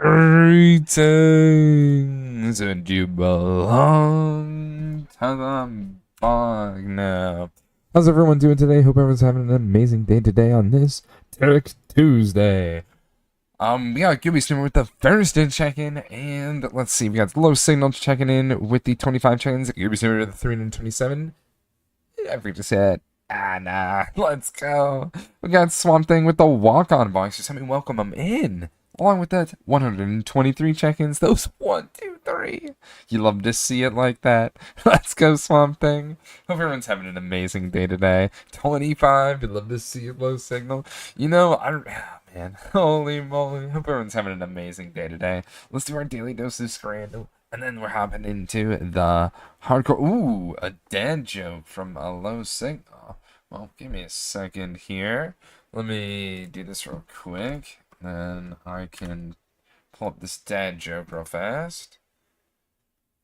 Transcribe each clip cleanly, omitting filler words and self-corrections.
Greetings, and you belong to the bog now. How's everyone doing today? Hope everyone's having an amazing day today on this Tech Tuesday. We got Gibby Streamer with the Thursday check-in, and let's see, we got Low Signal checking in with the 25 check-ins, Gibby Streamer with the 327. I forget to say that. Nah, let's go. We got Swamp Thing with the walk-on box. Just let me welcome him in. Along with that, 123 check-ins. Those 1, 2, 3. You love to see it like that. Let's go, Swamp Thing. Hope everyone's having an amazing day today. 25. You love to see it, Low Signal. You know, man, holy moly. Hope everyone's having an amazing day today. Let's do our daily dose of Scrandal. And then we're hopping into the hardcore. Ooh, a dad joke from a Low Signal. Well, give me a second here. Let me do this real quick. Then I can pull up this dad joke real fast.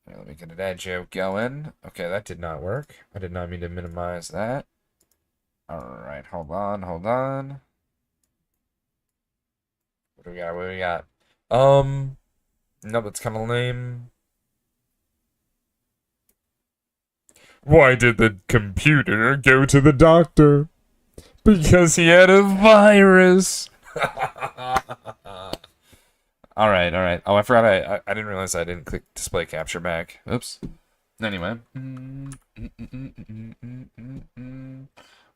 Okay, let me get a dad joke going. Okay, that did not work. I did not mean to minimize that. Alright, hold on. What do we got? No, that's kind of lame. Why did the computer go to the doctor? Because he had a virus. Alright. Oh, I forgot I didn't realize I didn't click display capture back. Oops. Anyway.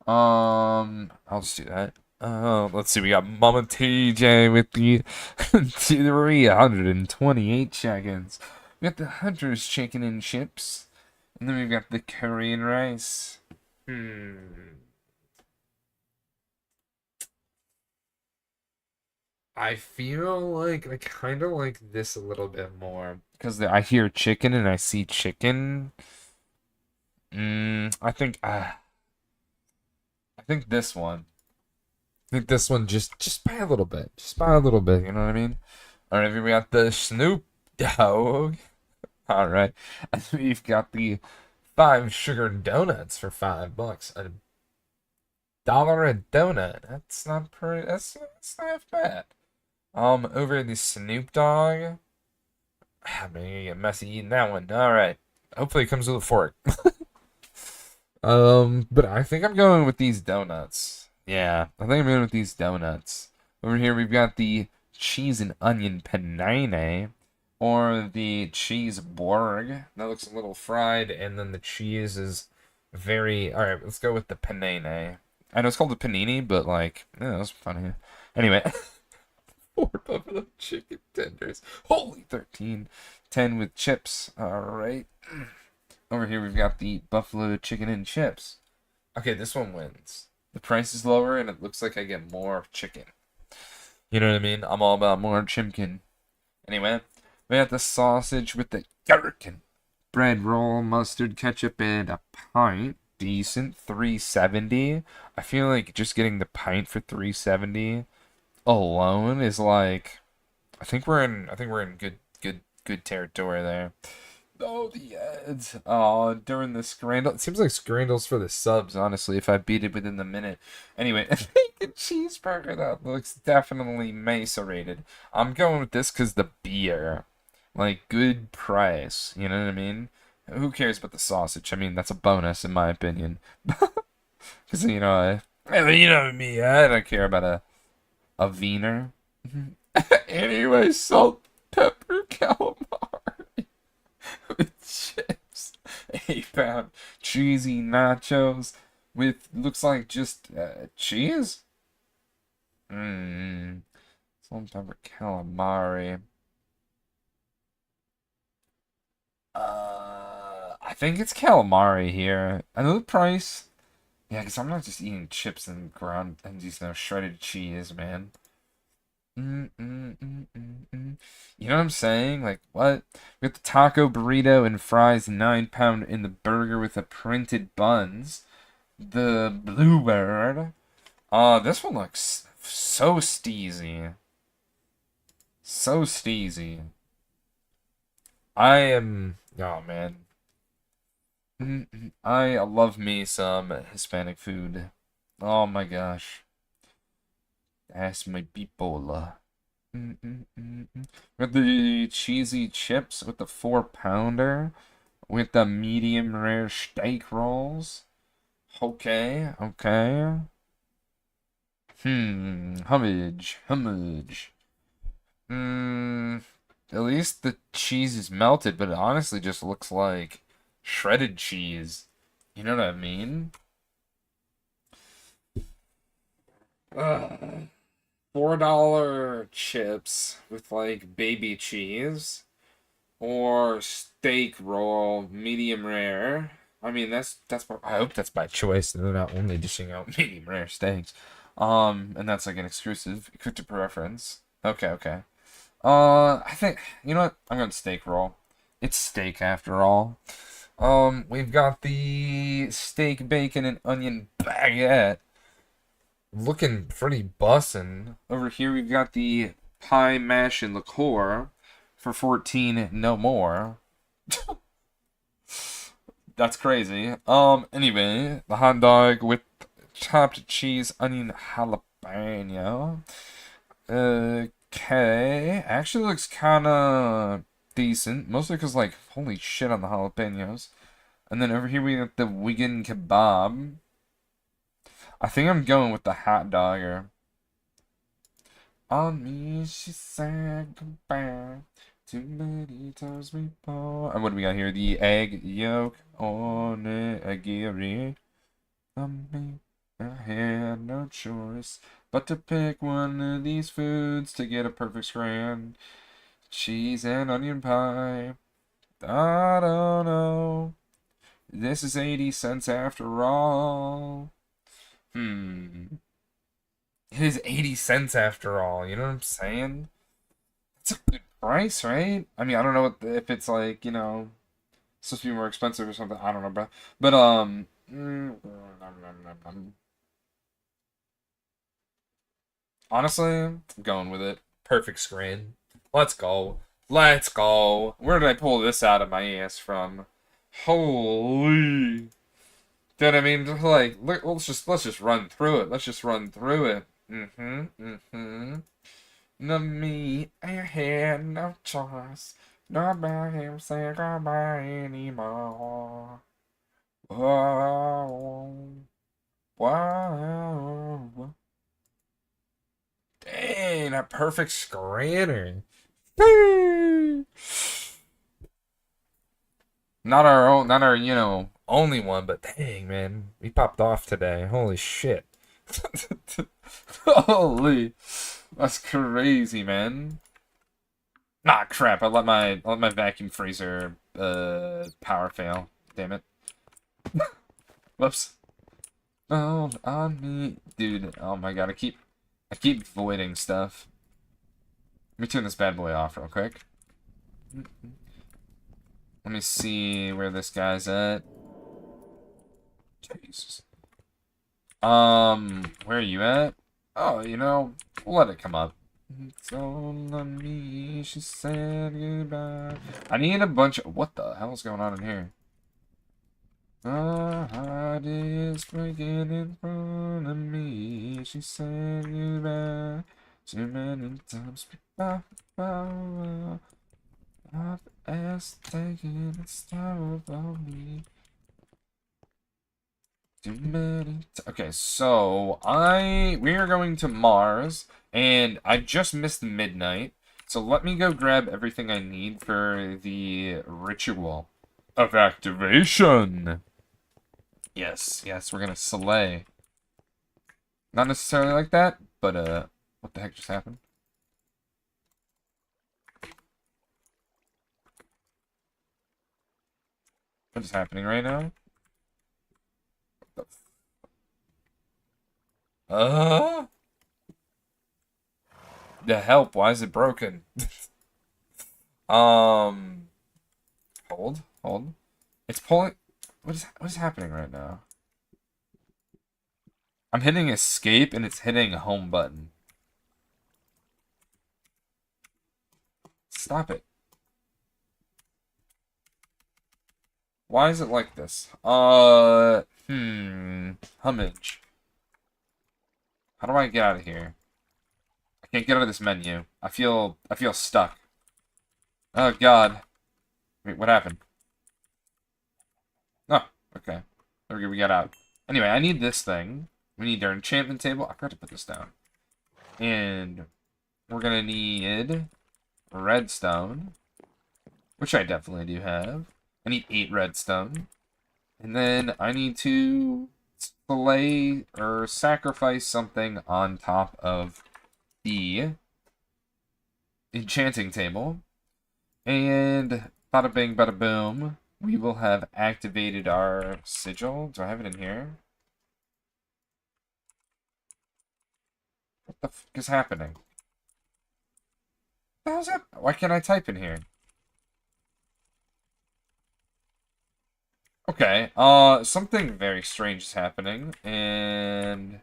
I'll just do that. Let's see, we got Mama TJ with the 328 check-ins. We got the Hunter's chicken and chips. And then we've got the Korean rice. I feel like I kind of like this a little bit more because I hear chicken and I see chicken. I think this one. I think this one just by a little bit. Just by a little bit, you know what I mean? Alright, we got the Snoop Dogg. Alright. And we've got the 5 sugar donuts for $5. $1 a donut. That's not not bad. Over the Snoop Dogg. I'm gonna get messy eating that one. Alright. Hopefully it comes with a fork. But I think I'm going with these donuts. Yeah, I think I'm going with these donuts. Over here we've got the cheese and onion panini, or the cheese borg. That looks a little fried, and then the cheese is very... Alright, let's go with the panini. I know it's called a panini, but like, yeah, that's funny. Anyway, 4 buffalo chicken tenders. Holy 13. 10 with chips. Alright. Over here we've got the buffalo chicken and chips. Okay, this one wins. The price is lower, and it looks like I get more chicken. You know what I mean? I'm all about more chimkin. Anyway, we got the sausage with the gherkin. Bread roll, mustard, ketchup, and a pint. Decent, $3.70. I feel like just getting the pint for $3.70 alone is like, I think we're in good territory there. Oh, the ads. Oh, during the Scrandal. It seems like Scrandal's for the subs, honestly, if I beat it within the minute. Anyway, a bacon cheeseburger that looks definitely macerated. I'm going with this because the beer. Like, good price. You know what I mean? Who cares about the sausage? I mean, that's a bonus, in my opinion. Because, you know, you know me, I don't care about a wiener. Anyway, salt, pepper, calamari with chips. 8-pound cheesy nachos with, looks like just cheese? Salt, pepper, calamari. I think it's calamari here. I know the price. Yeah, because I'm not just eating chips and ground and just shredded cheese, man. You know what I'm saying? Like, what? We got the taco burrito and fries, 9-pound in the burger with the printed buns. The Bluebird. This one looks so steezy. So steezy. Oh man. I love me some Hispanic food. Oh my gosh. That's my people. With the cheesy chips, with the 4-pounder, with the medium rare steak rolls. Okay, okay. Homage. Hmm. At least the cheese is melted, but it honestly just looks like shredded cheese. You know what I mean? Ugh. $4 chips with like baby cheese or steak roll medium rare. I mean I hope that's by choice. They're not only dishing out medium rare steaks. And that's like an exclusive cooked to preference. Okay, okay. I think you know what? I'm going steak roll. It's steak after all. We've got the steak, bacon, and onion baguette. Looking pretty bussin'. Over here we've got the pie mash and liqueur for 14 no more. That's crazy. Anyway, the hot dog with chopped cheese, onion, jalapeno. Okay, actually looks kind of decent, mostly because like holy shit on the jalapenos. And then over here we got the vegan kebab. I think I'm going with the hot dogger. On me, she said goodbye. Too many times before. And what do we got here? The egg yolk on agiri. On me, I had no choice but to pick one of these foods to get a perfect scran. Cheese and onion pie. I don't know. This is 80 cents after all. It is 80 cents after all, you know what I'm saying? It's a good price, right? I mean, I don't know if it's like, supposed to be more expensive or something. I don't know, bro. But, honestly, I'm going with it. Perfect screen. Let's go. Let's go. Where did I pull this out of my ass from? Holy. Dude, I mean, just like, let's just run through it. Let's just run through it. No me, I had no choice. Nobody say goodbye anymore. Whoa, whoa. Dang, a perfect screener. Not our, only one, but dang, man, we popped off today. Holy shit. Holy, that's crazy, man. Nah, crap. I let my vacuum freezer power fail. Damn it. Whoops. Oh, on me, dude. Oh my god, I keep voiding stuff. Let me turn this bad boy off real quick. Let me see where this guy's at. Jesus. Where are you at? Oh, we'll let it come up. It's all on me, she said goodbye. I need a bunch of... What the hell is going on in here? My heart is breaking in front of me, she said goodbye. Too many times before. I've asked taking its time about me. Okay, so we are going to Mars, and I just missed midnight. So let me go grab everything I need for the ritual of activation. Yes, we're gonna slay. Not necessarily like that, but what the heck just happened? What is happening right now? Uh, the help, why is it broken? Um, hold. It's pulling. What is happening right now? I'm hitting escape and it's hitting home button. Stop it. Why is it like this? Homage. How do I get out of here? Can't get out of this menu. I feel stuck. Oh god. Wait, what happened? Oh, okay. There we go, we got out. Anyway, I need this thing. We need our enchantment table. I forgot to put this down. And we're gonna need redstone, which I definitely do have. I need 8 redstone. And then I need to slay or sacrifice something on top of the enchanting table. And bada bing, bada boom, we will have activated our sigil. Do I have it in here? What the f is happening? What the hell's that? Why can't I type in here? Okay, something very strange is happening, and...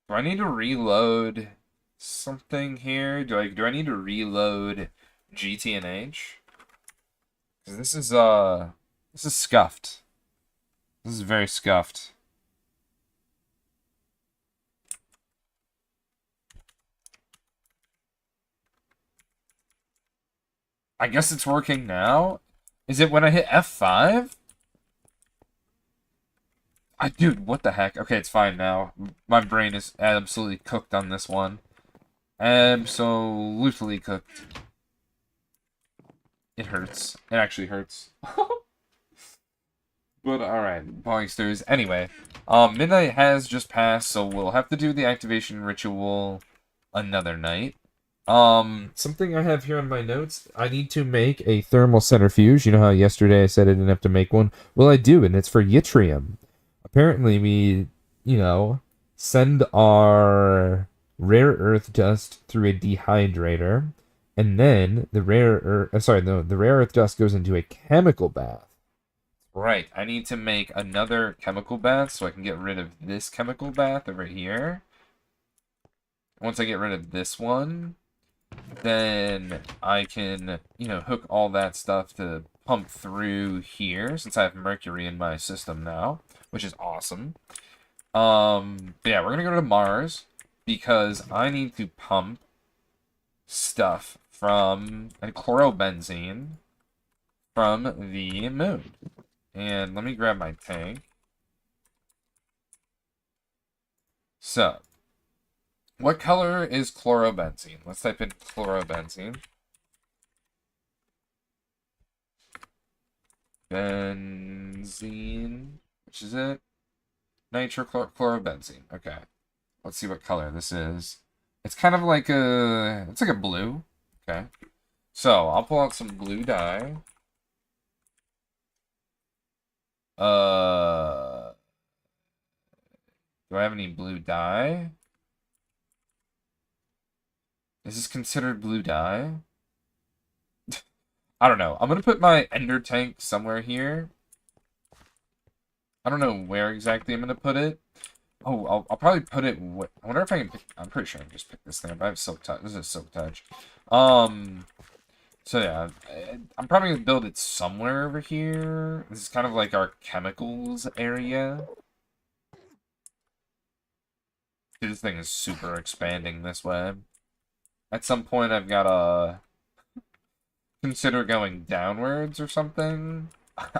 Do I need to reload something here? Do I need to reload GTNH? Because this is scuffed. This is very scuffed. I guess it's working now? Is it when I hit F5? Dude, what the heck? Okay, it's fine now. My brain is absolutely cooked on this one. Absolutely cooked. It hurts. It actually hurts. But alright, Bogsters. Anyway, midnight has just passed, so we'll have to do the activation ritual another night. Something I have here on my notes, I need to make a thermal centrifuge. You know how yesterday I said I didn't have to make one? Well, I do, and it's for yttrium. Apparently, we, send our rare earth dust through a dehydrator, and then the rare earth dust goes into a chemical bath. Right, I need to make another chemical bath so I can get rid of this chemical bath over here. Once I get rid of this one, then I can, hook all that stuff to pump through here, since I have mercury in my system now, which is awesome. But yeah, we're gonna go to Mars, because I need to pump stuff from, and chlorobenzene from the moon. And let me grab my tank. So, what color is chlorobenzene? Let's type in chlorobenzene. Benzene, which is it? Nitrochlorobenzene. Okay. Let's see what color this is. It's kind of like it's like a blue. Okay. So, I'll pull out some blue dye. Do I have any blue dye? Is this considered blue dye? I don't know. I'm gonna put my ender tank somewhere here. I don't know where exactly I'm gonna put it. Oh, I'll probably put it. I wonder if I can pick. I'm pretty sure I can just pick this thing up. I have silk touch. This is silk touch. So yeah, I'm probably gonna build it somewhere over here. This is kind of like our chemicals area. This thing is super expanding this way. At some point, I've gotta consider going downwards or something.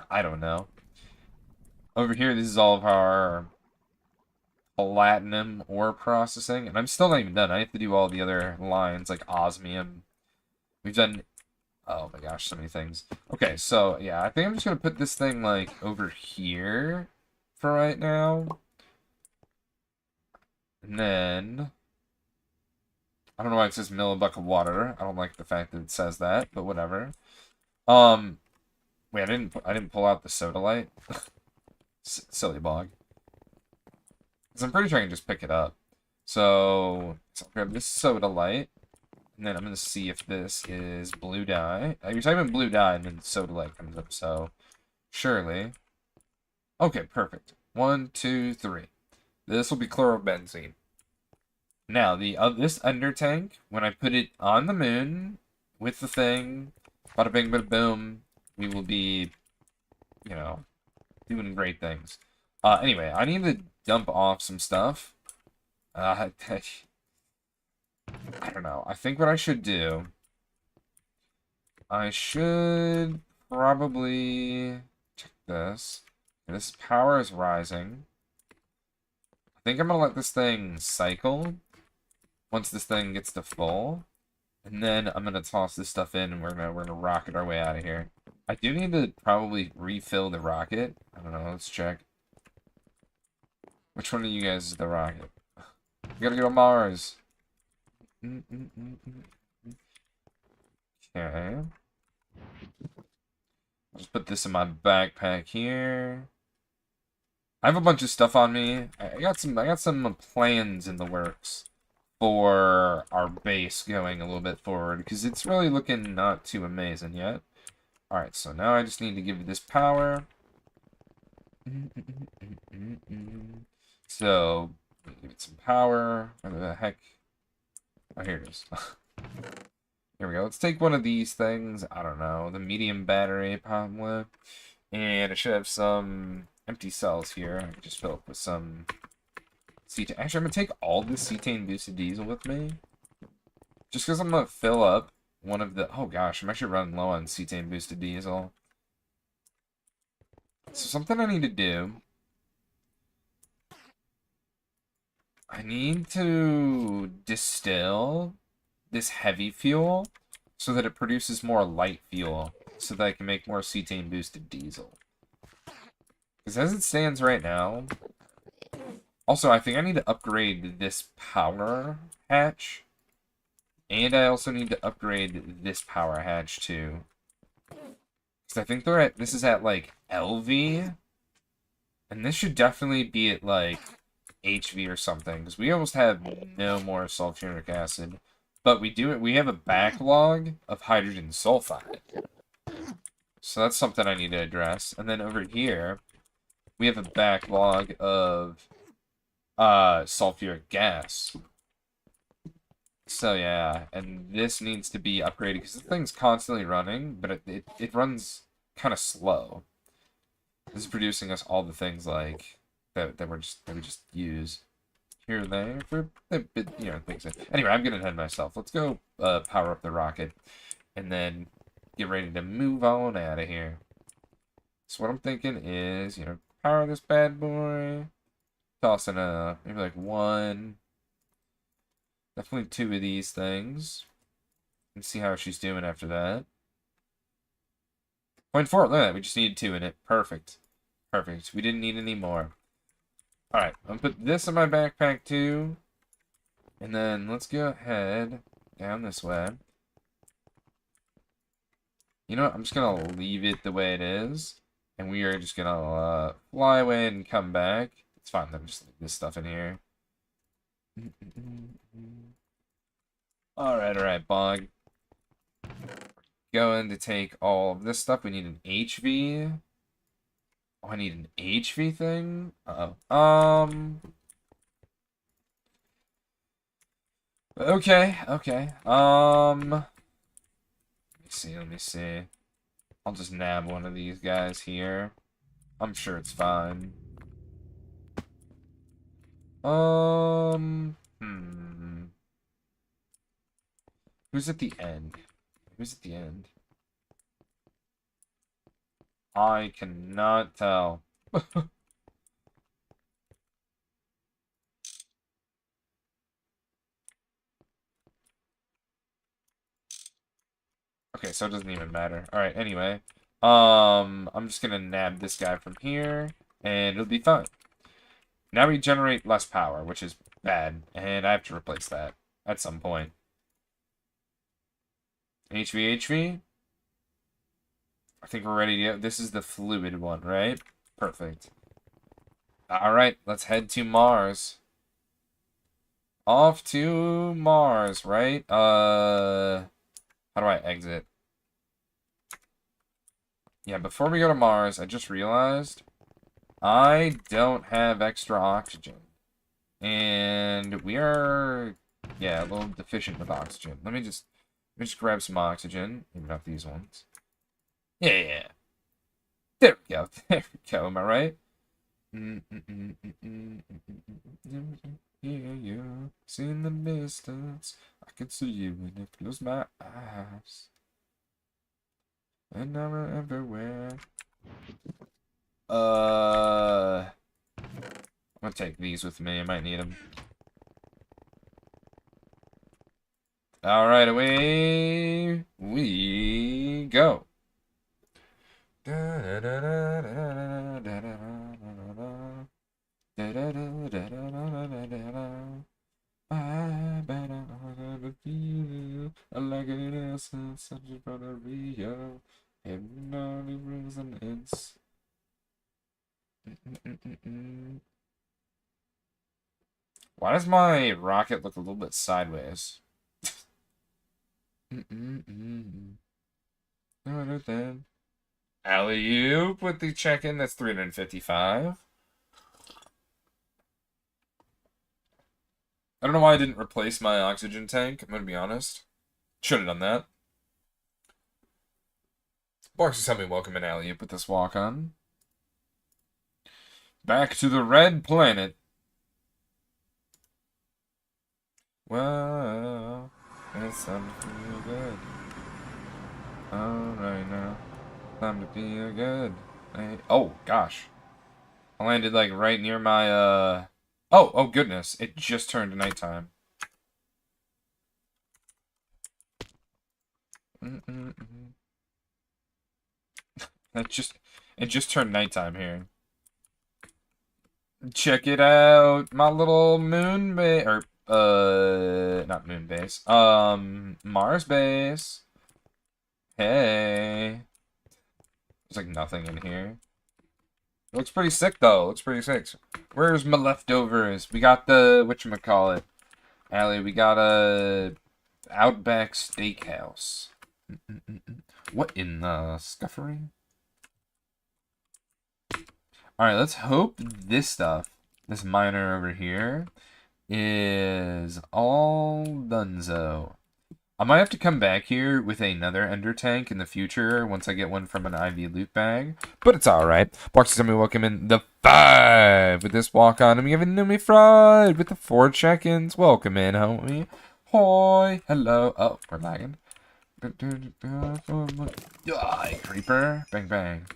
I don't know. Over here, this is all of our platinum ore processing, and I'm still not even done. I have to do all the other lines, like osmium. We've done... Oh my gosh, so many things. Okay, so, yeah, I think I'm just gonna put this thing, like, over here for right now. And then... I don't know why it says mill a buck of water. I don't like the fact that it says that, but whatever. Wait, I didn't pull out the soda light. Silly bog. Because I'm pretty sure I can just pick it up. So I'll grab this soda light, and then I'm gonna see if this is blue dye. You're typing in blue dye, and then soda light comes up. So surely. Okay, perfect. 1, 2, 3. This will be chlorobenzene. Now, this ender tank, when I put it on the moon with the thing, bada bing, bada boom, we will be, doing great things. Anyway, I need to dump off some stuff. I don't know. I think what I should do, I should probably check this. This power is rising. I think I'm gonna let this thing cycle once this thing gets to full. And then I'm gonna toss this stuff in and we're gonna rocket our way out of here. I do need to probably refill the rocket. I don't know, let's check. Which one of you guys is the rocket? We gotta go to Mars. Okay. I'll just put this in my backpack here. I have a bunch of stuff on me. I got some plans in the works for our base going a little bit forward, because it's really looking not too amazing yet. Alright, so now I just need to give this power. So, give it some power. Where the heck? Oh, here it is. Here we go. Let's take one of these things. I don't know. The medium battery, probably. And I should have some empty cells here. I can just fill up with some cetane. Actually, I'm going to take all this cetane boosted diesel with me. Just because I'm going to fill up one of the... Oh gosh, I'm actually running low on cetane boosted diesel. So something I need to do... I need to distill this heavy fuel so that it produces more light fuel so that I can make more cetane boosted diesel. Because as it stands right now... Also, I think I need to upgrade this power hatch. And I also need to upgrade this power hatch too. Because I think this is at like LV. And this should definitely be at like HV or something. Because we almost have no more sulfuric acid. But we have a backlog of hydrogen sulfide. So that's something I need to address. And then over here, we have a backlog of sulfuric gas. So yeah, and this needs to be upgraded because this thing's constantly running, but it runs kind of slow. This is producing us all the things like that we just use here and there for things. Anyway, I'm getting ahead of myself. Let's go power up the rocket, and then get ready to move on out of here. So what I'm thinking is, power this bad boy, toss in maybe like one. Definitely two of these things. And see how she's doing after that. 0.4, look at that. We just needed two in it. Perfect. Perfect. We didn't need any more. Alright, I'm going to put this in my backpack too. And then let's go ahead down this way. You know what? I'm just going to leave it the way it is. And we are just going to fly away and come back. It's fine. Let me just leave this stuff in here. Alright, Bog. Going to take all of this stuff. We need an HV. Oh, I need an HV thing? Uh-oh. Okay. Let me see. I'll just nab one of these guys here. I'm sure it's fine. Who's at the end? Who's at the end? I cannot tell. Okay, so it doesn't even matter. Alright, anyway. I'm just gonna nab this guy from here, and it'll be fine. Now we generate less power, which is bad, and I have to replace that at some point. HV. I think we're ready to go. This is the fluid one, right? Perfect. Alright, let's head to Mars. Off to Mars, right? How do I exit? Yeah, before we go to Mars, I just realized I don't have extra oxygen. And we are, yeah, a little deficient with oxygen. Let me just grab some oxygen. Maybe not these ones. Yeah. There we go. Am I right? Yeah, you seen the distance. I can see you when I close my eyes. And I'm everywhere. I'm gonna take these with me. I might need them. All right, away we go. I bet I'm gonna feel like an innocent such a brother Rio. Heaven only brings an ends. Why does my rocket look a little bit sideways? Other than alley-oop with the check-in, that's 355. I don't know why I didn't replace my oxygen tank, I'm gonna be honest. Should have done that. Box is helping welcome an alley-oop with this walk-on. Back to the red planet. Well, it's time to feel good. Alright now. Time to feel good. Oh, gosh. I landed, like, right near my, Oh goodness. It just turned to nighttime. It just turned nighttime here. Check it out. My little moon base, or, not moon base. Mars base. Hey. There's like nothing in here. It looks pretty sick though. Looks pretty sick. Where's my leftovers? We got the whatchamacallit. Allie, we got a Outback Steakhouse. What in the scuffery? Alright, let's hope this stuff, this miner over here, is all donezo. I might have to come back here with another ender tank in the future once I get one from an IV loot bag. But it's alright. Boxes me welcome in the 5 with this walk on. I'm giving me fried with the 4 check-ins. Welcome in, homie. Hoi. Hello. Oh, we're lagging. Die, creeper. Bang, bang.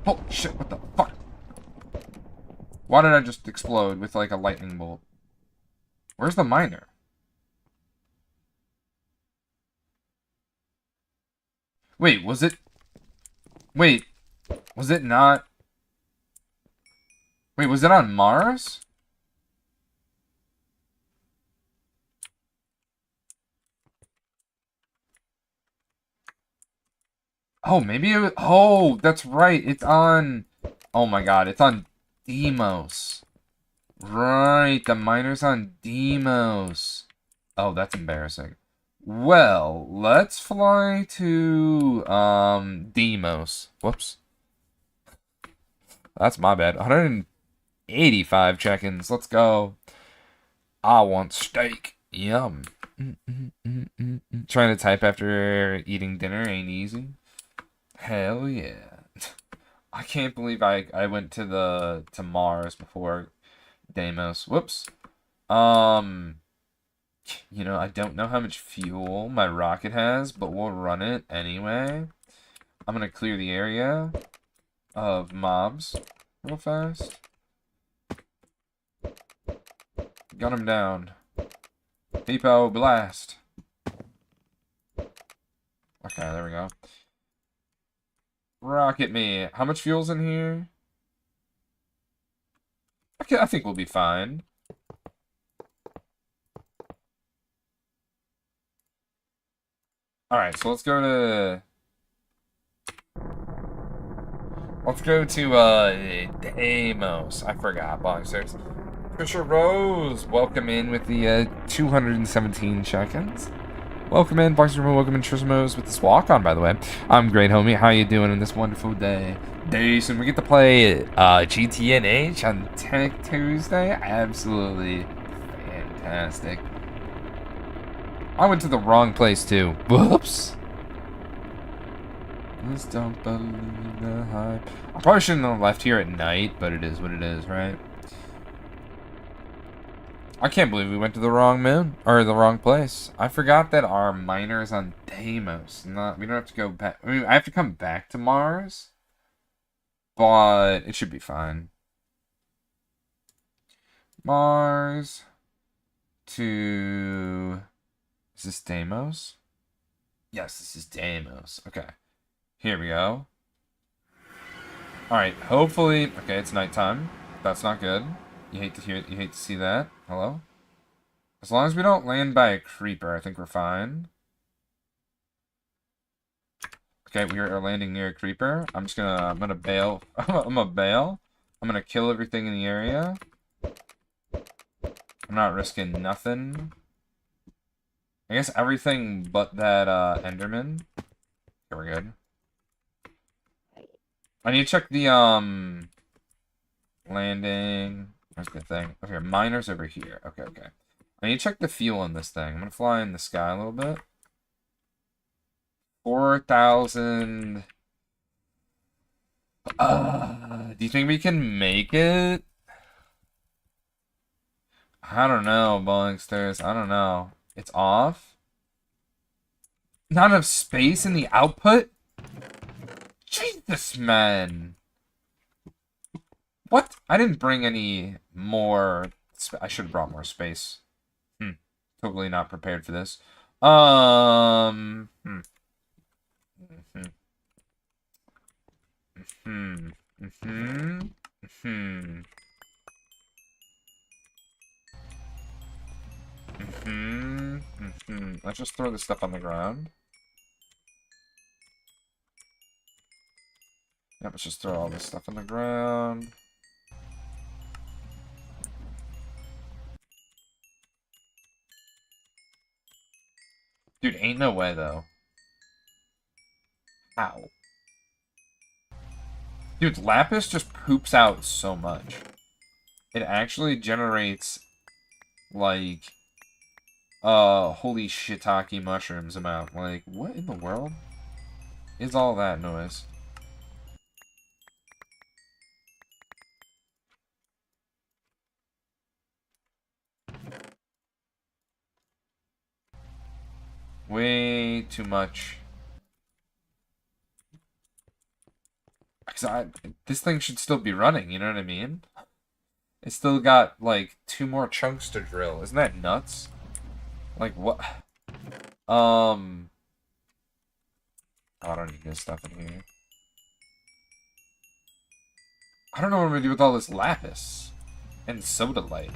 Oh, shit. What the fuck? Why did I just explode with, like, a lightning bolt? Where's the miner? Wait, was it... Wait, was it not... Wait, was it on Mars? Oh, maybe it was... Oh, that's right. It's on... Oh my god, it's on Deimos. Right, the miner's on Deimos. Oh, that's embarrassing. Well, let's fly to, Deimos. Whoops. That's my bad. 185 check-ins. Let's go. I want steak. Yum. Trying to type after eating dinner ain't easy. Hell yeah. I can't believe I went to Mars before Deimos. Whoops. You know, I don't know how much fuel my rocket has, but we'll run it anyway. I'm gonna clear the area of mobs real fast. Gun him down. Depot blast. Okay, there we go. Rocket me. How much fuel's in here? Okay, I think we'll be fine. Alright, so let's go to Deimos. I forgot, boxers. Fisher Rose, welcome in with the 217 check-ins. Welcome in, Boxer. Welcome in, Trismos with this walk-on, by the way. I'm great, homie. How you doing on this wonderful day? Soon we get to play GTNH on Tech Tuesday. Absolutely fantastic. I went to the wrong place too. Whoops. Just don't believe the hype. I probably shouldn't have left here at night, but it is what it is, right? I can't believe we went to the wrong moon, or the wrong place. I forgot that our miner's on Deimos. Not, we don't have to go back. I mean, I have to come back to Mars, but it should be fine. Mars to... Is this Deimos? Yes, this is Deimos. Okay. Here we go. Alright, hopefully... Okay, it's nighttime. That's not good. You hate to see that. Hello? As long as we don't land by a creeper, I think we're fine. Okay, we are landing near a creeper. I'm gonna bail. I'm gonna bail. I'm gonna kill everything in the area. I'm not risking nothing. I guess everything but that Enderman. Okay, we're good. I need to check the landing. Where's the thing? Okay, miner's over here. Okay, okay. I need to check the fuel on this thing. I'm gonna fly in the sky a little bit. 4,000. Do you think we can make it? I don't know, Ballingsters. I don't know. It's off? Not enough space in the output? Jesus, man. What? I didn't bring any more... I should have brought more space. Totally not prepared for this. Hmm. Let's just throw this stuff on the ground. Yeah, let's just throw all this stuff on the ground. Dude, ain't no way, though. How? Dude, Lapis just poops out so much. It actually generates, like, holy shiitake mushrooms amount. Like, what in the world is all that noise? Way too much. Because this thing should still be running, you know what I mean? It's still got, like, 2 more chunks to drill. Isn't that nuts? Like, what? Oh, I don't need this stuff in here. I don't know what I'm gonna do with all this lapis. And soda light.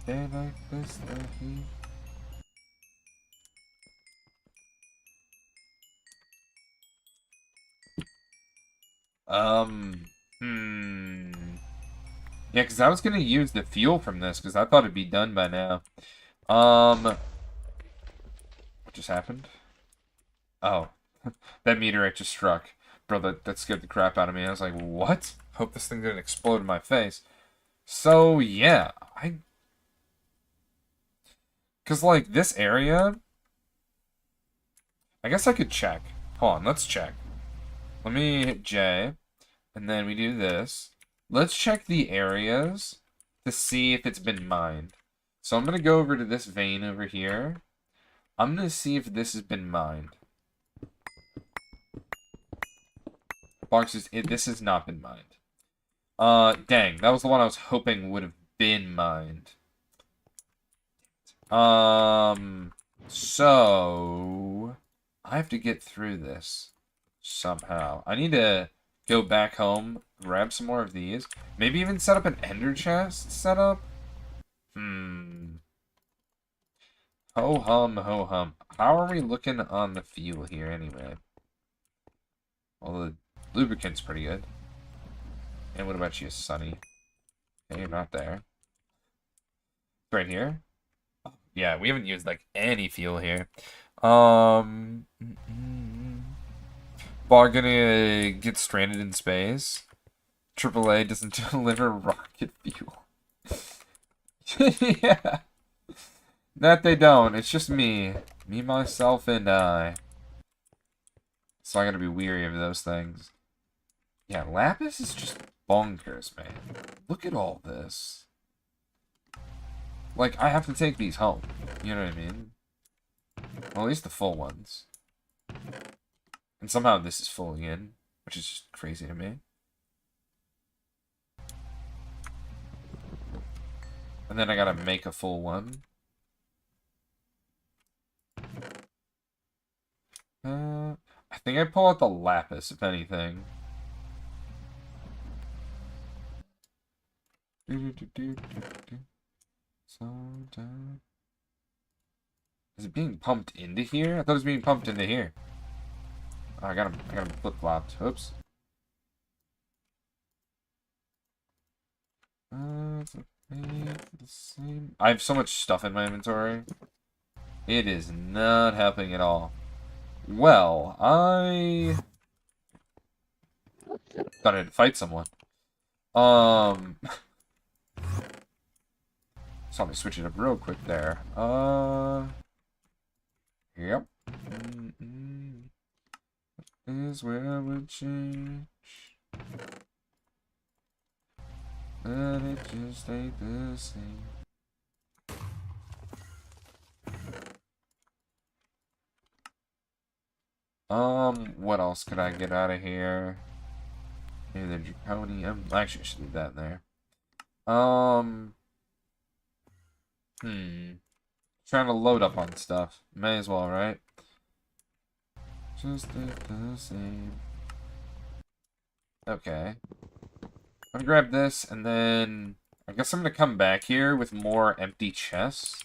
They like this, the heat. Yeah, because I was gonna use the fuel from this, because I thought it'd be done by now. What just happened? Oh. That meteorite just struck. Bro, that scared the crap out of me. I was like, what? Hope this thing didn't explode in my face. So, yeah. Because, like, this area... I guess I could check. Hold on, let's check. Let me hit J. And then we do this. Let's check the areas to see if it's been mined. So I'm going to go over to this vein over here. I'm going to see if this has been mined. Boxes, this has not been mined. Dang, that was the one I was hoping would have been mined. So I have to get through this somehow. I need to go back home, grab some more of these. Maybe even set up an ender chest setup. Ho hum, ho hum. How are we looking on the fuel here anyway? Well, the lubricant's pretty good. And what about you, Sunny? Okay, you're not there. Right here? Yeah, we haven't used, like, any fuel here. Bog gonna get stranded in space. AAA doesn't deliver rocket fuel. Yeah. That they don't. It's just me. Me, myself, and I. So I gotta be weary of those things. Yeah, Lapis is just bonkers, man. Look at all this. Like, I have to take these home. You know what I mean? Well, at least the full ones. And somehow this is fully in, which is just crazy to me. And then I gotta make a full one. I think I pull out the Lapis, if anything. Is it being pumped into here? I thought it was being pumped into here. Oh, I got him flip-flopped. Oops. It's okay, the same. I have so much stuff in my inventory. It is not helping at all. Well, I thought I had to fight someone. So let me switch it up real quick there. Yep. Is where I would change. But it just ain't the same. What else could I get out of here? Maybe the Draconium. Actually, I should leave that in there. Trying to load up on stuff. May as well, right? Just ain't the same. Okay. I'm gonna grab this, and then I guess I'm gonna come back here with more empty chests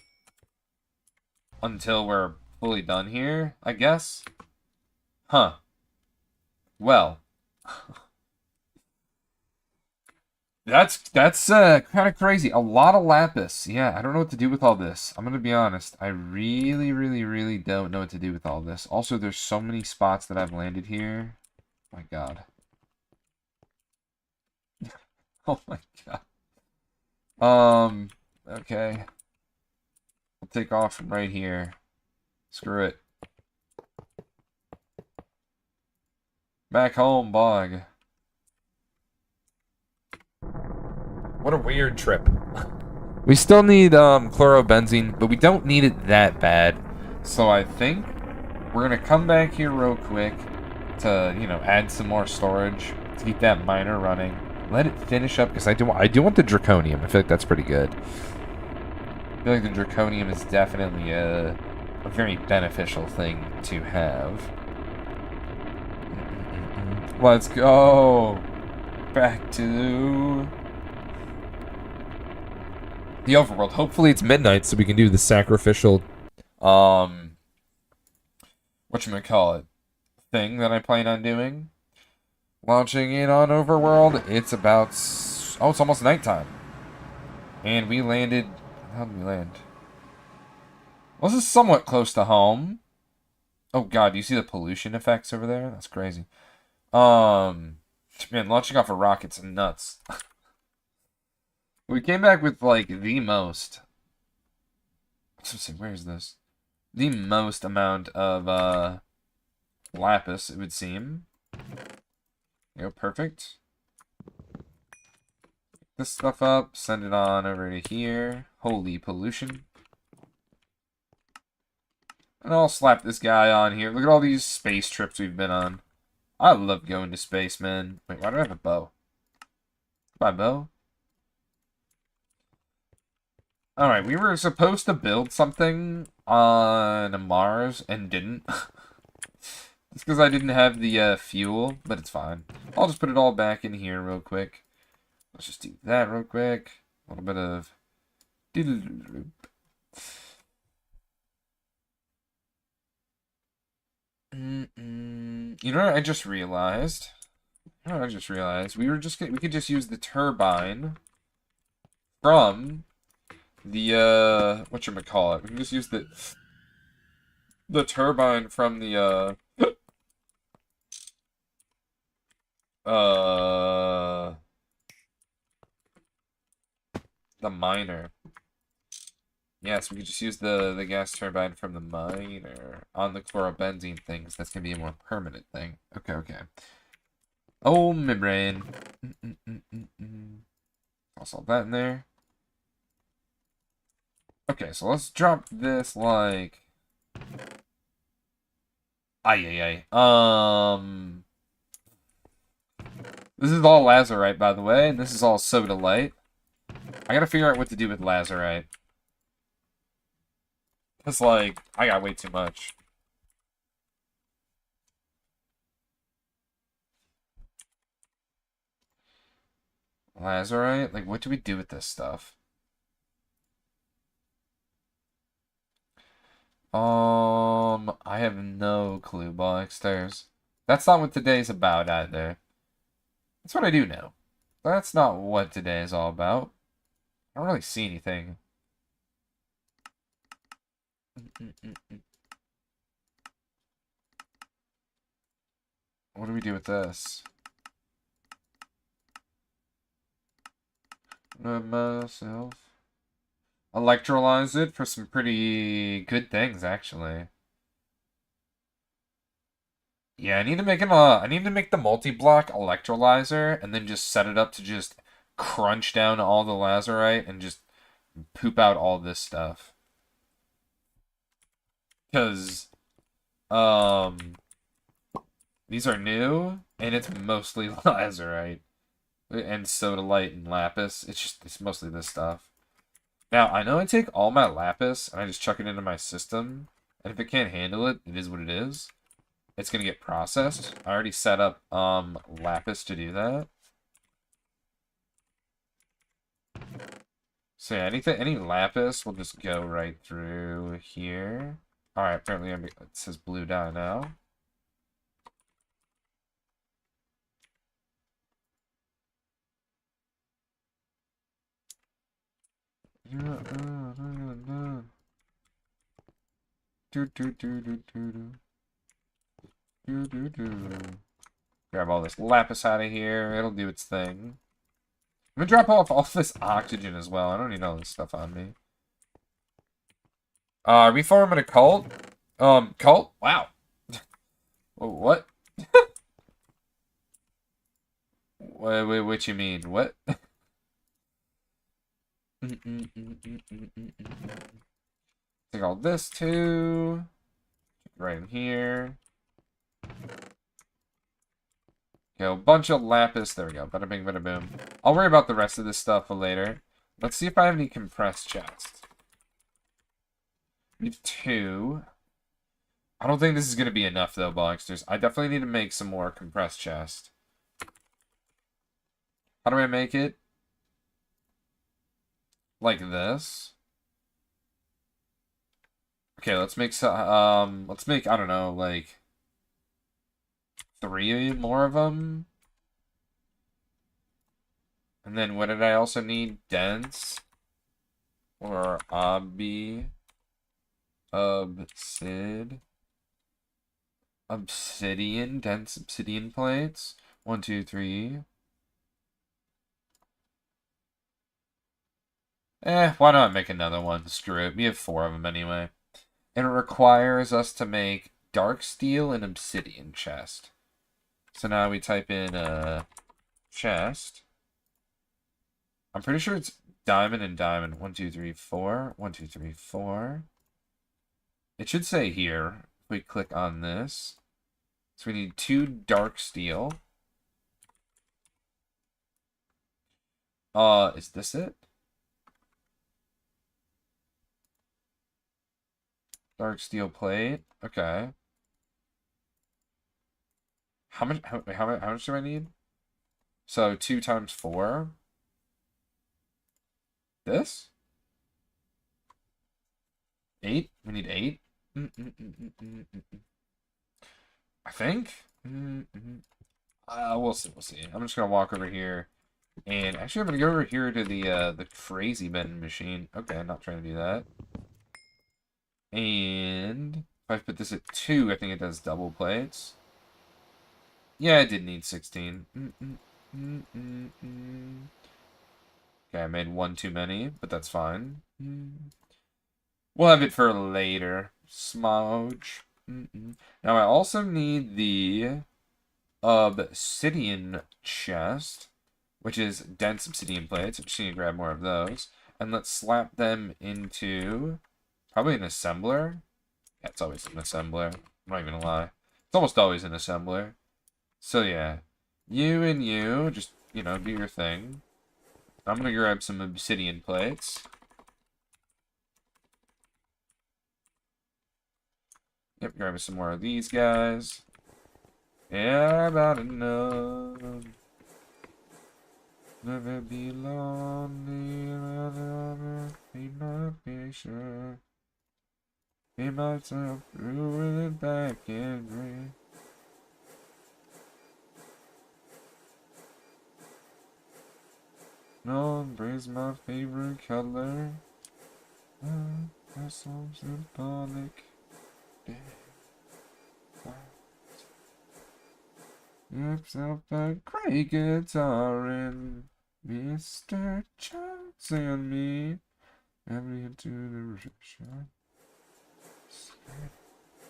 until we're fully done here, I guess. Huh. Well. That's kind of crazy. A lot of Lapis. Yeah, I don't know what to do with all this. I'm gonna be honest. I really don't know what to do with all this. Also, there's so many spots that I've landed here. My God. Oh my God. Okay. I'll take off from right here. Screw it. Back home, Bog. What a weird trip. We still need chlorobenzene, but we don't need it that bad. So I think we're gonna come back here real quick to, you know, add some more storage to keep that miner running. Let it finish up, because I do want the Draconium. I feel like that's pretty good. I feel like the Draconium is definitely a very beneficial thing to have. Let's go back to the overworld. Hopefully it's midnight so we can do the sacrificial whatchamacallit thing that I plan on doing. Launching in on overworld. It's about it's almost nighttime. And we landed, how did we land? Well, this is somewhat close to home. Oh god, do you see the pollution effects over there? That's crazy. Man, launching off of rockets and nuts. We came back with, like, the most... Let's see, where is this? The most amount of, Lapis, it would seem. There you go, perfect. Pick this stuff up, send it on over to here. Holy pollution. And I'll slap this guy on here. Look at all these space trips we've been on. I love going to space, man. Wait, why do I have a bow? Bye, bow. Alright, we were supposed to build something on Mars and didn't. It's because I didn't have the fuel, but it's fine. I'll just put it all back in here real quick. Let's just do that real quick. A little bit of... You know what I just realized? We could just use the turbine from the whatchamacallit. We can just use the turbine from the Uh, the miner. Yes, we could just use the gas turbine from the miner on the chlorobenzene things. That's gonna be a more permanent thing. Okay, okay. Oh, my brain. I'll solve that in there. Okay, so let's drop this like. Ay. This is all lazurite, by the way, and this is all sodalite. I gotta figure out what to do with lazurite. Because, like, I got way too much. Lazurite? Like, what do we do with this stuff? I have no clue, Boxsters. That's not what today's about either. That's what I do know. That's not what today is all about. I don't really see anything. What do we do with this? Myself. Electrolyze it for some pretty good things, actually. Yeah, I need to make the multi-block electrolyzer and then just set it up to just crunch down all the lazurite and just poop out all this stuff. Because these are new and it's mostly lazurite and sodalite and lapis. It's mostly this stuff. Now, I know I take all my lapis and I just chuck it into my system, and if it can't handle it, it is what it is. It's gonna get processed. I already set up lapis to do that. So yeah, any lapis will just go right through here. Alright, apparently it says blue dye now. Grab all this lapis out of here. It'll do its thing. I'm gonna drop off all this oxygen as well. I don't need all this stuff on me. Are we forming a cult? Cult? Wow. What? Wait, what you mean? What? Take all this too. Right in here. Okay, a bunch of lapis. There we go. Bada bing, bada boom. I'll worry about the rest of this stuff later. Let's see if I have any compressed chests. We have 2. I don't think this is going to be enough, though, Boxsters. I definitely need to make some more compressed chests. How do I make it? Like this. Okay, let's make some, I don't know, like 3 more of them. And then what did I also need? Dense or obsidian, dense obsidian plates. 1, 2, 3. Why not make another one? Screw it. We have 4 of them anyway. And it requires us to make dark steel and obsidian chest. So now we type in chest. I'm pretty sure it's diamond and diamond. 1, 2, 3, 4. 1, 2, 3, 4. It should say here. If we click on this. So we need 2 dark steel. Is this it? Dark steel plate. Okay. How much do I need? So 2 times 4. This? 8? We need 8? I think? We'll see, we'll see. I'm just gonna walk over here. And actually I'm gonna go over here to the crazy bending machine. Okay, I'm not trying to do that. And if I put this at 2, I think it does double plates. Yeah, I did need 16. Okay, I made one too many, but that's fine. We'll have it for later. Smudge. Now I also need the obsidian chest, which is dense obsidian plates. I'm just gonna grab more of those. And let's slap them into probably an assembler. Yeah, it's always an assembler. I'm not even gonna lie. It's almost always an assembler. So yeah, you and you, just, you know, do your thing. I'm gonna grab some obsidian plates. Yep, grabbing some more of these guys. Yeah, about enough. Never be lonely, never be not patient. Be myself through it back and green. No, embrace my favorite color. That's so symbolic. Yourself a great guitar and Mr. Jones and me. Every into the reception.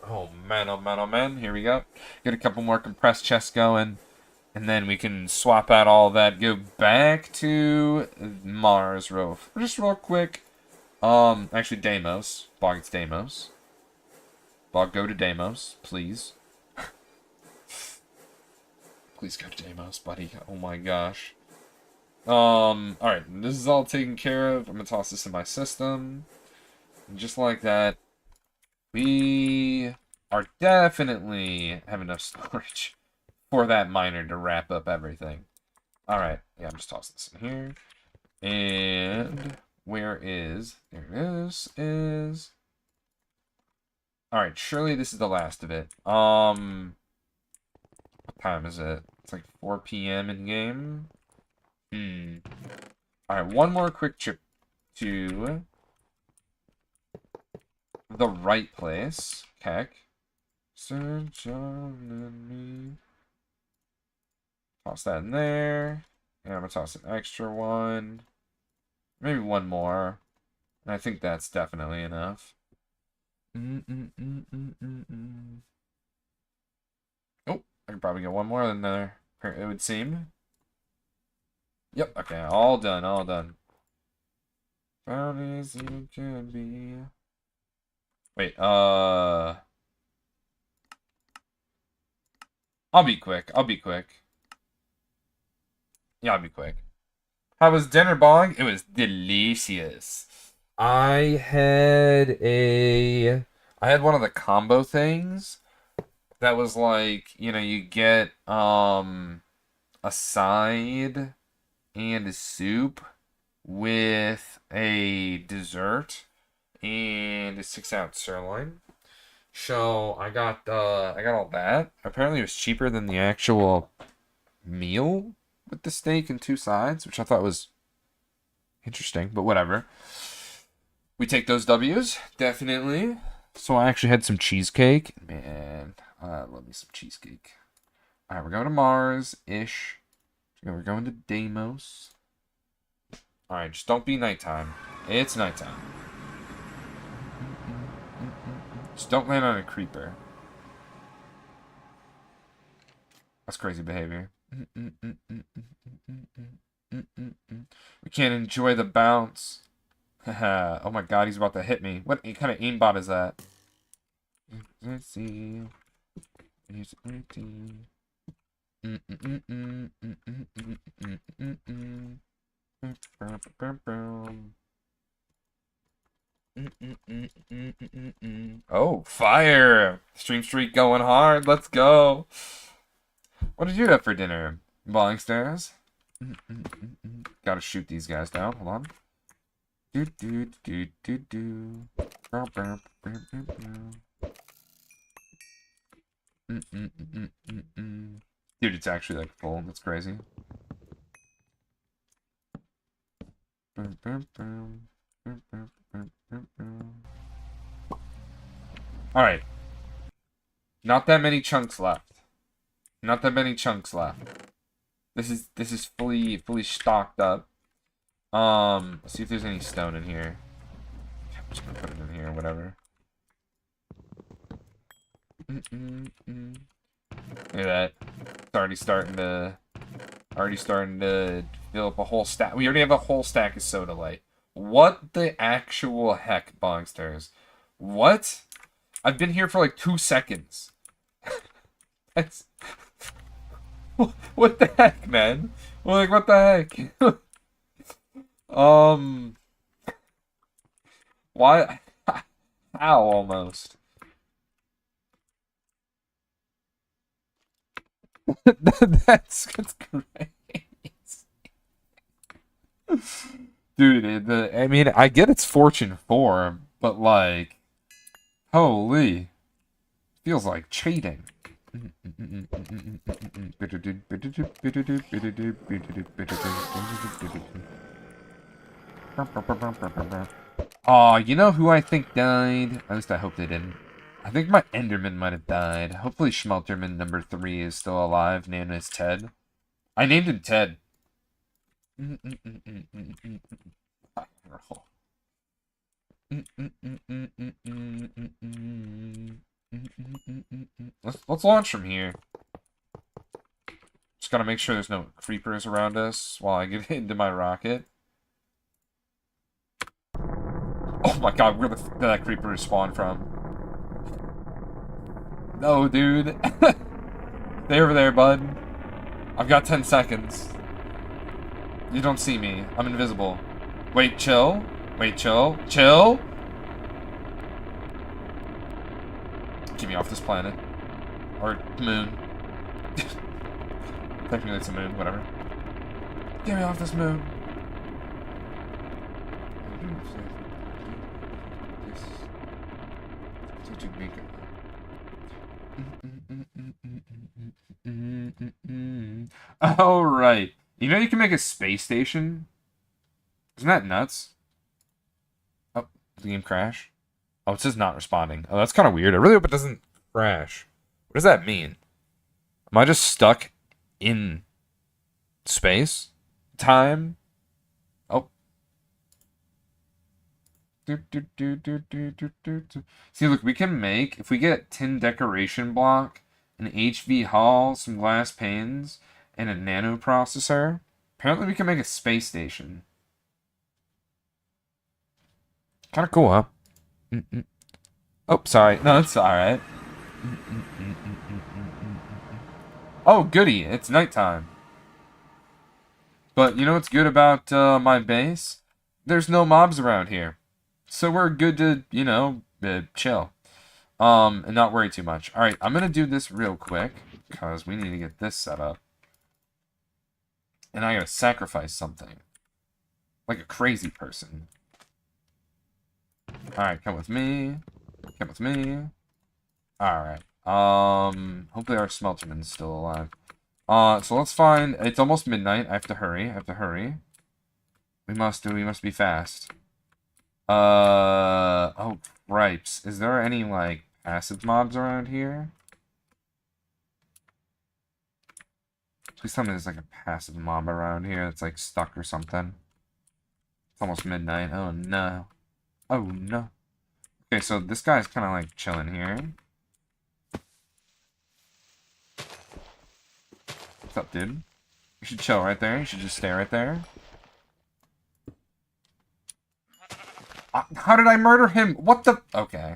Oh man, oh man, oh man. Here we go. Get a couple more compressed chests going. And then we can swap out all that. Go back to Mars just real quick. Actually, Deimos. Bog, it's Deimos. Bog, go to Deimos, please. Please go to Deimos, buddy. Oh my gosh. Alright, this is all taken care of. I'm gonna toss this in my system. And just like that, we are definitely have enough storage for that miner to wrap up everything. Alright, yeah, I'm just tossing this in here. And where is... There it is. Alright, surely this is the last of it. What time is it? It's like 4 p.m. in game. Alright, one more quick trip to the right place. Heck. Sir John and me. Toss that in there. And I'm gonna toss an extra one. Maybe one more. And I think that's definitely enough. Oh, I could probably get one more than there, it would seem. Yep, okay, all done, all done. Found as you can be. Wait, I'll be quick, I'll be quick. Yeah, I'll be quick. How was dinner, Bog? It was delicious. I had one of the combo things that was like, you know, you get a side and a soup with a dessert and a 6-ounce sirloin. So I got all that. Apparently it was cheaper than the actual meal with the steak and 2 sides, which I thought was interesting, but whatever. We take those W's, definitely. So I actually had some cheesecake. Man, I love me some cheesecake. Alright, we're going to Mars-ish. We're going to Deimos. Alright, just don't be nighttime. It's nighttime. Just don't land on a creeper. That's crazy behavior. We can't enjoy the bounce. Oh my god, he's about to hit me. What kind of aimbot is that? Let's see. Here's 18. Oh, fire! Stream streak going hard. Let's go. What did you have for dinner, Ballingstairs? Gotta shoot these guys down. Hold on. Do do do do do. Dude, it's actually like full. That's crazy. Alright. Not that many chunks left. Not that many chunks left. This is fully stocked up. Let's see if there's any stone in here. I'm just gonna put it in here, whatever. Look at that. It's already starting to fill up a whole stack. We already have a whole stack of soda light. What the actual heck, Bogsters? What? I've been here for like 2 seconds. That's... What the heck, man? Like, what the heck? Why? How, almost? That's great. Dude, I mean, I get it's Fortune 4, but like, holy, feels like cheating. Aw, you know who I think died? At least I hope they didn't. I think my Enderman might have died. Hopefully Schmelterman number 3 is still alive, named as Ted. I named him Ted. Let's launch from here. Just gotta make sure there's no creepers around us while I get into my rocket. Oh my god, where did that creeper spawn from? No, dude. Stay over there, bud. I've got 10 seconds. You don't see me. I'm invisible. Wait, chill. Wait, chill. Chill! Get me off this planet. Or moon. Technically it's a moon, whatever. Get me off this moon. Oh, right. You know you can make a space station? Isn't that nuts? Oh, the game crash? Oh, it says not responding. Oh, that's kind of weird. I really hope it doesn't crash. What does that mean? Am I just stuck in space? Time? Oh. See, look, we can make, if we get tin decoration block, an HV hull, some glass panes, and a nano processor, apparently we can make a space station. Kind of cool, huh? Oh, sorry. No, it's alright. Oh, goody. It's nighttime. But you know what's good about my base? There's no mobs around here. So we're good to, you know, chill. And not worry too much. Alright, I'm going to do this real quick, because we need to get this set up. And I gotta sacrifice something. Like a crazy person. Alright, come with me. Come with me. Alright. Hopefully our Smelterman's still alive. So let's find... It's almost midnight. I have to hurry. We must be fast. Oh, cripes. Is there any, like, passive mobs around here? Please tell me there's, like, a passive mob around here that's, like, stuck or something. It's almost midnight. Oh, no. Oh, no. Okay, so this guy's kind of, like, chilling here. What's up, dude? You should chill right there. You should just stay right there. How did I murder him? What the... Okay.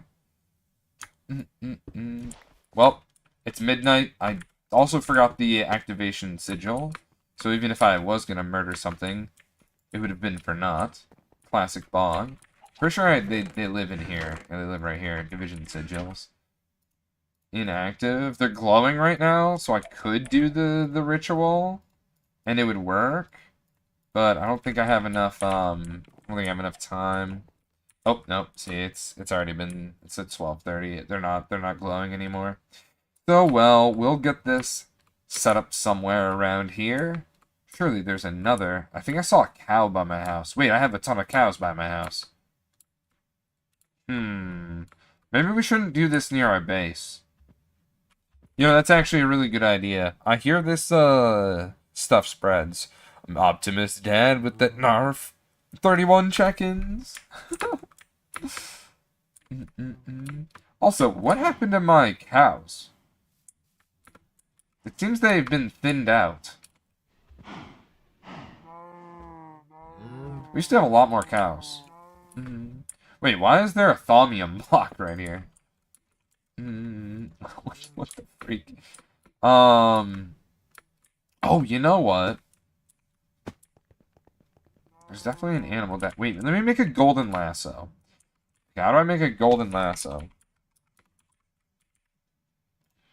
Well, it's midnight. I also forgot the activation sigil. So even if I was going to murder something, it would have been for naught. Classic Bog. Pretty sure they live in here. Yeah, they live right here. Division sigils. Inactive. They're glowing right now, so I could do the ritual. And it would work. But I don't think I have enough, I don't think I have enough time. Oh, nope. See, it's already been... It's at 12:30. They're not glowing anymore. So, well, we'll get this set up somewhere around here. Surely there's another... I think I saw a cow by my house. Wait, I have a ton of cows by my house. Maybe we shouldn't do this near our base. You know, that's actually a really good idea. I hear this stuff spreads. I'm Optimus Dad with that Narf. 31 check-ins. Also, what happened to my cows? It seems they've been thinned out. We used to have a lot more cows. Wait, why is there a thaumium block right here? What the freak? Oh, you know what? There's definitely an animal that... Wait, let me make a golden lasso. How do I make a golden lasso?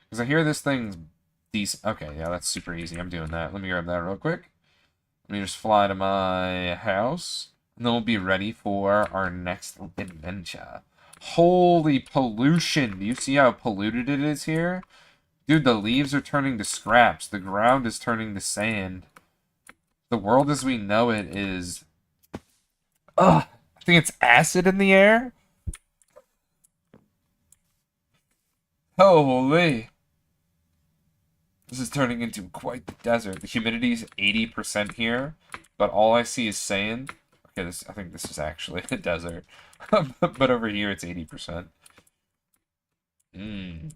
Because I hear this thing's decent. Okay, yeah, that's super easy. I'm doing that. Let me grab that real quick. Let me just fly to my house. And then we'll be ready for our next adventure. Holy pollution! Do you see how polluted it is here? Dude, the leaves are turning to scraps. The ground is turning to sand. The world as we know it is... Ugh! I think it's acid in the air? Holy! This is turning into quite the desert. The humidity is 80% here, but all I see is sand. Okay, I think this is actually a desert. But over here it's 80%. Mmm.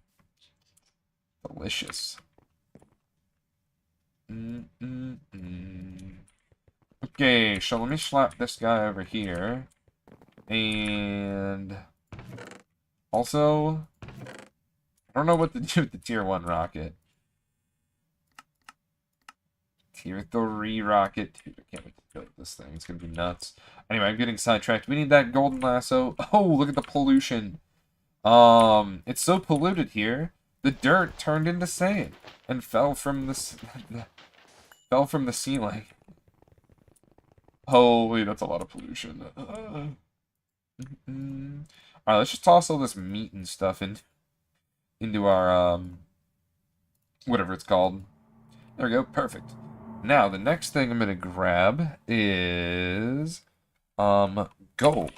Delicious. Okay, so let me slap this guy over here. And... Also... I don't know what to do with the tier 1 rocket. Tier 3 rocket. Dude, I can't wait to build this thing. It's gonna be nuts. Anyway, I'm getting sidetracked. We need that golden lasso. Oh, look at the pollution. It's so polluted here. The dirt turned into sand and fell from the fell from the ceiling. Holy, that's a lot of pollution. Alright, let's just toss all this meat and stuff into our whatever it's called. There we go, perfect. Now the next thing I'm gonna grab is gold.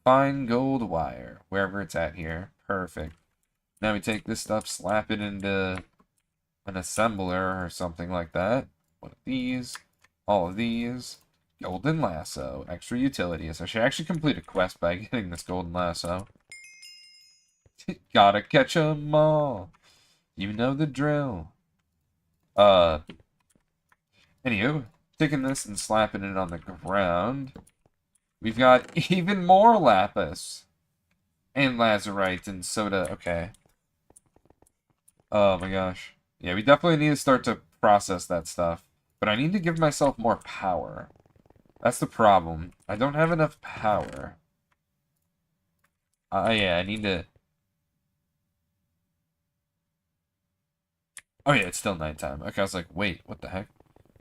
Fine gold wire, wherever it's at here. Perfect. Now we take this stuff, slap it into an assembler or something like that. One of these, all of these. Golden lasso, extra utilities. I should actually complete a quest by getting this golden lasso. Gotta catch 'em all. You know the drill. Anywho, taking this and slapping it on the ground. We've got even more lapis. And lazurite and soda. Okay. Oh my gosh. Yeah, we definitely need to start to process that stuff. But I need to give myself more power. That's the problem. I don't have enough power. Yeah, I need to... Oh yeah, it's still nighttime. Okay, I was like, wait, what the heck?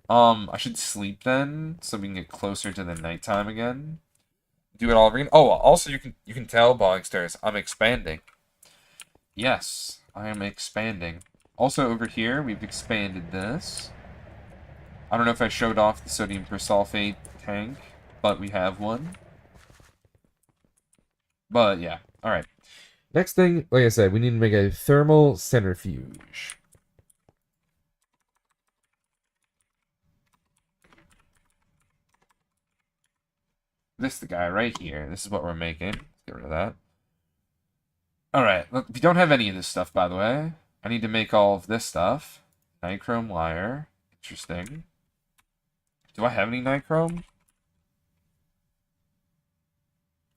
I should sleep then, so we can get closer to the nighttime again. Do it all over again. Oh, also you can tell, Bogsters, I'm expanding. Yes, I am expanding. Also over here, we've expanded this. I don't know if I showed off the sodium persulfate tank, but we have one. But yeah, alright. Next thing, like I said, we need to make a thermal centrifuge. This is the guy right here. This is what we're making. Let's get rid of that. Alright, look, we don't have any of this stuff, by the way. I need to make all of this stuff. Nichrome wire. Interesting. Do I have any nichrome?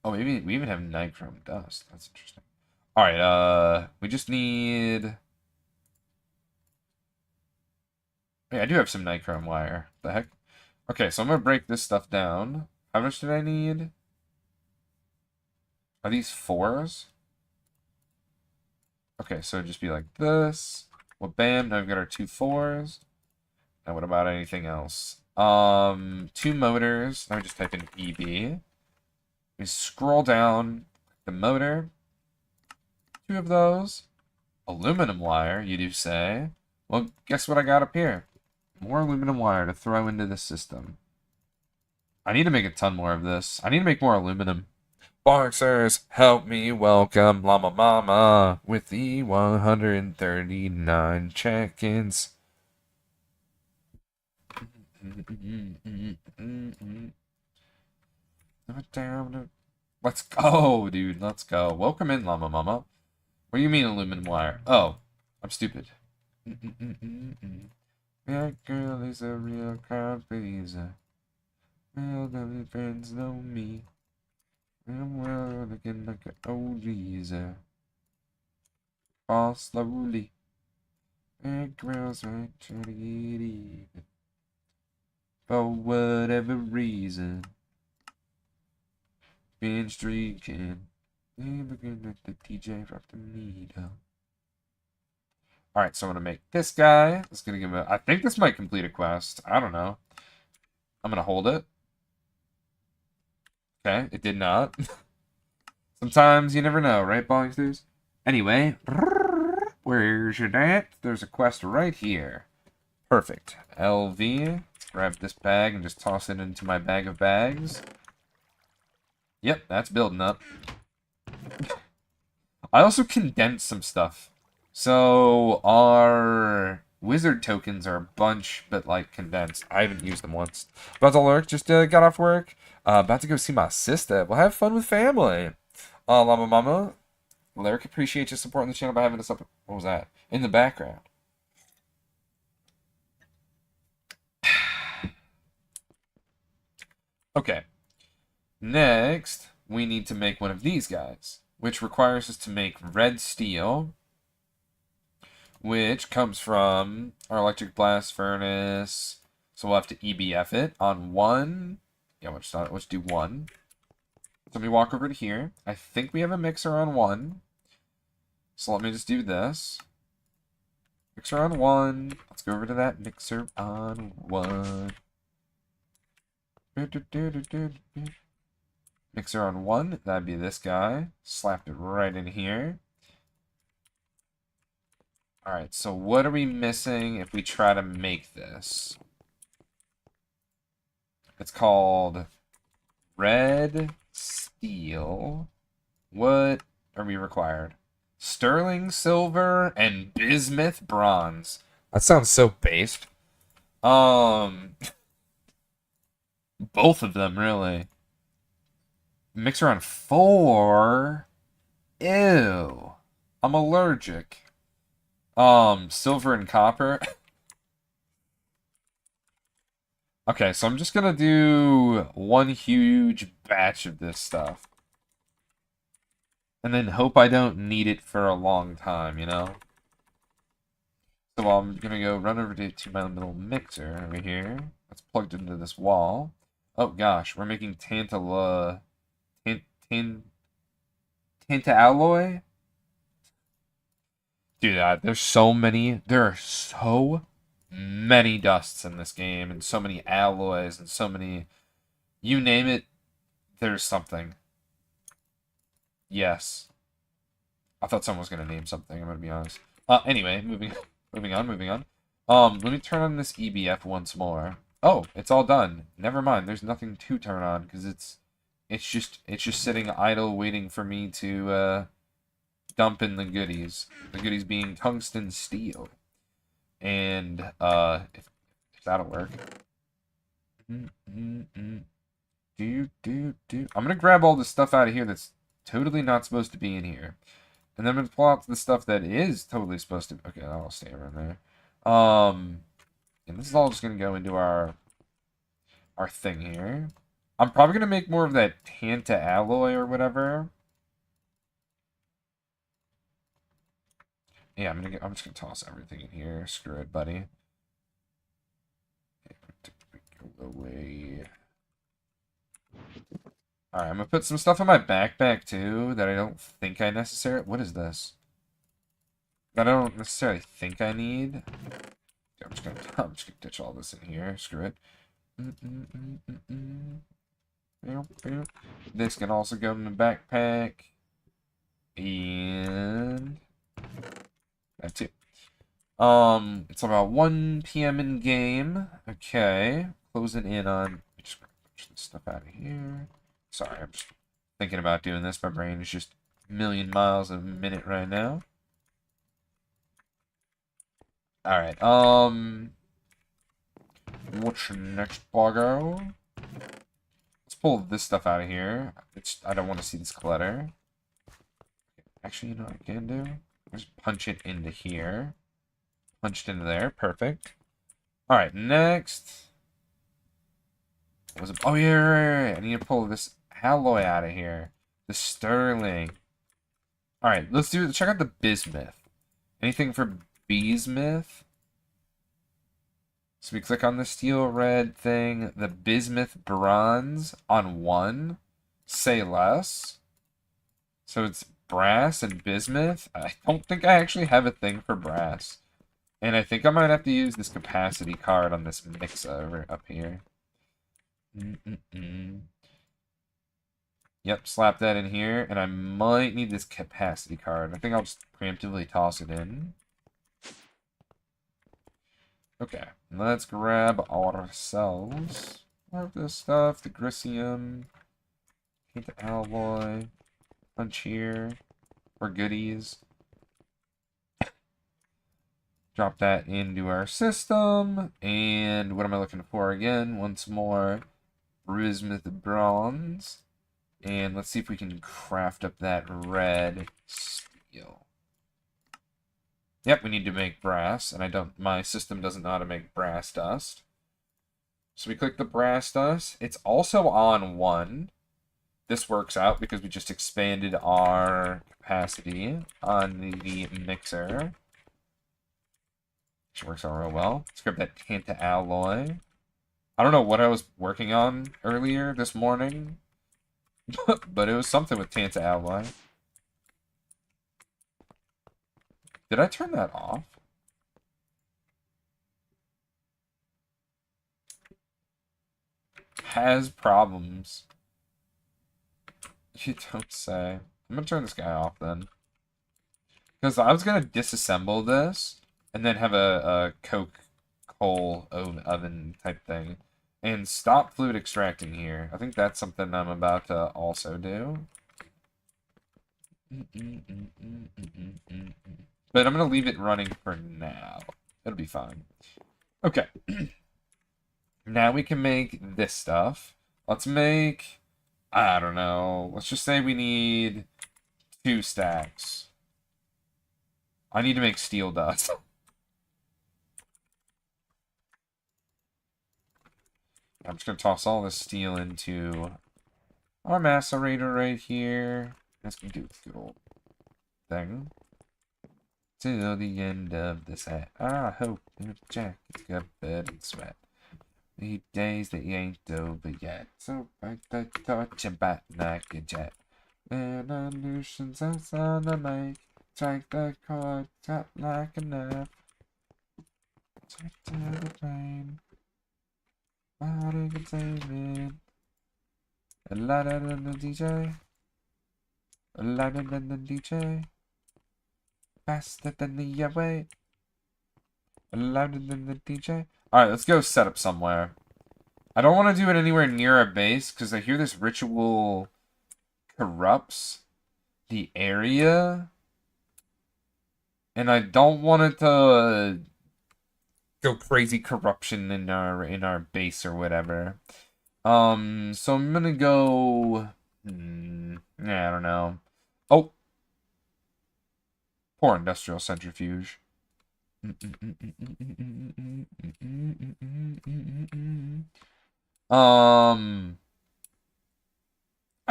Oh, maybe we even have nichrome dust. That's interesting. Alright, we just need... Yeah, I do have some nichrome wire. What the heck? Okay, so I'm gonna break this stuff down. How much did I need? Are these 4s? Okay, so it'd just be like this. Well, bam, now we've got our 2 4s. Now what about anything else? 2 motors. Now we just type in EB. We scroll down the motor. 2 of those. Aluminum wire, you do say. Well, guess what I got up here? More aluminum wire to throw into the system. I need to make a ton more of this. I need to make more aluminum. Boxers, help me welcome Llama Mama with the 139 check-ins. Let's go, dude. Let's go. Welcome in, Llama Mama. What do you mean, aluminum wire? Oh, I'm stupid. That girl is a real crowd pleaser. Well, the friends know me. I'm well looking like an old geezer. Fall slowly. That girl's right trying to get even. For whatever reason. Been streaking. Looking at the TJ from the needle. Alright, so I'm gonna make this guy. It's gonna give I think this might complete a quest. I don't know. I'm gonna hold it. Okay, it did not. Sometimes you never know, right, Ballingsters? Anyway, where's your at? There's a quest right here. Perfect. LV. Grab this bag and just toss it into my bag of bags. Yep, that's building up. I also condensed some stuff. So our wizard tokens are a bunch, but like condensed. I haven't used them once. About to lurk, just got off work. About to go see my sister. We'll have fun with family. Llama Mama, Lyric, appreciate your support on the channel by having us up. What was that? In the background. Okay. Next, we need to make one of these guys, which requires us to make red steel, which comes from our electric blast furnace. So we'll have to EBF it on 1. Yeah, let's do 1. So let me walk over to here. I think we have a mixer on 1. So let me just do this. Mixer on 1. Let's go over to that mixer on 1. Mixer on 1. That'd be this guy. Slapped it right in here. Alright, so what are we missing if we try to make this? It's called red steel. What are we required? Sterling silver and bismuth bronze. That sounds so based. Both of them, really. Mixer on 4. Ew. I'm allergic. Silver and copper. Okay, so I'm just gonna do one huge batch of this stuff. And then hope I don't need it for a long time, you know? So I'm gonna go run over to my little mixer over here. That's plugged into this wall. Oh gosh, we're making Tanta alloy? Dude, there are so many dusts in this game, and so many alloys, and so many, you name it, there's something. Yes. I thought someone was gonna name something, I'm gonna be honest. Anyway, moving on. Let me turn on this EBF once more. Oh, it's all done. Never mind, there's nothing to turn on, because it's just sitting idle waiting for me to, dump in the goodies. The goodies being tungsten steel. And, if that'll work. I'm gonna grab all the stuff out of here that's totally not supposed to be in here. And then I'm gonna pull out the stuff that is totally supposed to... Okay, that'll stay around there. And this is all just gonna go into our thing here. I'm probably gonna make more of that Tanta alloy or whatever. Yeah, I'm just gonna toss everything in here. Screw it, buddy. Go away. Alright, I'm gonna put some stuff in my backpack too that I don't think I necessarily... What is this? That I don't necessarily think I need. I'm just gonna ditch all this in here. Screw it. This can also go in the backpack. And that too. It's about 1 p.m. in game. Okay. Closing in on... Just gonna push this stuff out of here. Sorry, I'm just thinking about doing this. My brain is just a million miles a minute right now. Alright, what's next, Boggo? Let's pull this stuff out of here. I don't want to see this clutter. Actually, you know what I can do? Just punch it into here. Punch it into there. Perfect. Alright, next. What was it? Oh, yeah, right. I need to pull this alloy out of here. The sterling. Alright, let's check out the bismuth. Anything for bismuth? So we click on the steel red thing, the bismuth bronze on 1. Say less. So it's brass and bismuth. I don't think I actually have a thing for brass. And I think I might have to use this capacity card on this mixer up here. Yep, slap that in here. And I might need this capacity card. I think I'll just preemptively toss it in. Okay, let's grab ourselves more of this stuff. The Grisium. Get the alloy. Punch here. For goodies. Drop that into our system. And what am I looking for again? Once more. Bismuth bronze. And let's see if we can craft up that red steel. Yep, we need to make brass, and my system doesn't know how to make brass dust. So we click the brass dust. It's also on 1. This works out because we just expanded our capacity on the mixer. Which works out real well. Let's grab that Tanta alloy. I don't know what I was working on earlier this morning, but it was something with Tanta alloy. Did I turn that off? Has problems. You don't say. I'm gonna turn this guy off then. Because I was gonna disassemble this and then have a coke coal oven type thing. And stop fluid extracting here. I think that's something I'm about to also do. But I'm going to leave it running for now. It'll be fine. Okay. Now we can make this stuff. Let's make... I don't know. Let's just say we need 2 stacks. I need to make steel dust. I'm just going to toss all this steel into our macerator right here. Let's do this good old thing. Till the end of the set. I hope your jacket's got bed and sweat. The days that you ain't over yet. So bite the torch and bat like a jet. And a nuisance that's on the make. Strike the chord, tap like a knife. Strike to the brain. Body containment. A louder than the DJ. A louder than the DJ. Faster than the away. Louder than the DJ. Alright, let's go set up somewhere. I don't want to do it anywhere near a base, because I hear this ritual corrupts the area. And I don't want it to go crazy corruption in our base or whatever. So I'm gonna go... yeah, I don't know. Oh! Poor industrial centrifuge. I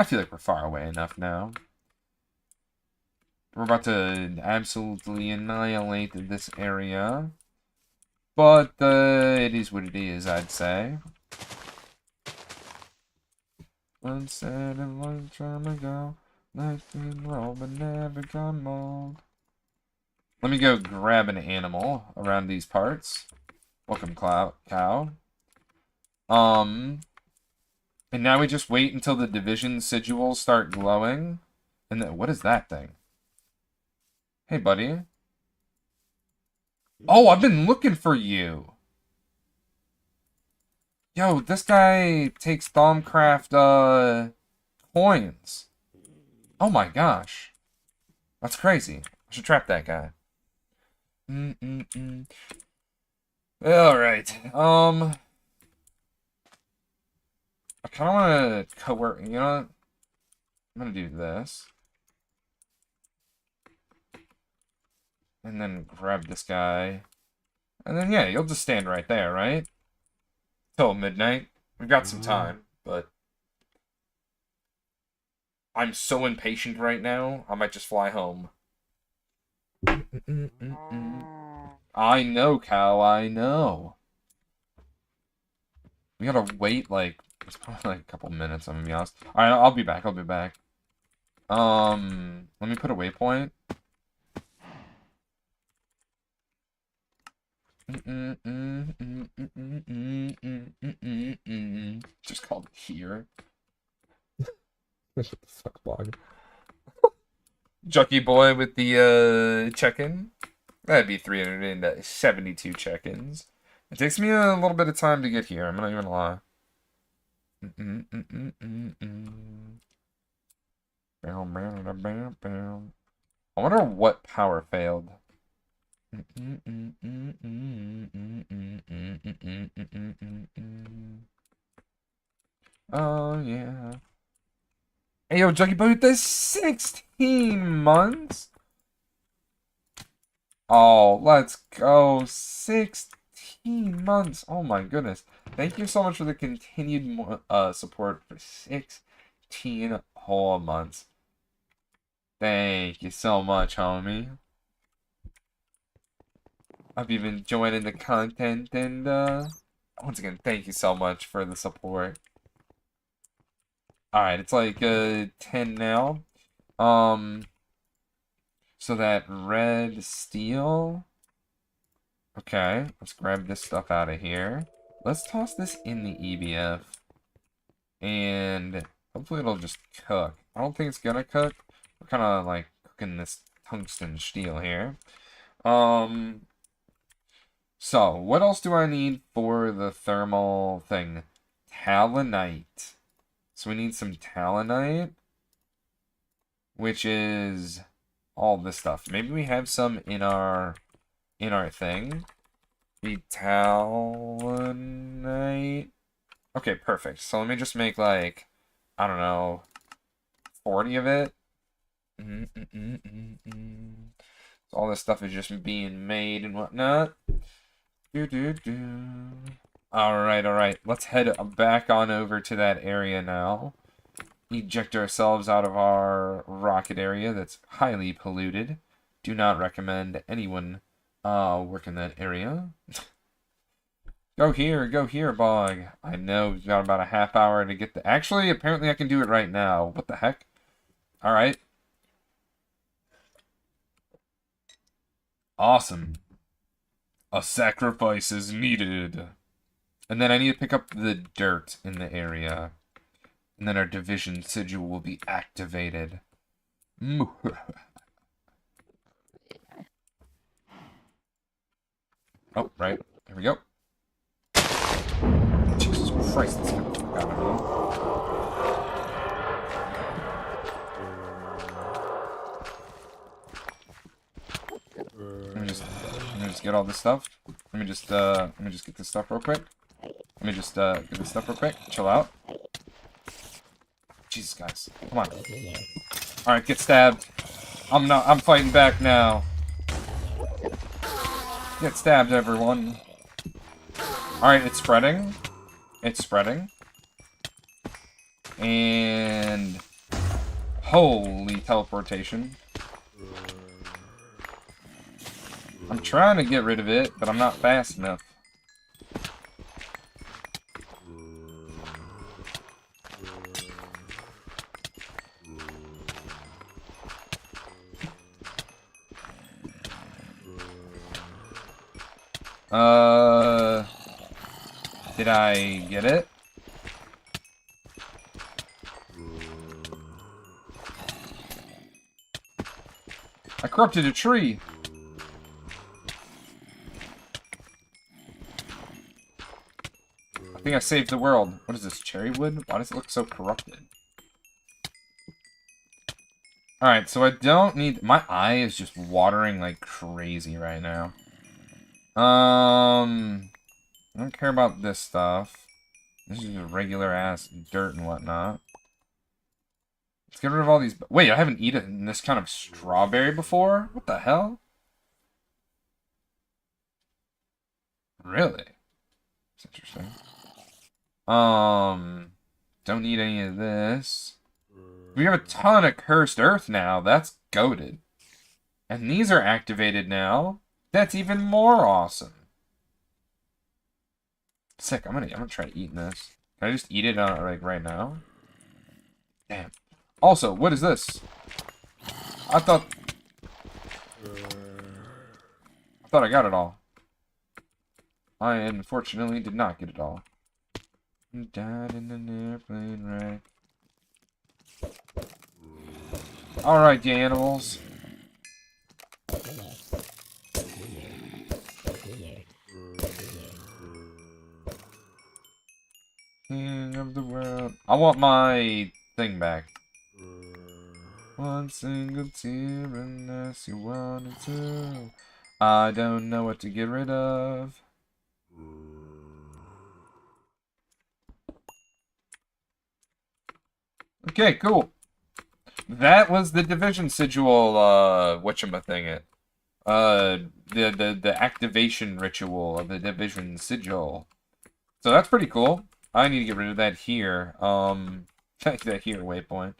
feel like we're far away enough now. We're about to absolutely annihilate this area. But it is what it is, I'd say. One said a long time ago, life been roll but never gone mold. Let me go grab an animal around these parts. Welcome, cow. And now we just wait until the division sigils start glowing. And then, what is that thing? Hey, buddy. Oh, I've been looking for you. Yo, this guy takes Thaumcraft, coins. Oh my gosh. That's crazy. I should trap that guy. Alright. I kind of want to co-work. You know what? I'm going to do this. And then grab this guy. And then, yeah, you'll just stand right there, right? Till midnight. We've got some time, but... I'm so impatient right now, I might just fly home. I know, Cal, I know. We gotta wait, like, it's probably like a couple minutes, I'm gonna be honest. Alright, I'll be back, I'll be back. Let me put a waypoint. Just called here. What the fuck, Bog? Jucky boy with the check-in. That'd be 372 check-ins. It takes me a little bit of time to get here, I'm not even gonna lie. I wonder what power failed. Oh, yeah. Hey, yo, Juggy Boy, that's 16 months? Oh, let's go. 16 months. Oh, my goodness. Thank you so much for the continued support for 16 whole months. Thank you so much, homie. I've been enjoying the content, and, once again, thank you so much for the support. Alright, it's like 10 now. So that red steel. Okay, let's grab this stuff out of here. Let's toss this in the EBF. And hopefully it'll just cook. I don't think it's gonna cook. We're kind of like cooking this tungsten steel here. So what else do I need for the thermal thing? Talonite. So we need some talonite, which is all this stuff. Maybe we have some in our thing. The talonite. Okay, perfect. So let me just make like, I don't know, 40 of it. So all this stuff is just being made and whatnot. Alright. Let's head back on over to that area now. Eject ourselves out of our rocket area that's highly polluted. Do not recommend anyone work in that area. Go here, Bog. I know we've got about a half hour to get the... Actually, apparently I can do it right now. What the heck? Alright. Awesome. A sacrifice is needed. And then I need to pick up the dirt in the area. And then our division sigil will be activated. Oh, right. Here we go. Jesus Christ, this guy got me. Let me just get all this stuff. Let me just get this stuff real quick. Let me just get this stuff real quick. Chill out. Jesus, guys. Come on. Alright, get stabbed. I'm fighting back now. Get stabbed, everyone. Alright, it's spreading. It's spreading. And... Holy teleportation. I'm trying to get rid of it, but I'm not fast enough. Did I get it? I corrupted a tree. I think I saved the world. What is this, cherry wood? Why does it look so corrupted? Alright, so I don't need... My eye is just watering like crazy right now. I don't care about this stuff. This is just regular ass dirt and whatnot. Let's get rid of all these... Wait, I haven't eaten this kind of strawberry before? What the hell? Really? That's interesting. Don't need any of this. We have a ton of cursed earth now. That's goated. And these are activated now. That's even more awesome. Sick. I'm gonna try eating this. Can I just eat it like right now? Damn. Also, what is this? I thought I got it all. I unfortunately did not get it all. Died in an airplane wreck. Alright, you animals. King of the world. I want my thing back. One single tear unless you wanted to. I don't know what to get rid of. Okay, cool. That was the division sigil, whatchamacallit. The activation ritual of the division sigil. So that's pretty cool. I need to get rid of that here. That here waypoint.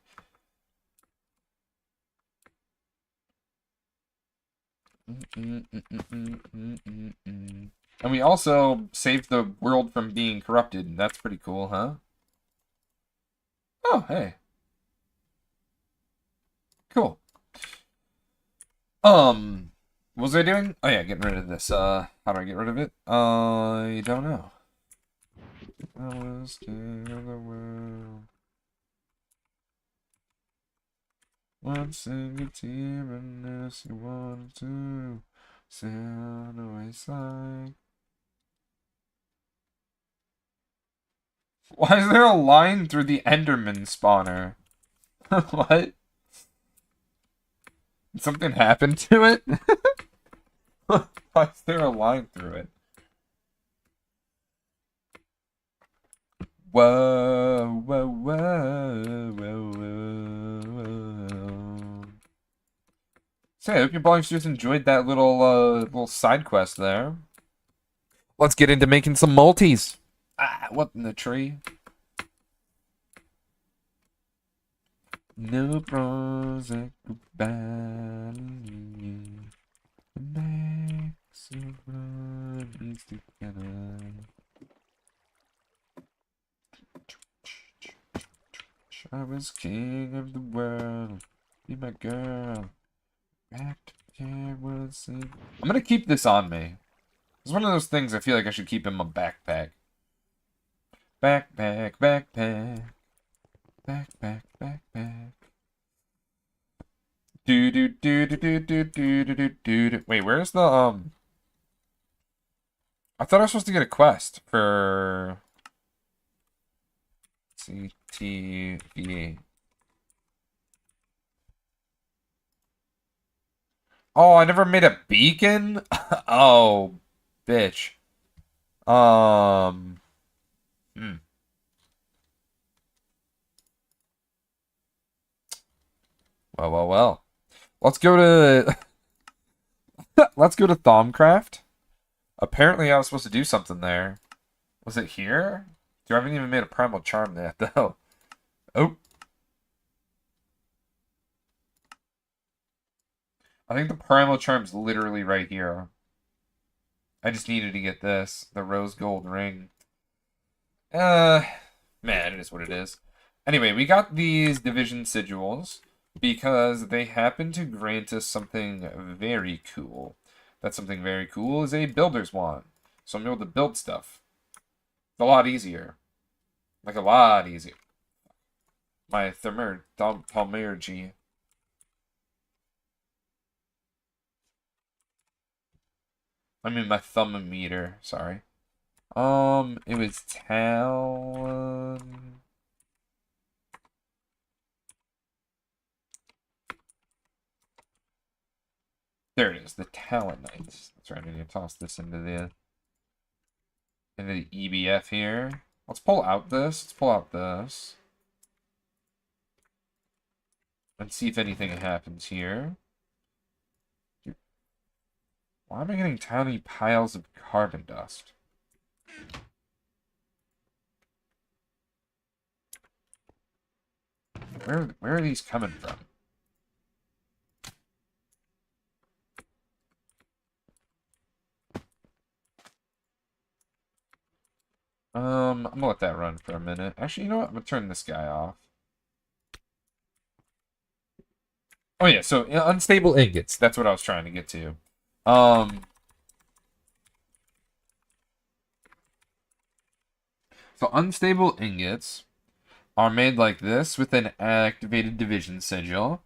And we also saved the world from being corrupted. That's pretty cool, huh? Oh, hey. Cool. What was I doing? Oh yeah, getting rid of this. How do I get rid of it? I don't know. I was king of the world. One single team unless you wanted to. Sound always like. Why is there a line through the Enderman spawner? What? Did something happen to it? Why is there a line through it? Whoa, whoa, whoa, whoa, whoa. So I hope your Bowling Students enjoyed that little side quest there. Let's get into making some multis. Ah, what in the tree? No Prozac goodbye. The necks of blood beats together. I was king of the world. Be my girl. Back here was I'm gonna keep this on me. It's one of those things I feel like I should keep in my backpack. Backpack, backpack. Backpack, backpack. Do do do do do do do do do do. Wait, where's the I thought I was supposed to get a quest for CTV. Oh, I never made a beacon? Oh, bitch. Hmm. Well, well, well. Let's go to let's go to Thaumcraft. Apparently I was supposed to do something there. Was it here? Dude, I haven't even made a primal charm yet, though. Oh. I think the primal charm's literally right here. I just needed to get this. The rose gold ring. Man, it is what it is. Anyway, we got these division sigils because they happen to grant us something very cool. That something very cool is a builder's wand. So I'm able to build stuff. It's a lot easier. Like a lot easier. My thaumaturgy. I mean my thermometer, sorry. It was Talon. There it is, the Talonite. That's right, I need to toss this into the EBF here. Let's pull out this. Let's pull out this. And see if anything happens here. Why am I getting tiny piles of carbon dust? Where are these coming from? I'm gonna let that run for a minute. Actually, you know what? I'm gonna turn this guy off. Oh yeah, so unstable ingots. That's what I was trying to get to. So unstable ingots are made like this with an activated division sigil.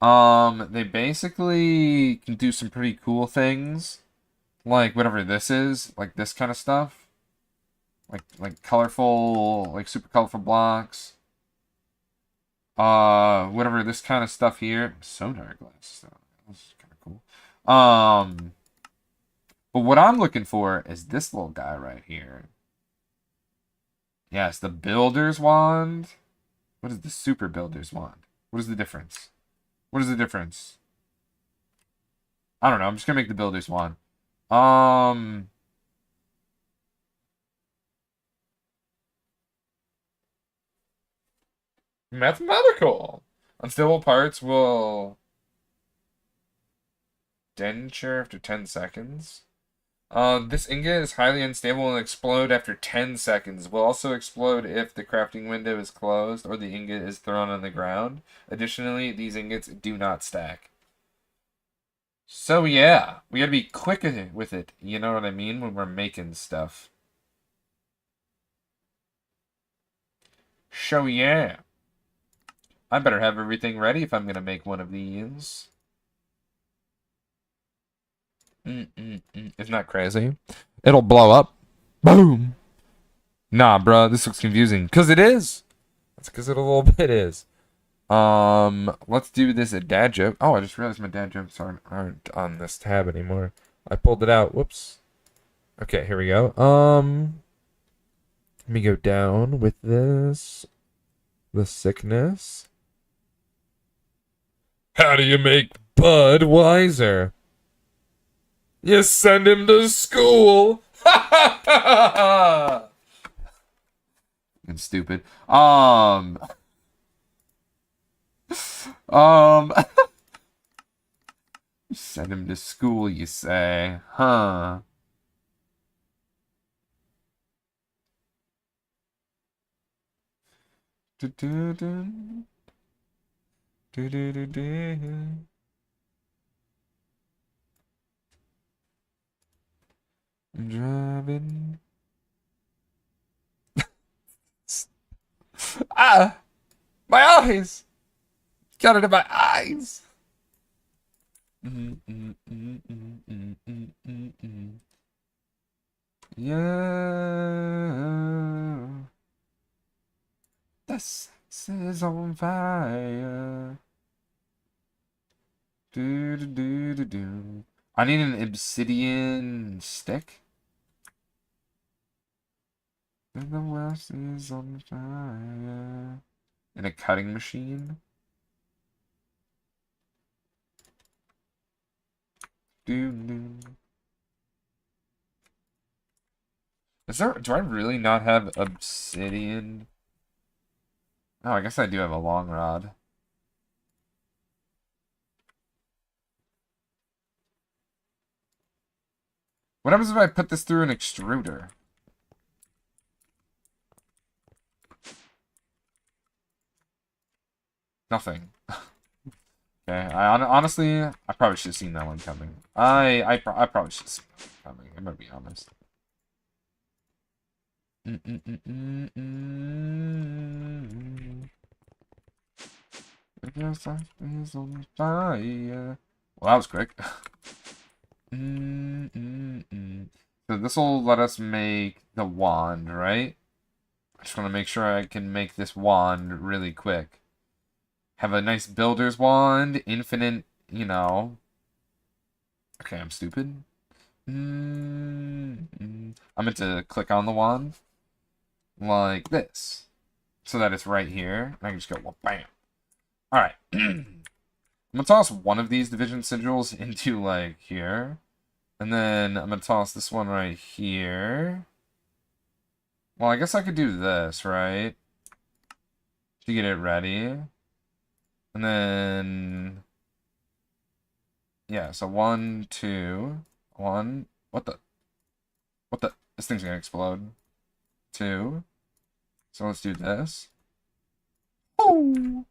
They basically can do some pretty cool things, like whatever this is, like this kind of stuff, like colorful, like super colorful blocks. Whatever this kind of stuff here. Sonar glass. This is kind of cool. But what I'm looking for is this little guy right here. Yes, the Builder's Wand. What is the Super Builder's Wand? What is the difference? What is the difference? I don't know. I'm just gonna make the Builder's Wand. Mathematical. Unstable parts will denture after 10 seconds. This ingot is highly unstable and will explode after 10 seconds. Will also explode if the crafting window is closed or the ingot is thrown on the ground. Additionally, these ingots do not stack. So yeah, we gotta be quick with it. You know what I mean? When we're making stuff. So yeah. I better have everything ready if I'm gonna make one of these. Isn't that crazy? It'll blow up. Boom. Nah, bro, this looks confusing. Cause it is. That's because it a little bit is. Let's do this a dad joke. Oh, I just realized my dad jokes aren't on this tab anymore. I pulled it out. Whoops. Okay, here we go. Let me go down with this. The sickness. How do you make Bud wiser? You send him to school. It's stupid. Send him to school, you say? Huh? Do-do-do. Do-do-do-do. I'm driving. Ah! My eyes! Got it in my eyes! Yeah. The sex is on fire. Do do do do do. I need an obsidian stick. And the west is on fire. And a cutting machine. Do do. Do I really not have obsidian? Oh, I guess I do have a long rod. What happens if I put this through an extruder? Nothing. Okay, honestly, I probably should have seen that one coming. I probably should have seen that one coming. I'm gonna be honest. Is on fire. Well, that was quick. So this will let us make the wand, right? I just want to make sure I can make this wand really quick. Have a nice builder's wand, infinite, you know. Okay, I'm stupid. I meant to click on the wand like this, so that it's right here. And I can just go, well, bam. All right. I'm gonna toss one of these division sigils into like here, and then I'm gonna toss this one right here. Well, I guess I could do this, right? To get it ready. And then yeah, so 1, 2, 1. What the? What the? This thing's gonna explode. 2. So let's do this. Oh!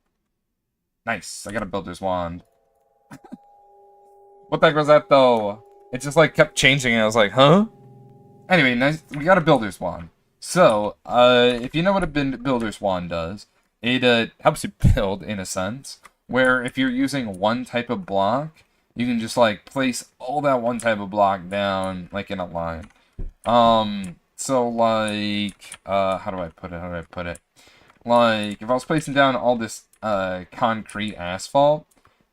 Nice. I got a builder's wand. What the heck was that though? It just like kept changing and I was like, huh? Anyway, nice. We got a builder's wand. So, if you know what a builder's wand does, it helps you build in a sense. Where if you're using one type of block, you can just like place all that one type of block down like in a line. So like, how do I put it? How do I put it? Like, if I was placing down all this concrete asphalt,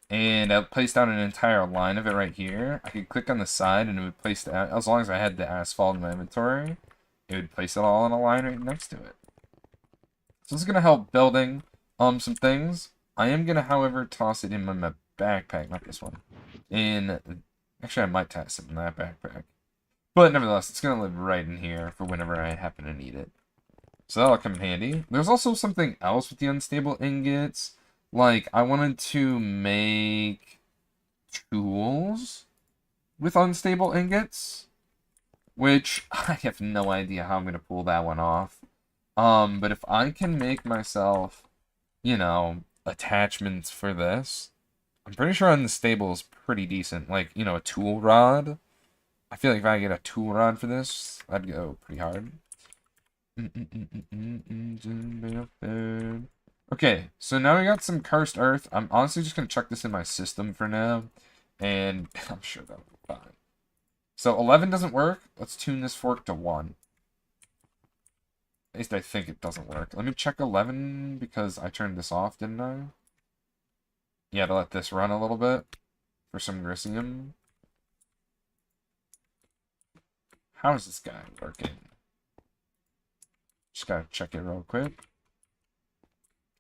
and I placed down an entire line of it right here, I could click on the side and it would place that, as long as I had the asphalt in my inventory, it would place it all in a line right next to it. So this is going to help building some things. I am going to, however, toss it in my backpack, not this one. Actually, I might toss it in that backpack. But nevertheless, it's going to live right in here for whenever I happen to need it. So that'll come in handy. There's also something else with the unstable ingots. Like, I wanted to make tools with unstable ingots, which I have no idea how I'm going to pull that one off. But if I can make myself, you know, attachments for this, I'm pretty sure unstable is pretty decent. Like, you know, a tool rod. I feel like if I get a tool rod for this, that'd go pretty hard. Okay, so now we got some cursed earth. I'm honestly just going to chuck this in my system for now, and I'm sure that'll be fine. So 11 doesn't work. Let's tune this fork to 1. At least I think it doesn't work. Let me check 11, because I turned this off, didn't I? Yeah, to let this run a little bit for some Grisium. How is this guy working? Just gotta check it real quick.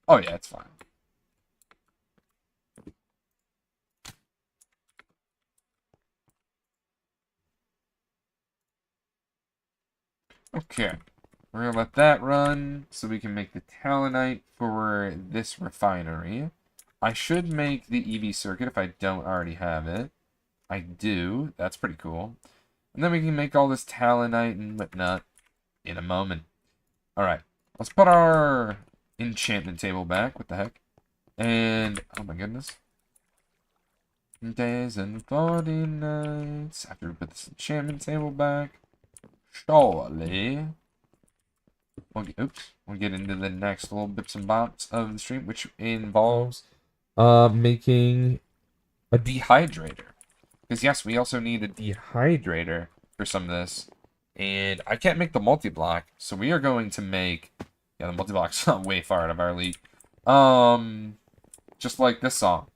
Oh yeah, it's fine. Okay. We're gonna let that run so we can make the talonite for this refinery. I should make the EV circuit if I don't already have it. I do. That's pretty cool. And then we can make all this talonite and whatnot in a moment. Alright. Let's put our enchantment table back. What the heck? And, oh my goodness. Days and 40 nights. After we put this enchantment table back. Surely. We'll get into the next little bits and bops of the stream, which involves making a dehydrator. Because yes, we also need a dehydrator for some of this. And I can't make the multi-block, so we are going to make... Yeah, the multi-block's way far out of our league. Just like this song.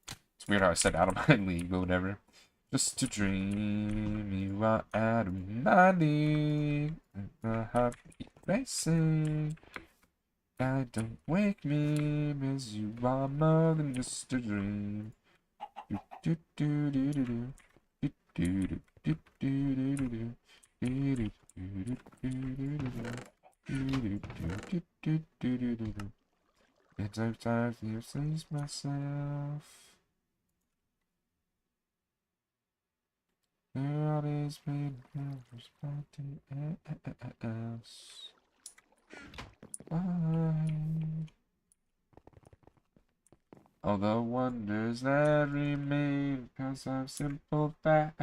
It's weird how I said out of my league or whatever. Just to dream you are out of my league. My heart keeps racing. God, don't wake me, because you are more than just a dream. Do do do do do do do do do do do do. It's so time to please myself. All is made of something else. Although wonders that remain, cause of simple fact,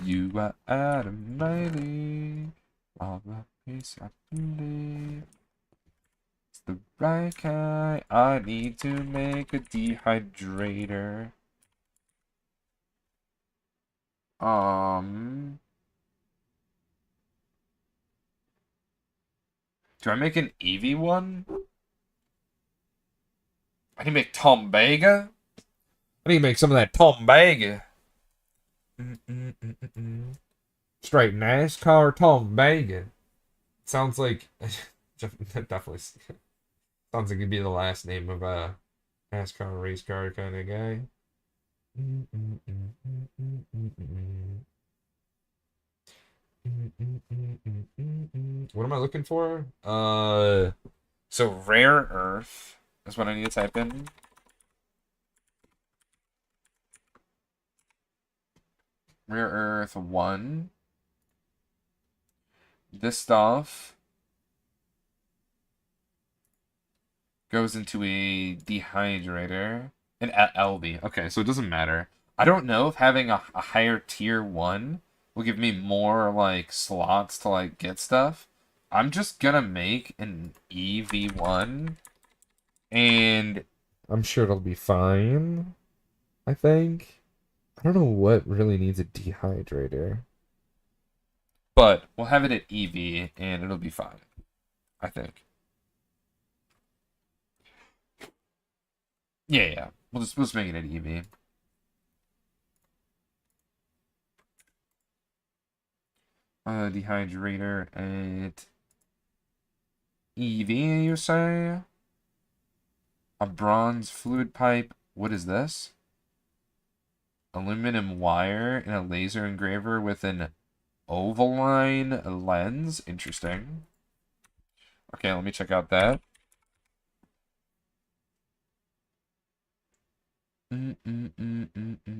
you are out of my league. All the peace I believe. It's the right kind. I need to make a dehydrator. Do I make an Eevee one? I need to make Tom Bega? I need to make some of that Tom Bega. Straight NASCAR Tom Bagan. Sounds like definitely sounds like it'd be the last name of a NASCAR race car kind of guy. What am I looking for? So rare earth is what I need to type in. Rare earth 1. This stuff goes into a dehydrator. An LB. Okay, so it doesn't matter. I don't know if having a higher tier 1 will give me more, like, slots to, like, get stuff. I'm just gonna make an EV1, and I'm sure it'll be fine. I think. I don't know what really needs a dehydrator. but we'll have it at EV, and it'll be fine. I think. Yeah. We'll just make it at EV. Dehydrator at EV, you say? A bronze fluid pipe. What is this? Aluminum wire and a laser engraver with an ovaline lens. Interesting. Okay, let me check out that.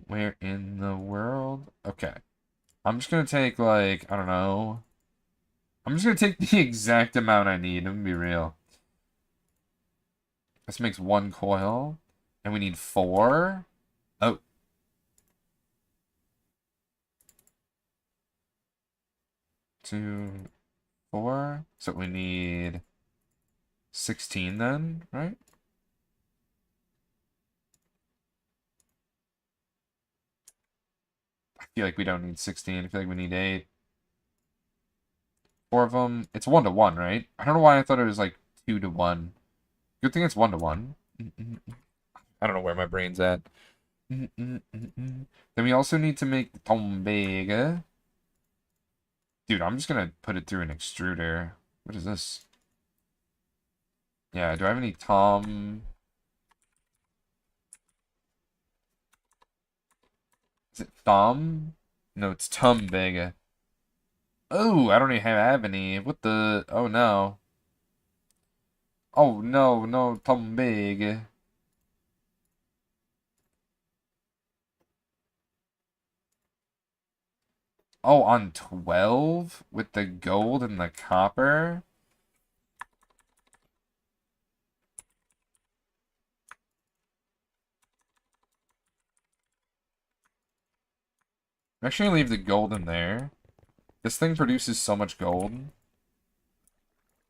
Where in the world? Okay. I'm just gonna take, like, I don't know. I'm just gonna take the exact amount I need. I'm gonna be real. This makes 1 coil. And we need 4. Oh. Two, 4. So we need 16 then, right? I feel like we don't need 16. I feel like we need 8. 4 of them. It's 1 to 1, right? I don't know why I thought it was like 2 to 1. Good thing it's 1 to 1. I don't know where my brain's at. Then we also need to make the tombega. Dude, I'm just gonna put it through an extruder. What is this? Yeah, do I have any Tom? Is it Thumb? No, it's Tombega. Oh, I don't even have any. What the? Oh no. Oh no, no Tombega. Oh, on 12 with the gold and the copper. I'm actually gonna leave the gold in there. This thing produces so much gold.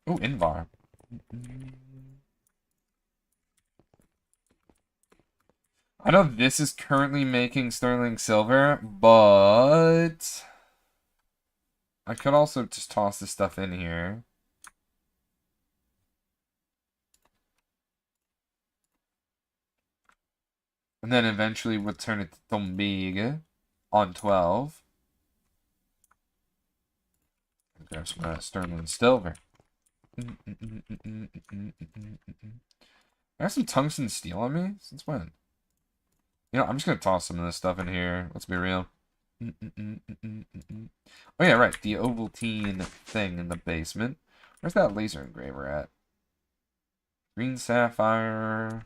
Oh, Invar. I know this is currently making sterling silver, but I could also just toss this stuff in here. And then eventually we'll turn it to Tombig on 12. There's some sterling silver. I have some tungsten steel on me? Since when? You know, I'm just gonna toss some of this stuff in here. Let's be real. Oh yeah, right. The Ovaltine thing in the basement. Where's that laser engraver at? Green sapphire.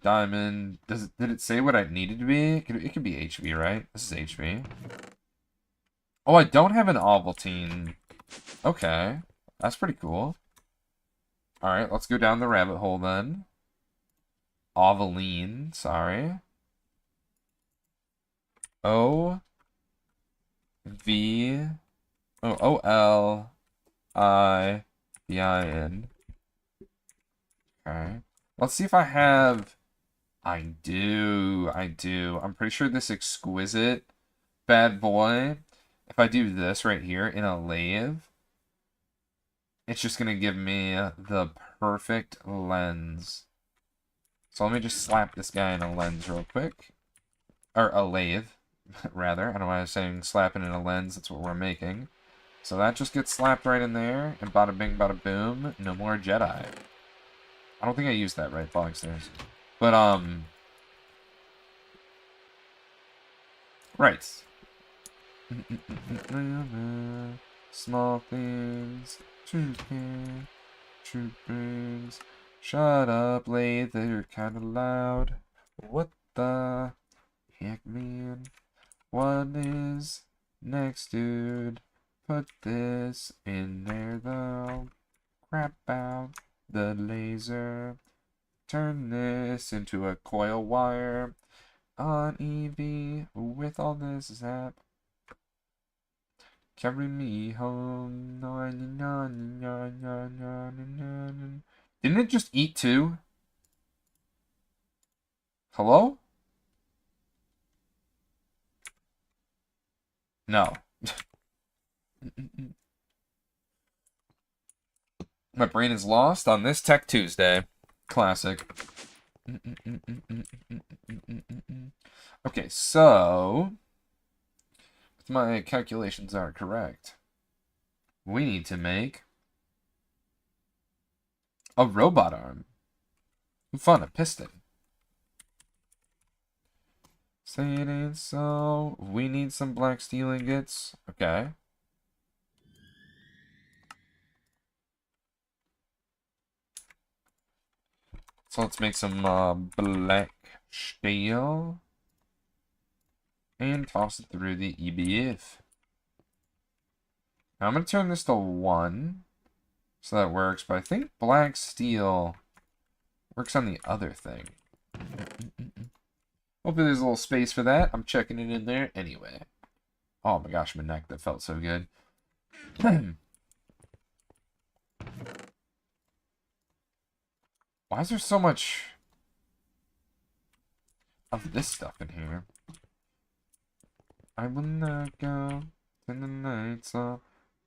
Diamond. Did it say what I needed to be? It could be HV, right? This is HV. Oh, I don't have an Ovaltine. Okay. That's pretty cool. Alright, let's go down the rabbit hole then. Ovaline, sorry. O V O L I V I N. Okay. Let's see if I have. I do. I'm pretty sure this exquisite bad boy. If I do this right here in a lathe, it's just gonna give me the perfect lens. So let me just slap this guy in a lens real quick. or a lathe, rather. I don't know why I was saying slapping in a lens. That's what we're making. So that just gets slapped right in there, and bada bing, bada boom. No more Jedi. I don't think I used that right, falling stairs. But, right. Small things, truth can, truth brings. Shut up, lathe, they're kinda loud. What the heck, man? What is next, dude? Put this in there, though. Crap out the laser. Turn this into a coil wire on EV with all this zap. Carry me home. Didn't it just eat too? Hello? No. My brain is lost on this Tech Tuesday. Classic. Okay, so if my calculations are correct, we need to make a robot arm. Fun, a piston. Say it ain't so. We need some black steel ingots. Okay. So let's make some black steel and toss it through the EBF. Now I'm going to turn this to 1 so that works, but I think black steel works on the other thing. Hopefully there's a little space for that. I'm checking it in there anyway. Oh my gosh, my neck, that felt so good. Why is there so much of this stuff in here? I will not go when the nights off.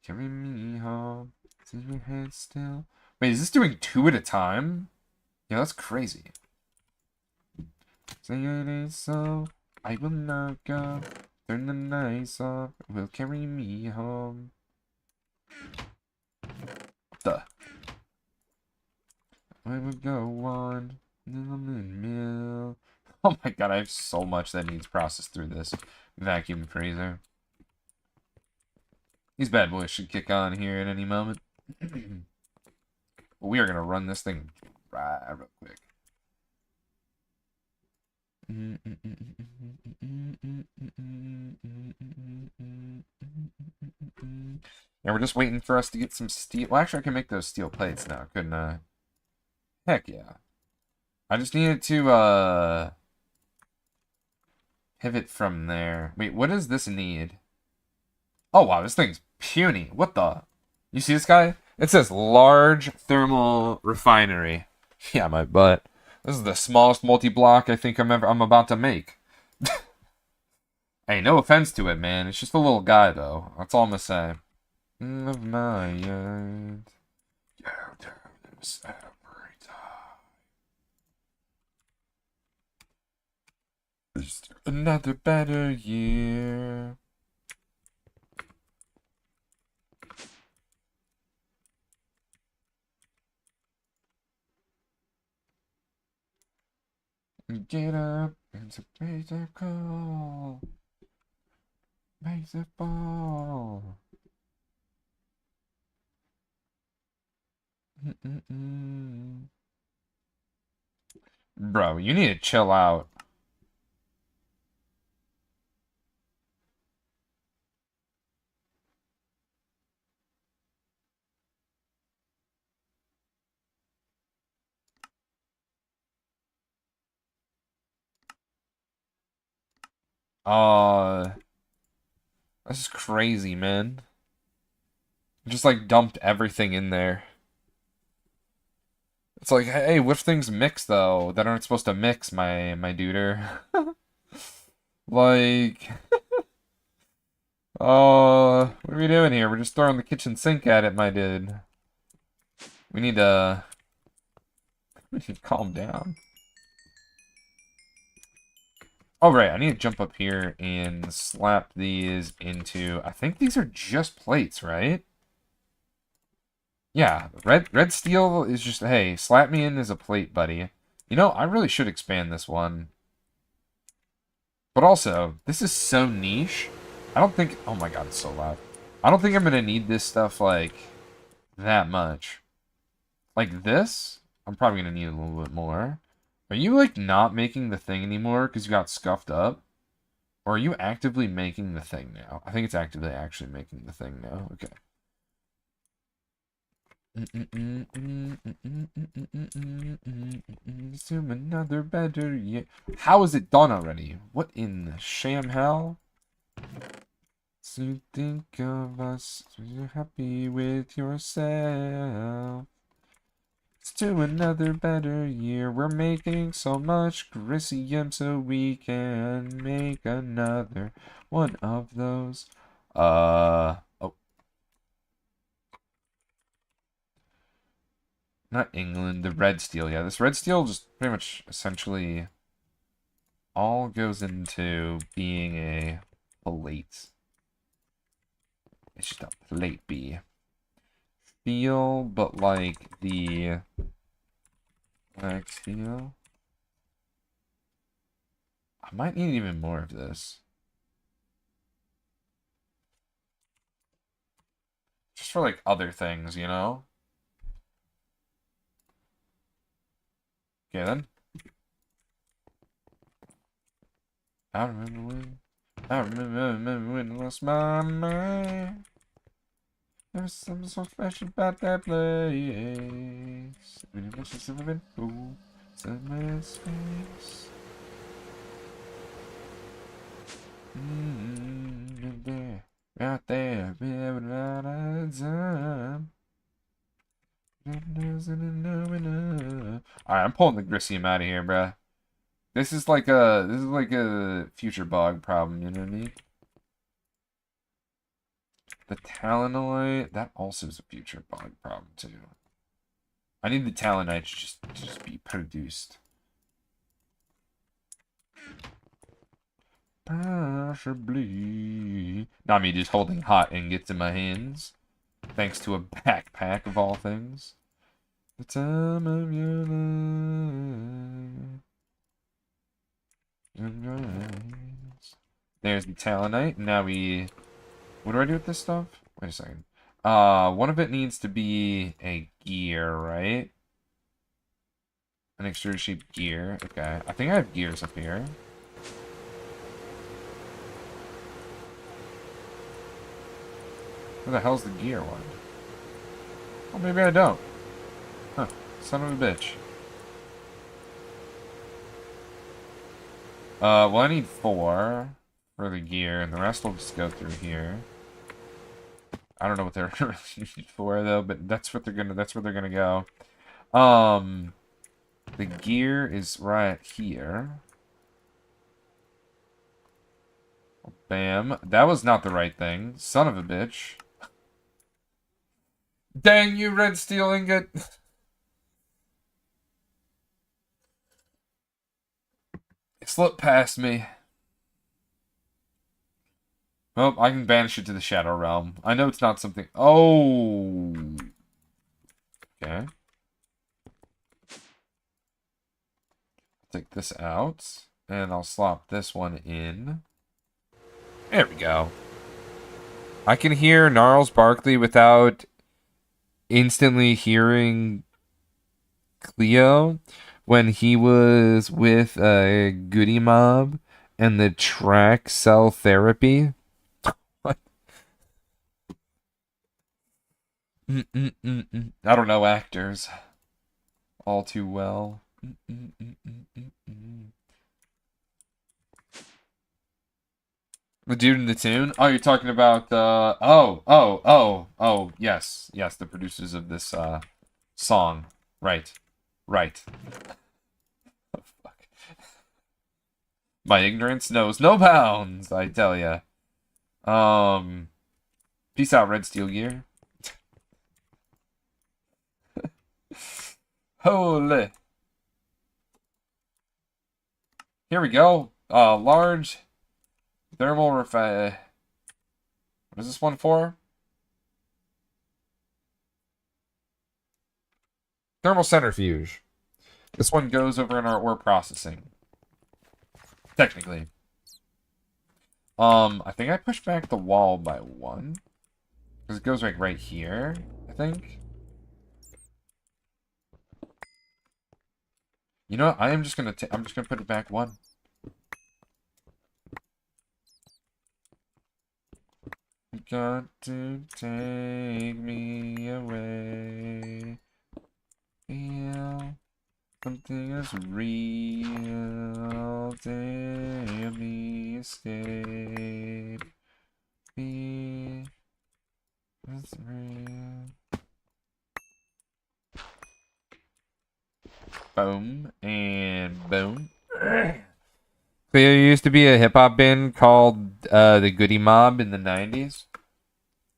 Carry me home. See your head still. Wait, is this doing 2 at a time? Yeah, that's crazy. Say it ain't so. I will not go. Turn the nights off. Will carry me home. What the? I will go on. Mill. Oh my god, I have so much that needs processed through this vacuum freezer. These bad boys should kick on here at any moment. But we are going to run this thing real quick. And we're just waiting for us to get some steel. Well, actually, I can make those steel plates now, couldn't I? Heck yeah. I just needed to, pivot from there. Wait, what does this need? Oh, wow, this thing's puny. What the? You see this guy? It says large thermal refinery. Yeah, my butt. This is the smallest multi-block I think I'm about to make. Hey, no offense to it, man. It's just a little guy, though. That's all I'm gonna say. Of my yard. You do this every time. Just another better year. Get up, it's a baseball. Baseball. Bro, you need to chill out. This is crazy, man. Just like dumped everything in there. It's like, hey, what if things mix though that aren't supposed to mix, my duder? Like, oh, what are we doing here? We're just throwing the kitchen sink at it, my dude. We need to calm down. Oh, right. I need to jump up here and slap these into... I think these are just plates, right? Yeah, red steel is just, hey, slap me in as a plate, buddy. You know, I really should expand this one. But also, this is so niche. I don't think... Oh my god, it's so loud. I don't think I'm going to need this stuff, like, that much. Like this, I'm probably going to need a little bit more. Are you, like, not making the thing anymore because you got scuffed up? Or are you actively making the thing now? I think it's actively actually making the thing now. Okay. Assume another better year. How is it done already? What in the sham hell? So you think of us, so you're happy with yourself. It's to another better year. We're making so much Grissium so we can make another one of those. Oh. Not England, the red steel. Yeah, this red steel just pretty much essentially all goes into being a plate. It's just a plate B. Steel, but like the black steel. I might need even more of this. Just for like other things, you know? Okay then. I remember when I lost my mind. There's something so special about that place. When you mention something cool, somewhere in space. There, out there, we have a lot of time. Alright, I'm pulling the Grissium out of here, bruh. This is like a future bog problem, you know what I mean? The Talonite, that also is a future bog problem too. I need the Talonite to just be produced. Possibly. Not me just holding hot ingots in my hands. Thanks to a backpack of all things. The time of your life. There's the Talonite. Now we... What do I do with this stuff? Wait a second. One of it needs to be a gear, right? An extruder shaped gear. Okay. I think I have gears up here. Where the hell's the gear one? Oh, maybe I don't. Huh. Son of a bitch. Well, I need 4 for the gear, and the rest will just go through here. I don't know what they're really needed for though, but that's what they're gonna go. The gear is right here. Bam. That was not the right thing. Son of a bitch. Dang you, red steel ingot. It slipped past me. Well, I can banish it to the Shadow Realm. I know it's not something... Oh! Okay. Take this out. And I'll slop this one in. There we go. I can hear Gnarls Barkley without instantly hearing Cleo when he was with Goody Mob and the track Cell Therapy. What? I don't know actors all too well. The dude in the tune? Oh, you're talking about yes. Yes, the producers of this song. Right. Right. Oh, fuck. My ignorance knows no bounds, I tell ya. Peace out, Red Steel Gear. Holy. Here we go. Large thermal what is this one for? Thermal centrifuge. This one goes over in our ore processing. Technically. I think I pushed back the wall by 1. Because it goes like right here, I think. You know what? I'm just gonna put it back 1. You got to take me away. Feel something is real. Take me escape. Be it's real. Boom and boom. There used to be a hip hop band called the Goody Mob in the 90s.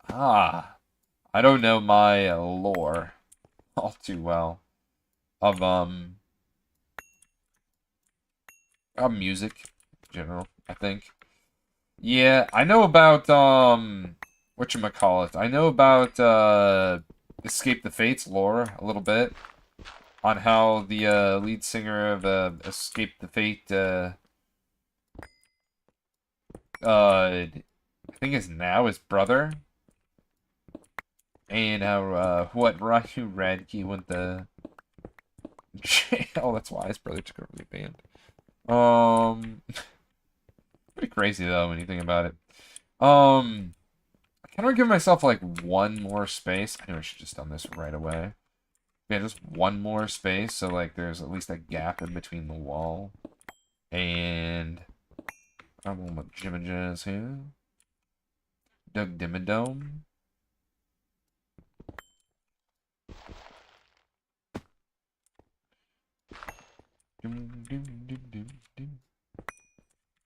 I don't know my lore all too well of music in general, I think. Yeah, I know about whatchamacallit. I know about Escape the Fates lore a little bit on how the lead singer of Escape the Fate I think is now his brother, and how what Raju Radke went to jail. That's why his brother took over the band. Pretty crazy though when you think about it. I kind of give myself like 1 more space. I know I should just done this right away. Yeah, just 1 more space, so like there's at least a gap in between the wall. And I'm on my Jimmy here. Doug Dimmadome.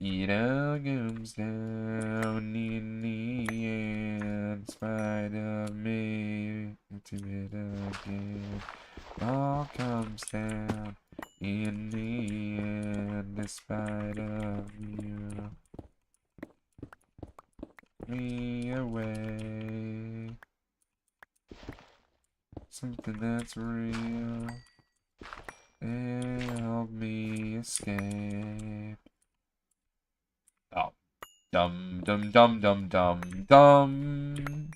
It all comes down in the end, in spite of me, to it again. All comes down in the end, despite of you. Me away. Something that's real. Help me escape. Oh. Dum dum dum dum dum dum.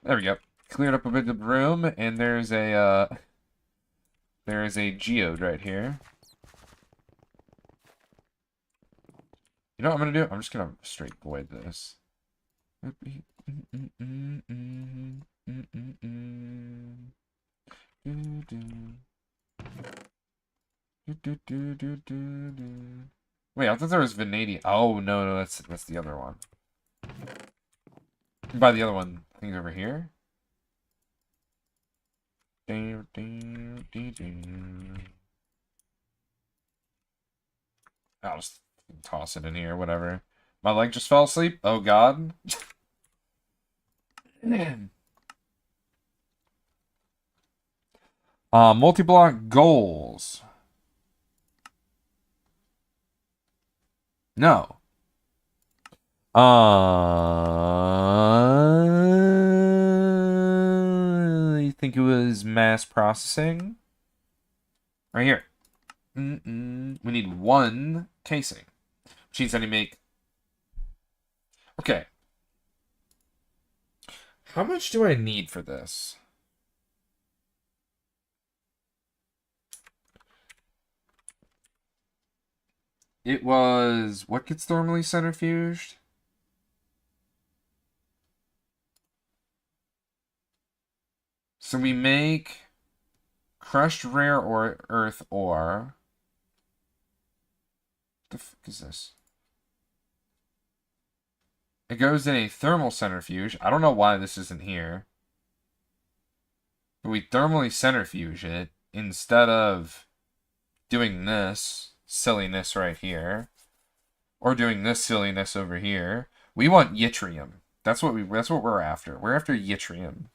There we go. Cleared up a bit of the room, and there's a geode right here. You know what I'm gonna do? I'm just gonna straight void this. Wait, I thought there was vanadium. Oh no, that's the other one. By the other one, I think over here. I'll just toss it in here, whatever. My leg just fell asleep. Oh god. Multi-block goals. No. You think it was mass processing? Right here. We need 1 casing. Which means I need to make... Okay. How much do I need for this? It was... What gets thermally centrifuged? So we make crushed rare or earth ore. What the fuck is this? It goes in a thermal centrifuge. I don't know why this isn't here. But we thermally centrifuge it instead of doing this silliness right here. Or doing this silliness over here. We want yttrium. That's what we're after. We're after yttrium.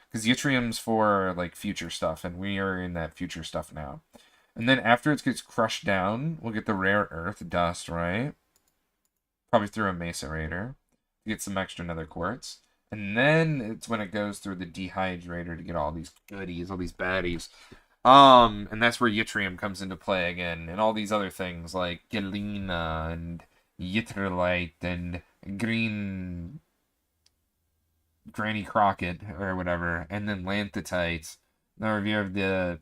Because yttrium's for like future stuff, and we are in that future stuff now. And then after it gets crushed down, we'll get the rare earth dust, right? Probably through a macerator to get some extra nether quartz. And then it's when it goes through the dehydrator to get all these goodies, all these baddies. And that's where yttrium comes into play again, and all these other things like galena and ytterlite and green Granny Crockett or whatever, and then lanthotite. The review of the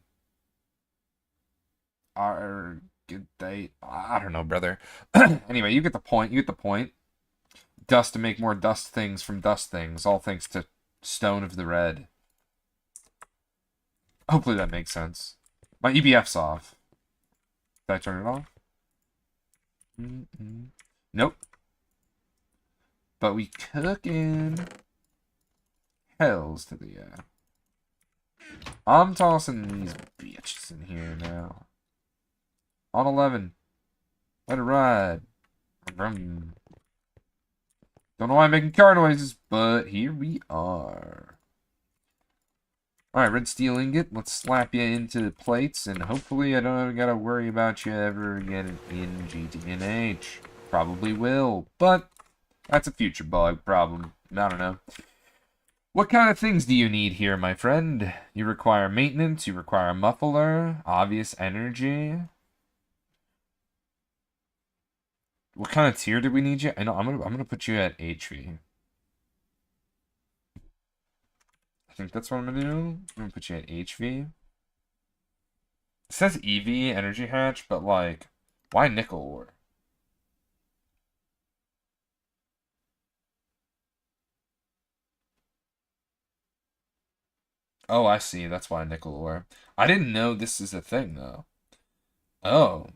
argidite. I don't know, brother. Anyway, you get the point. You get the point. Dust to make more dust things from dust things, all thanks to Stone of the Red. Hopefully that makes sense. My EBF's off. Did I turn it off? Nope. But we cooking. Hells to the I'm tossing these bitches in here now. On 11. Let it ride. Don't know why I'm making car noises, but here we are. Alright, red steel ingot. Let's slap you into plates, and hopefully I don't gotta worry about you ever again in GTNH. Probably will, but that's a future bug problem. I don't know. What kind of things do you need here, my friend? You require maintenance, you require a muffler, obvious energy. What kind of tier do we need you? I know I'm gonna put you at HV. I think that's what I'm gonna do. I'm gonna put you at HV. It says EV energy hatch, but like, why nickel ore? Oh, I see. That's why nickel ore. I didn't know this is a thing though. Oh.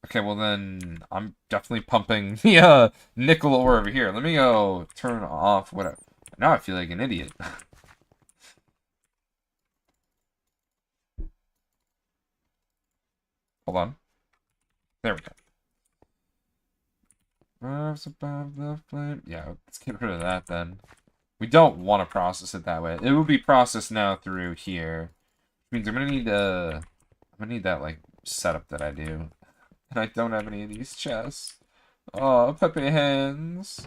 Okay, well then I'm definitely pumping the nickel ore over here. Let me go turn off whatever. Now I feel like an idiot. Hold on. There we go. Rise above the flame. Yeah, let's get rid of that then. We don't want to process it that way. It will be processed now through here. Which means I'm gonna need that like setup that I do. And I don't have any of these chests. Oh, Pepe hands.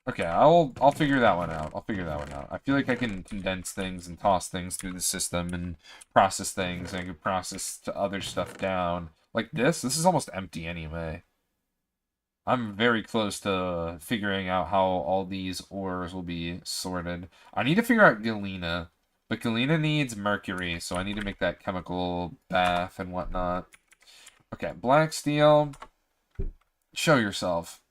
Okay, I'll figure that one out. I'll figure that one out. I feel like I can condense things and toss things through the system and process things, and I can process the other stuff down. Like this is almost empty anyway. I'm very close to figuring out how all these ores will be sorted. I need to figure out galena. But galena needs mercury, so I need to make that chemical bath and whatnot. Okay, black steel. Show yourself.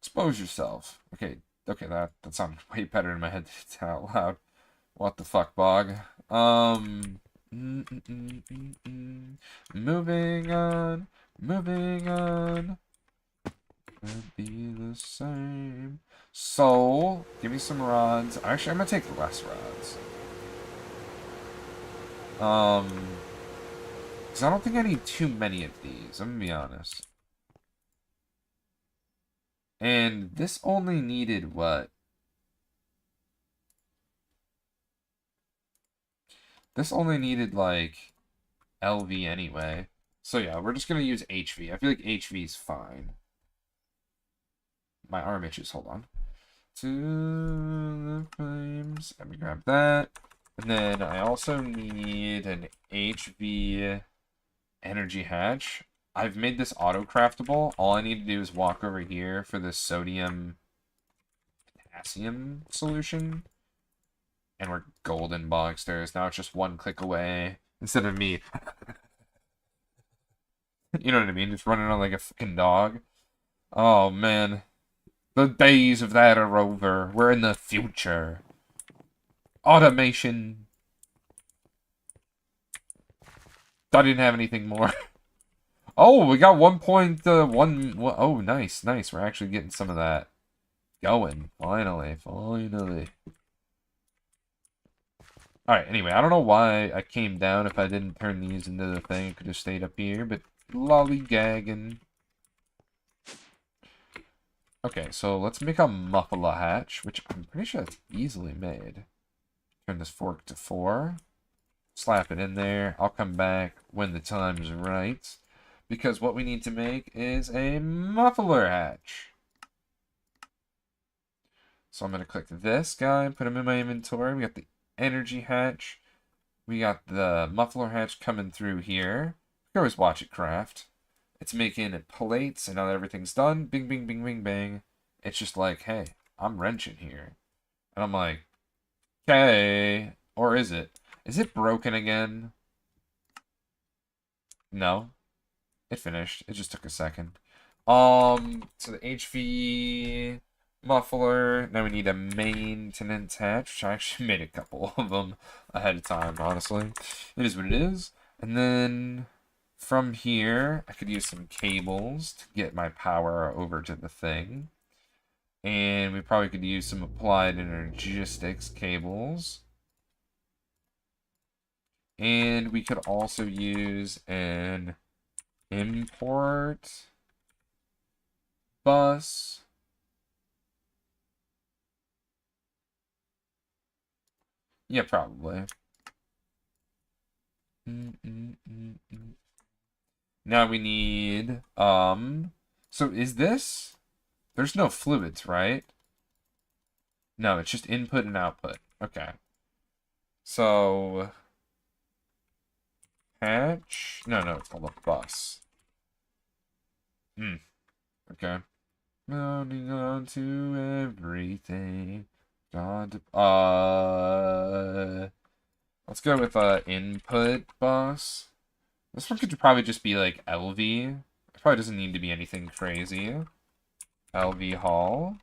Expose yourself. Okay, that sounded way better in my head out loud. What the fuck, Bog? Moving on. Moving on. Could be the same. So, give me some rods. Actually, I'm gonna take less rods. Because I don't think I need too many of these. I'm gonna be honest. And this only needed what? This only needed like LV anyway. So yeah, we're just gonna use HV. I feel like HV is fine. My arm itches. Hold on. To the flames. Let me grab that. And then I also need an HV energy hatch. I've made this auto-craftable. All I need to do is walk over here for the sodium potassium solution. And we're golden, Bogsters. Now it's just one click away. Instead of me. You know what I mean? Just running on like a fucking dog. Oh, man. The days of that are over. We're in the future. Automation. I didn't have anything more. Oh, we got 1.1. Oh, nice, nice. We're actually getting some of that going. Finally, finally. Alright, anyway, I don't know why I came down if I didn't turn these into the thing. I could have stayed up here, but lollygagging. Okay, so let's make a muffler hatch, which I'm pretty sure that's easily made. Turn this fork to 4. Slap it in there. I'll come back when the time's right. Because what we need to make is a muffler hatch. So I'm going to click this guy, put him in my inventory. We got the energy hatch. We got the muffler hatch coming through here. You can always watch it craft. It's making plates, and now that everything's done, bing, bing, bing, bing, bang. It's just like, hey, I'm wrenching here. And I'm like, okay. Or is it? Is it broken again? No. It finished. It just took a second. So the HV muffler. Now we need a maintenance hatch, which I actually made a couple of them ahead of time, honestly. It is what it is. And then from here, I could use some cables to get my power over to the thing. And we probably could use some applied energistics cables. And we could also use an import bus. Yeah, probably. Now we need, so is this? There's no fluids, right? No, it's just input and output. Okay. So, hatch? No, it's called a bus. Okay. Mounting on to everything. God, let's go with input bus. This one could probably just be like LV. It probably doesn't need to be anything crazy. LV Hall.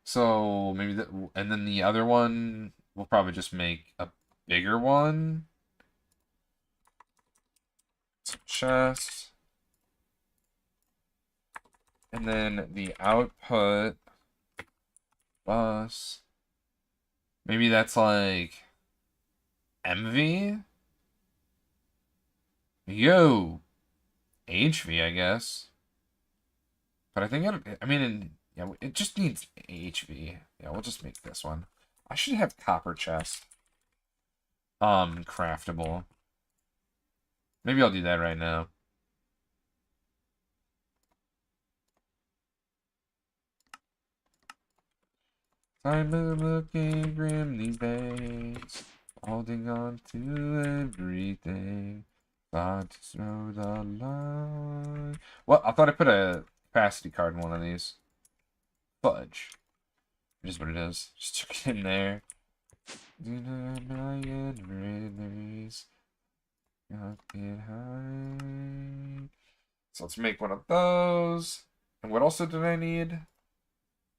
So maybe and then the other one we'll probably just make a bigger one. Chest. And then the output bus. Maybe that's like MV? Yo! HV, I guess. But I think yeah, it just needs HV. Yeah, we'll just make this one. I should have copper chest. Craftable. Maybe I'll do that right now. I'm looking grim these days, holding on to everything. Got to throw the line. What? I thought I put a capacity card in one of these. Fudge. It is what it is. Just took it in there. Deny my enemies. Got it high. So let's make one of those. And what also did I need?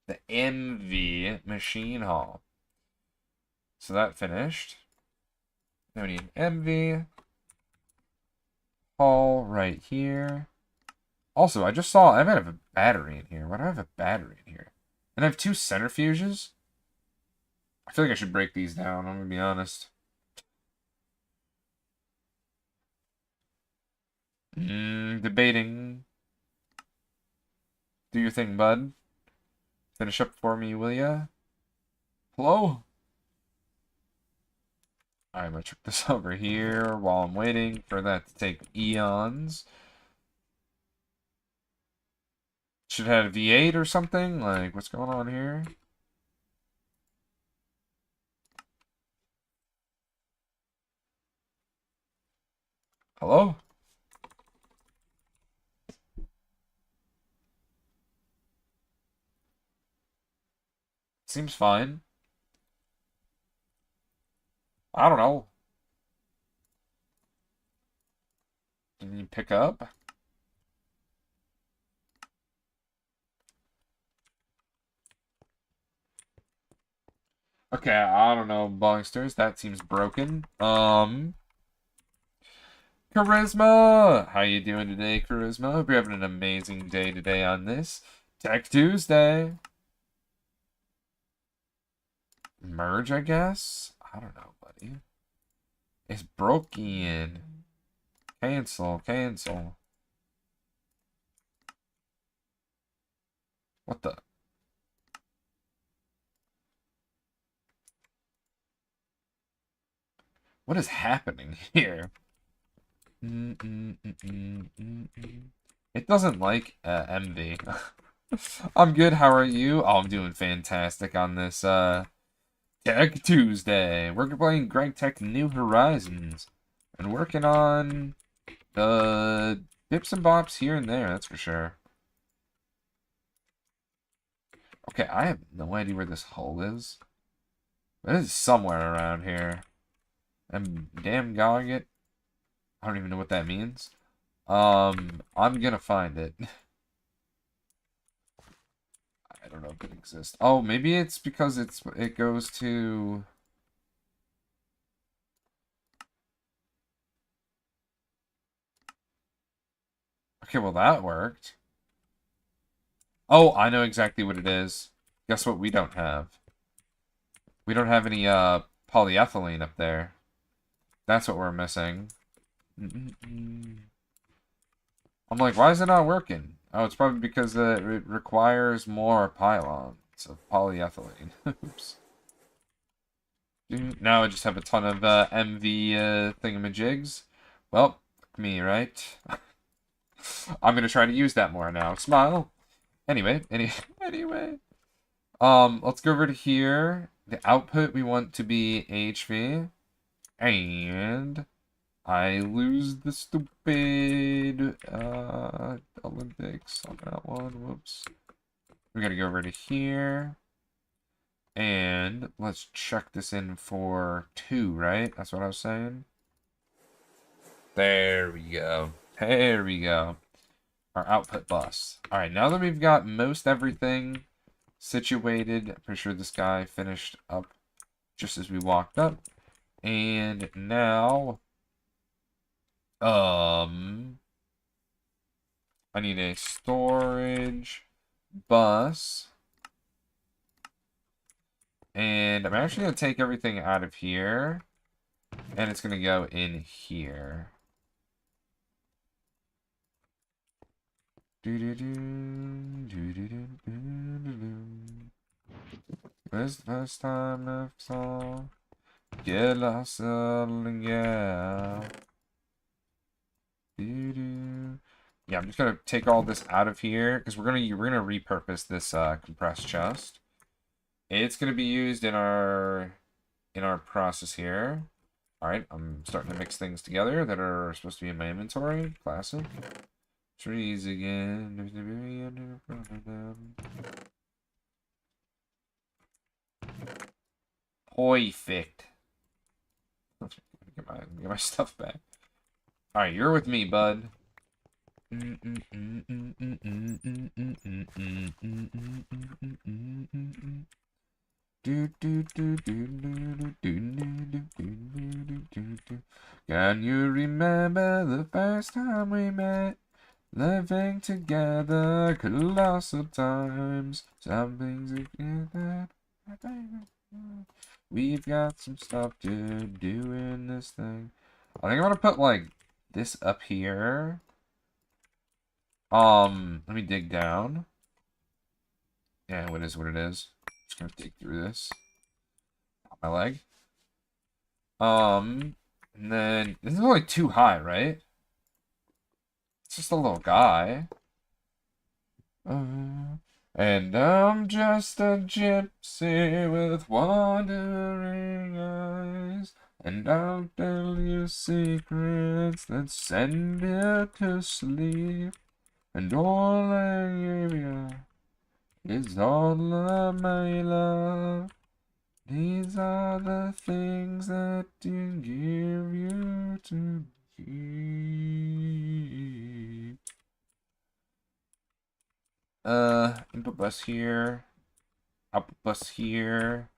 The MV machine hall. So that finished. Now we need MV hall right here. Also, I just saw I might have a battery in here. Why do I have a battery in here? And I have 2 centrifuges? I feel like I should break these down, I'm gonna be honest. Debating. Do your thing, bud. Finish up for me, will ya? Hello? I'm gonna check this over here while I'm waiting for that to take eons. Should have had a V8 or something? Like, what's going on here? Hello? Seems fine. I don't know. Didn't you pick up? Okay, I don't know, Bongsters. That seems broken. Charisma! How you doing today, Charisma? Hope you're having an amazing day today on this Tech Tuesday. Merge, I guess? I don't know, buddy. It's broken. Cancel. What the? What is happening here? It doesn't like MV. I'm good. How are you? Oh, I'm doing fantastic on this Tech Tuesday. We're playing Greg Tech New Horizons and working on the bips and bops here and there. That's for sure. Okay, I have no idea where this hole is. But it is somewhere around here. And damn Gogget. I don't even know what that means. I'm gonna find it. I don't know if it exists. Oh, maybe it's because it goes to... Okay, well that worked. Oh, I know exactly what it is. Guess what we don't have? We don't have any polyethylene up there. That's what we're missing. I'm like, why is it not working? Oh, it's probably because it requires more pylons of polyethylene. Oops. Now I just have a ton of MV thingamajigs. Well, me, right? I'm gonna try to use that more now. Smile. Anyway. Let's go over to here. The output we want to be HV. And I lose the stupid Olympics on that one. Whoops. We gotta go over to here. And let's check this in for 2, right? That's what I was saying. There we go. There we go. Our output bus. Alright, now that we've got most everything situated, pretty sure this guy finished up just as we walked up. And now, I need a storage bus. And I'm actually going to take everything out of here. And it's going to go in here. Where's the first time I saw? Get lost, yeah. Yeah, I'm just gonna take all this out of here because we're gonna repurpose this compressed chest. It's gonna be used in our process here. All right, I'm starting to mix things together that are supposed to be in my inventory. Classic. Trees again. Perfect. Get my stuff back. All right, you're with me, bud. Can you remember the first time we met? Living together, colossal times. Some things together. We've got some stuff to do in this thing. I think I'm gonna put like this up here. Let me dig down. Yeah, what is what it is. Just gonna dig through this. My leg. And then this is only too high, right? It's just a little guy. And I'm just a gypsy with wandering eyes. And I'll tell you secrets that send you to sleep. And all I give you is all of my love. These are the things that you give you to keep. Input bus here. Output bus here.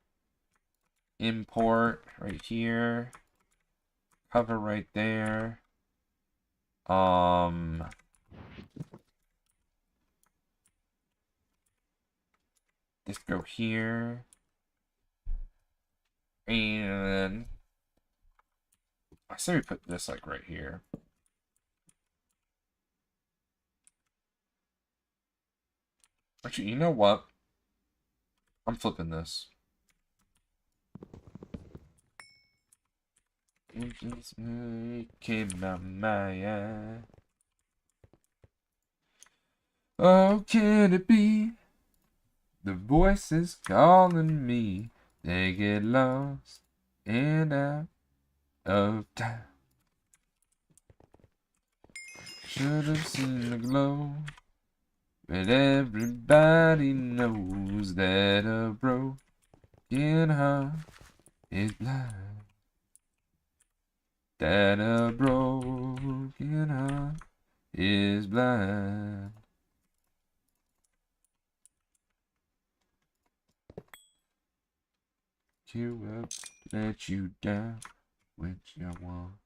Import right here. Cover right there. This go here. And I say we put this like right here. Actually, you know what? I'm flipping this. Just making my mind. Oh, can it be? The voices calling me. They get lost and out of time. Should have seen the glow. But everybody knows that a broken heart is blind. That a broken heart is blind. You up, let you down, which you want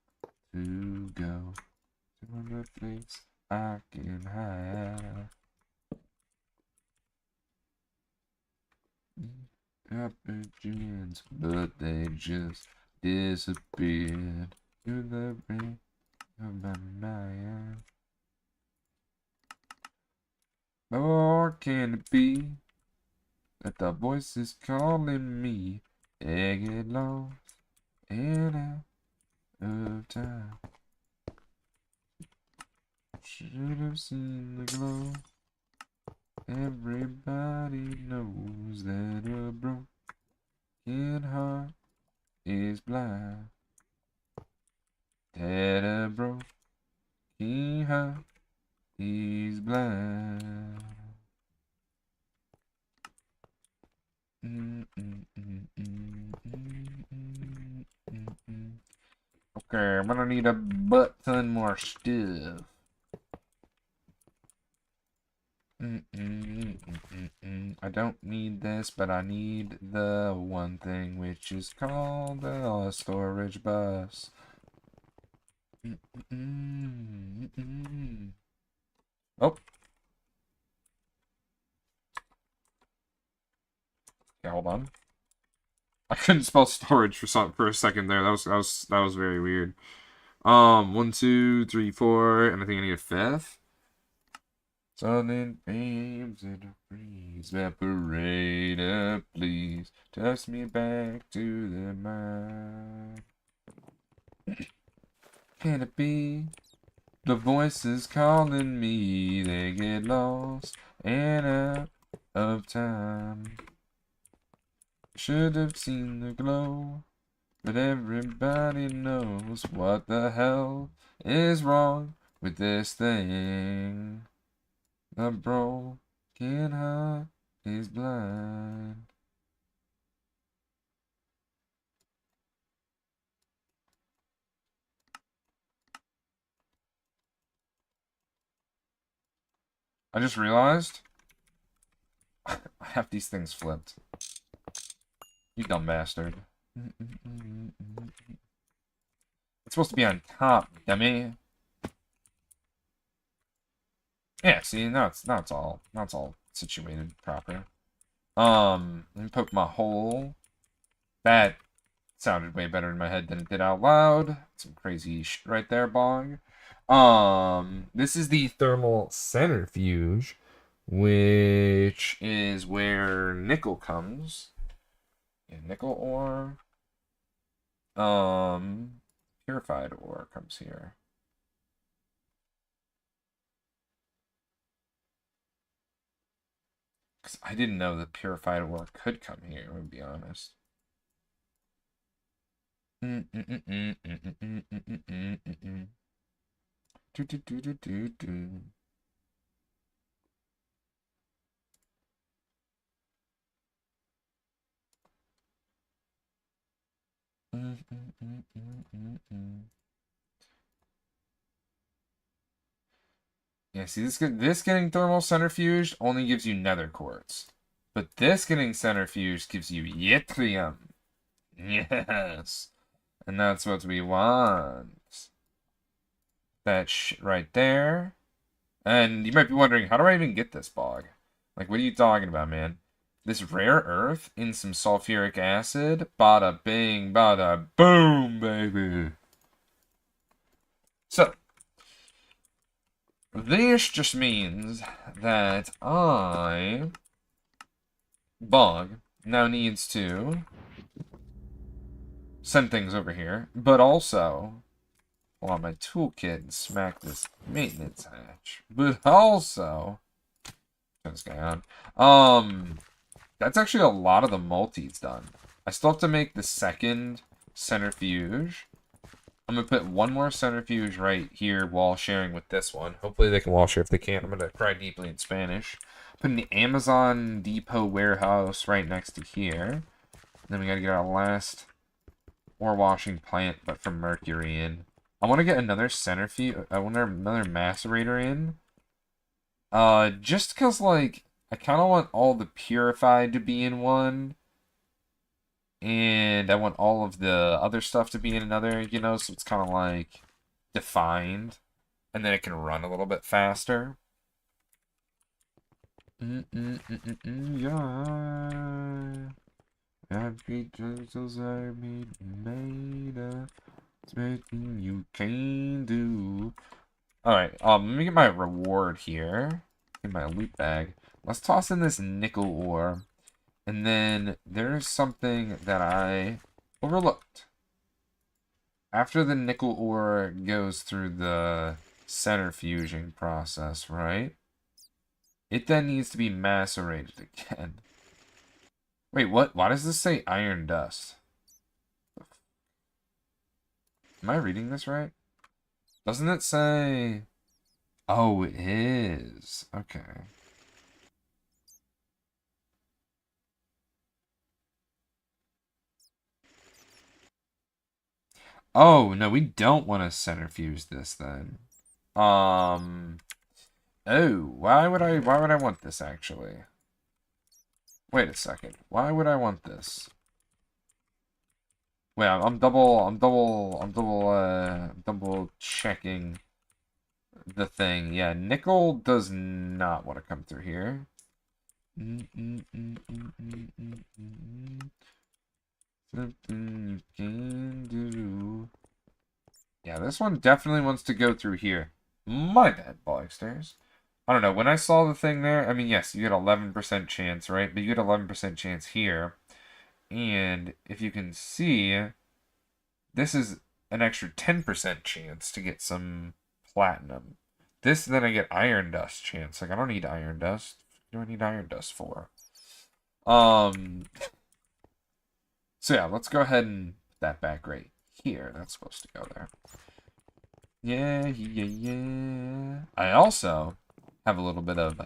to go to another place I can hide. Opportunities, but they just disappeared to the brink of my mind. Or can it be that the voice is calling me? They get lost and out of time. Should have seen the glow. Everybody knows that a broken heart is blind. That a broken heart is blind. Okay, I'm gonna need a butt ton more stuff. I don't need this, but I need the one thing, which is called a storage bus. Oh. Okay, hold on. I couldn't spell storage for a second there. That was very weird. 1, 2, 3, 4, and I think I need a fifth. Sudden beams in a breeze, evaporator, please toss me back to the mind. Can it be? The voices calling me, they get lost and out of time. Should have seen the glow, but everybody knows what the hell is wrong with this thing. The broken heart is blind. I just realized I have these things flipped. You dumb bastard. It's supposed to be on top, dummy. Yeah, see, now it's all situated proper. Let me poke my hole. That sounded way better in my head than it did out loud. Some crazy shit right there, Bong. This is the thermal centrifuge, which is where nickel comes. Yeah, nickel ore. Purified ore comes here. Because I didn't know that purified ore could come here, to be honest. Yeah, see, this getting thermal centrifuged only gives you nether quartz. But this getting centrifuged gives you yttrium. Yes. And that's what we want. That shit right there. And you might be wondering, how do I even get this, Bog? Like, what are you talking about, man? This rare earth in some sulfuric acid? Bada bing, bada boom, baby. So, this just means that Bog, now needs to send things over here, but also pull out my toolkit and smack this maintenance hatch. But also, turn this guy on. That's actually a lot of the multis done. I still have to make the second centrifuge. I'm going to put one more centrifuge right here while sharing with this one. Hopefully they can wall share. If they can't, I'm going to cry deeply in Spanish. Putting the Amazon Depot warehouse right next to here. Then we got to get our last ore washing plant, but from Mercury in. I want to get another centrifuge. I want another macerator in. Just because, like, I kind of want all the purified to be in one. And I want all of the other stuff to be in another, you know, so it's kind of like defined. And then it can run a little bit faster. Yeah. Happy turtles are made of. It's nothing you can do. Alright, let me get my reward here. Get my loot bag. Let's toss in this nickel ore. And then there's something that I overlooked. After the nickel ore goes through the centrifuging process, right? It then needs to be macerated again. Wait, what? Why does this say iron dust? Am I reading this right? Doesn't it say... Oh, it is. Okay. Oh, no, we don't want to centrifuge this then. Oh, why would I want this actually? Wait a second. Why would I want this? Wait, I'm double checking the thing. Yeah, nickel does not want to come through here. Something you can do. Yeah, this one definitely wants to go through here. My bad, Boxsters. I don't know. When I saw the thing there, I mean, yes, you get 11% chance, right? But you get 11% chance here. And if you can see, this is an extra 10% chance to get some platinum. This, then I get iron dust chance. Like, I don't need iron dust. What do I need iron dust for? So yeah, let's go ahead and put that back right here. That's supposed to go there. Yeah. I also have a little bit of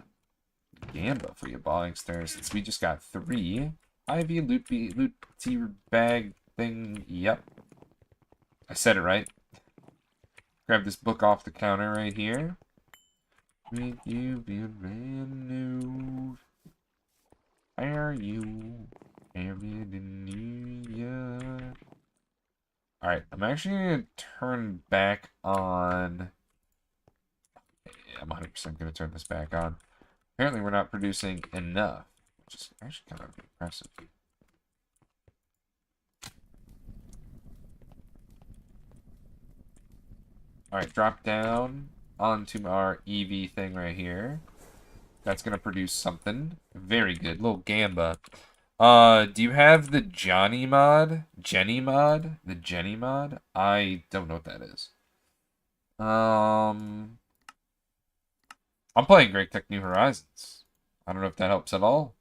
gamba for you, Ballingsters, since we just got 3 Ivy loot bag thing. Yep. I said it right. Grab this book off the counter right here. Make you feel brand new. Are you? Alright, I'm actually going to turn back on... I'm 100% going to turn this back on. Apparently we're not producing enough, which is actually kind of impressive. Alright, drop down onto our EV thing right here. That's going to produce something. Very good. Little gamba. Do you have the Johnny mod? Jenny mod? The Jenny mod? I don't know what that is. I'm playing Great Tech New Horizons. I don't know if that helps at all.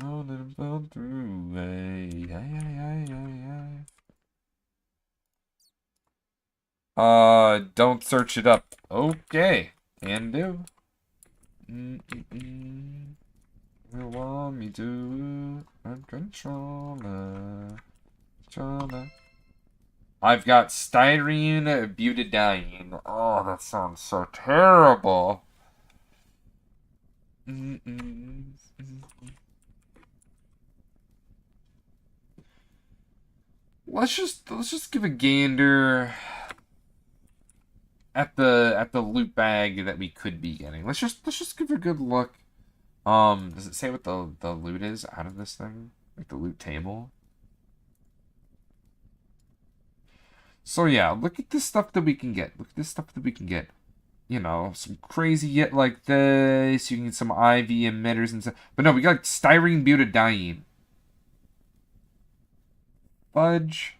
Oh, let him fall through. Don't search it up. Okay, can do. You want me to? I'm controller. I've got styrene butadiene. Oh, that sounds so terrible. Let's just give a gander at the loot bag that we could be getting. Let's just give a good look. Does it say what the loot is out of this thing? Like the loot table? So yeah, look at the stuff that we can get. Look at the stuff that we can get. you know, some crazy yet like this. You can get some IV emitters and stuff. But no, we got styrene butadiene. Fudge.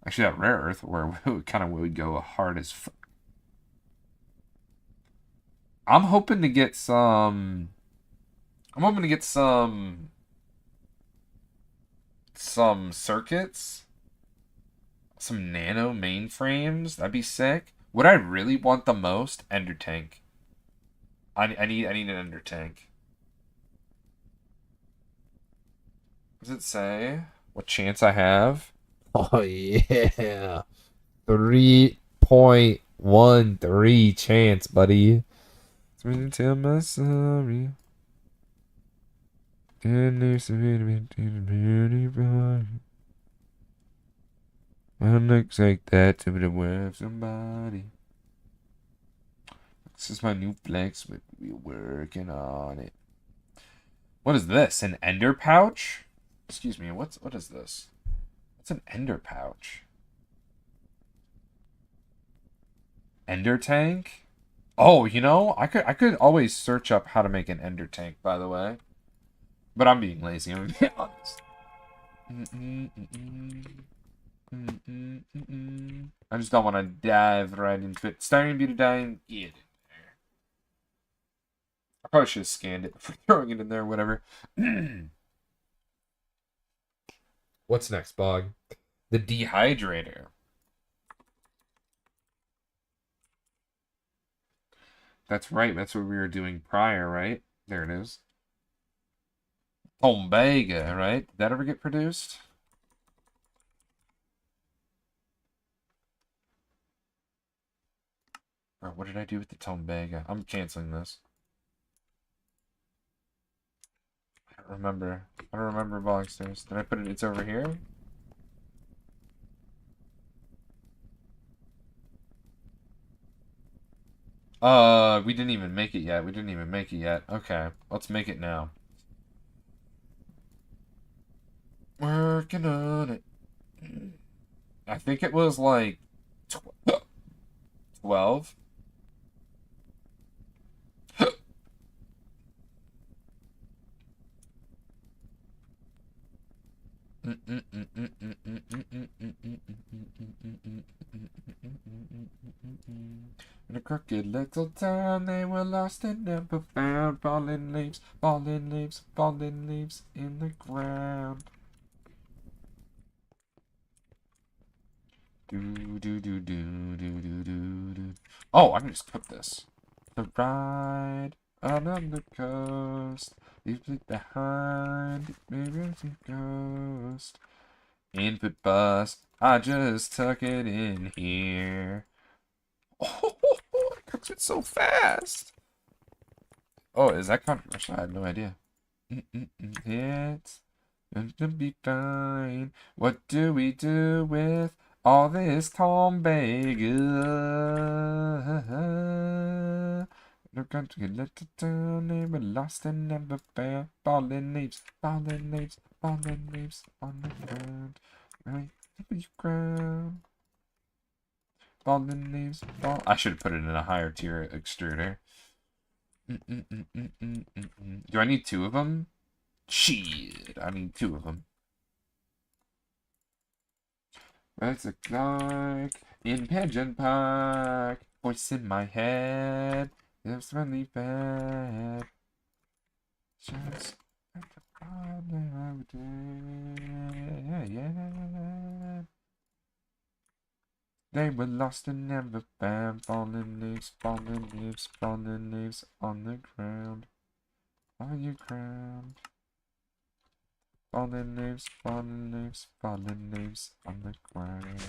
Actually, that rare earth where we kind of would go hard as fuck. I'm hoping to get some. I'm hoping to get some circuits, some nano mainframes. That'd be sick. What I really want the most, Ender Tank. I need an Ender Tank. Does it say what chance I have? Oh yeah. 3.13 chance, buddy. It's tell my sorry. And there's a one looks like that to the way of somebody. This is my new flex, but we're working on it. What is this? An ender pouch? Excuse me, what is this? What's an ender pouch? Ender tank? Oh, you know, I could always search up how to make an ender tank, by the way. But I'm being lazy, I'm being honest. I just don't want to dive right into it. Styrene butadiene, get it there. I probably should have scanned it before throwing it in there, whatever. What's next, Bog? The dehydrator. That's right, that's what we were doing prior, right? There it is. Omega, right? Did that ever get produced? Bro, what did I do with the Tombega? I'm canceling this. I don't remember. I don't remember Bogsters. Did I put it? It's over here? We didn't even make it yet. We didn't even make it yet. Okay, let's make it now. Working on it. I think it was like 12. In a crooked little town, they were lost and never found. Falling leaves, falling leaves, falling leaves in the ground. Do do do do do do do do. Oh, I can just cook this. The ride along the coast, leaves it behind. Maybe it's a ghost. Input bus. I just tuck it in here. Oh, it cooks it so fast. Oh, is that controversial? I had no idea. It's going to be fine. What do we do with all this Tombega? No country let it down. They were lost and never found. Falling leaves, falling leaves, falling leaves on the ground. Right, you ground. Falling leaves, fall. I should have put it in a higher tier extruder. Do I need 2 of them? Shit, I need 2 of them. What's it like in Pigeon Park? Voice in my head. It's really bad. Just like the problem yeah. They were lost and never found. Falling leaves, falling leaves, falling leaves on the ground. On your ground. Fallen leaves, fallen leaves, fallen leaves on the ground.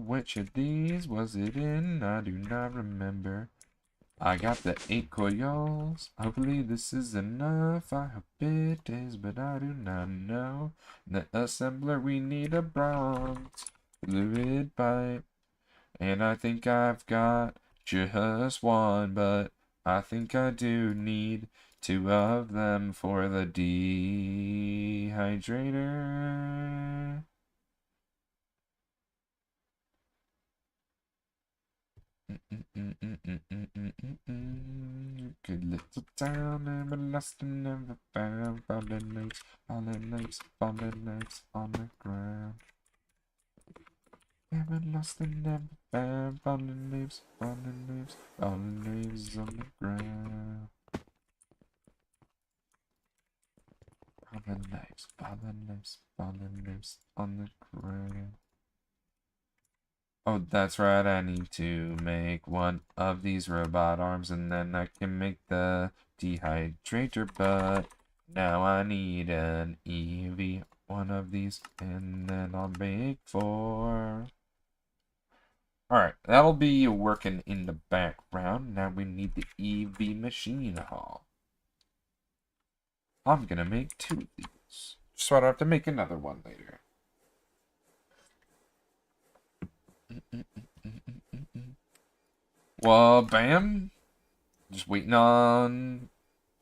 Which of these was it in? I do not remember. I got the 8 coils. Hopefully this is enough. I hope it is, but I do not know. The assembler, we need a bronze fluid pipe. And I think I've got just one, but I think I do need 2 of them for the dehydrator. down, never lost and never found. Fallen leaves, fallen leaves on the ground. Never lost and never found. Fallen leaves, fallen leaves, fallen leaves on the ground. Fallen leaves, fallen leaves, fallen leaves on the ground. Oh, that's right, I need to make one of these robot arms and then I can make the dehydrator, but now I need an EV, one of these, and then I'll make 4. Alright, that'll be working in the background. Now we need the EV machine hall. I'm gonna make 2 of these, so I don't have to make another one later. Well, bam. Just waiting on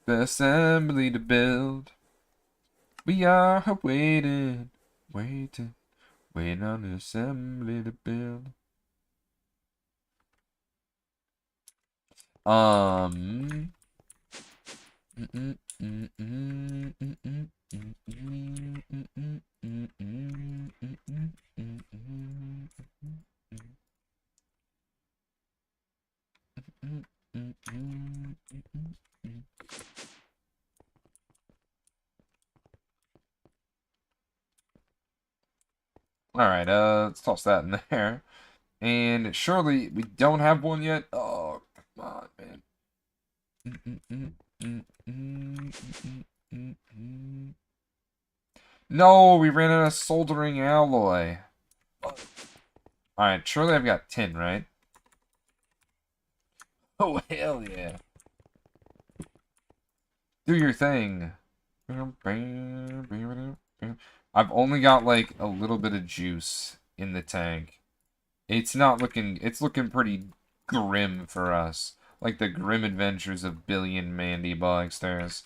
the assembly to build. We are waiting on the assembly to build. Alright, let's toss that in there. And surely we don't have one yet. Oh, come on, man. No, we ran out of soldering alloy. Alright, surely I've got tin, right? Oh, hell yeah. Do your thing. I've only got like a little bit of juice in the tank. It's looking pretty grim for us. Like the grim adventures of Billion Mandy Bogsters.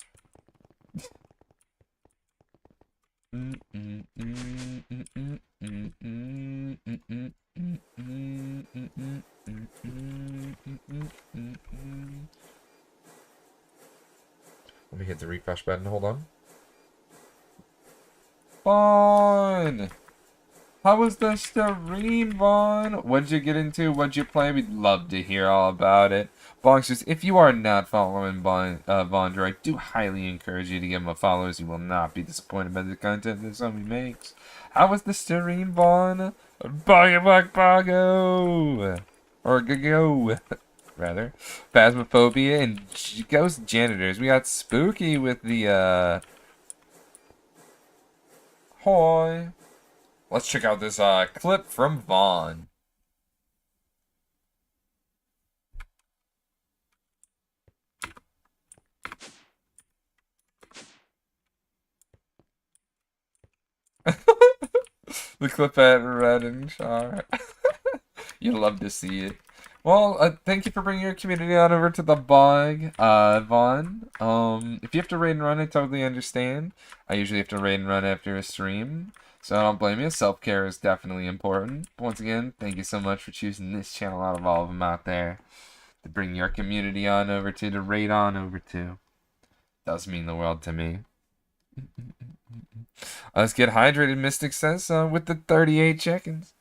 Let me hit the refresh button. Hold on. Vaughn! How was the stream, Vaughn? What'd you get into? What'd you play? We'd love to hear all about it. Bongsters, if you are not following Vondra, I do highly encourage you to give him a follow, as you will not be disappointed by the content this homie makes. How was the stream, Vaughn? Bago! Or go, rather. Phasmophobia and Ghost Janitors. We got spooky with the, Hoi. Let's check out this clip from Vaughn. The clip at Reddenshire. You'd love to see it. Well, thank you for bringing your community on over to the bog, Vaughn. If you have to raid and run, I totally understand. I usually have to raid and run after a stream, so I don't blame you. Self-care is definitely important. Once again, thank you so much for choosing this channel out of all of them out there to bring your community on over to raid on over to. Does mean the world to me. Let's get hydrated, Mystic says, with the 38 check-ins.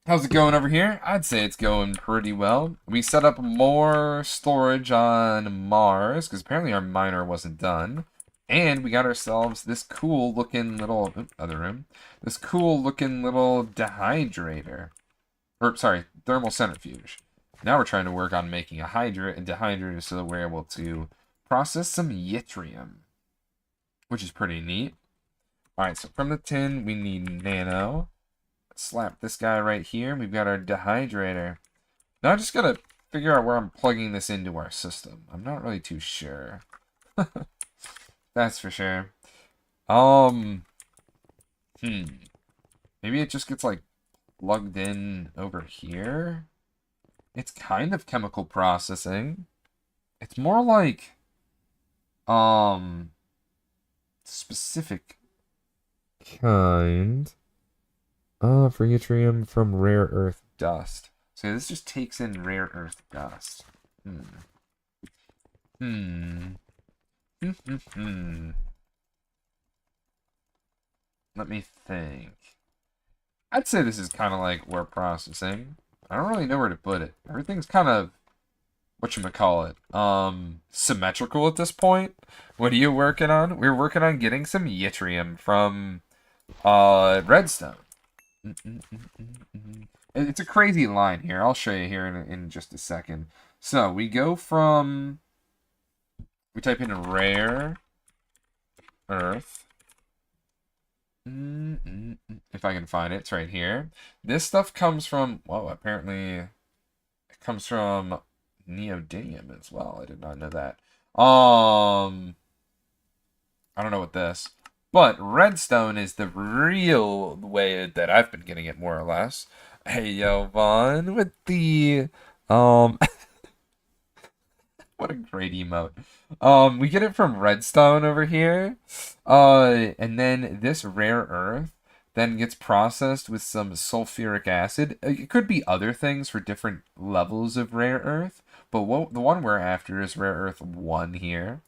How's it going over here? I'd say it's going pretty well. We set up more storage on Mars, because apparently our miner wasn't done. And we got ourselves this cool looking little, other room, this cool looking little dehydrator. Or, sorry, thermal centrifuge. Now we're trying to work on making a dehydrator so that we're able to process some yttrium, which is pretty neat. Alright, so from the tin, we need nano. Slap this guy right here. We've got our dehydrator. Now I just gotta figure out where I'm plugging this into our system. I'm not really too sure. That's for sure. Maybe it just gets like plugged in over here. It's kind of chemical processing. It's more like specific kind. For yttrium from rare earth dust. So this just takes in rare earth dust. Hmm. Hmm. Let me think. I'd say this is kind of like word processing. I don't really know where to put it. Everything's kind of whatchamacallit, symmetrical at this point. What are you working on? We're working on getting some yttrium from redstone. It's a crazy line here. I'll show you here in just a second. So we go from, we type in rare earth. If I can find it, it's right here. This stuff comes from, whoa, apparently it comes from neodymium as well. I did not know that. I don't know what this, but redstone is the real way that I've been getting it, more or less. Hey, yo, Vaughn, with the, um, what a great emote. We get it from redstone over here. And then this rare earth then gets processed with some sulfuric acid. It could be other things for different levels of rare earth, but the one we're after is rare earth 1 here.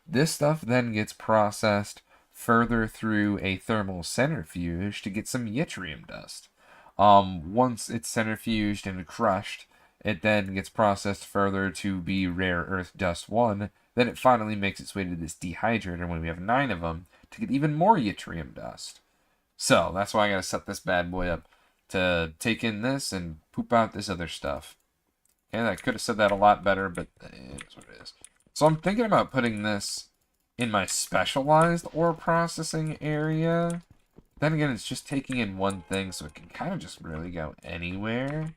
This stuff then gets processed further through a thermal centrifuge to get some yttrium dust. Once it's centrifuged and crushed, it then gets processed further to be rare earth dust 1. Then it finally makes its way to this dehydrator when we have 9 of them to get even more yttrium dust. So that's why I gotta set this bad boy up to take in this and poop out this other stuff. Okay, I could have said that a lot better, but it is what it is. So I'm thinking about putting this in my specialized ore processing area. Then again, it's just taking in one thing, so it can kind of just really go anywhere.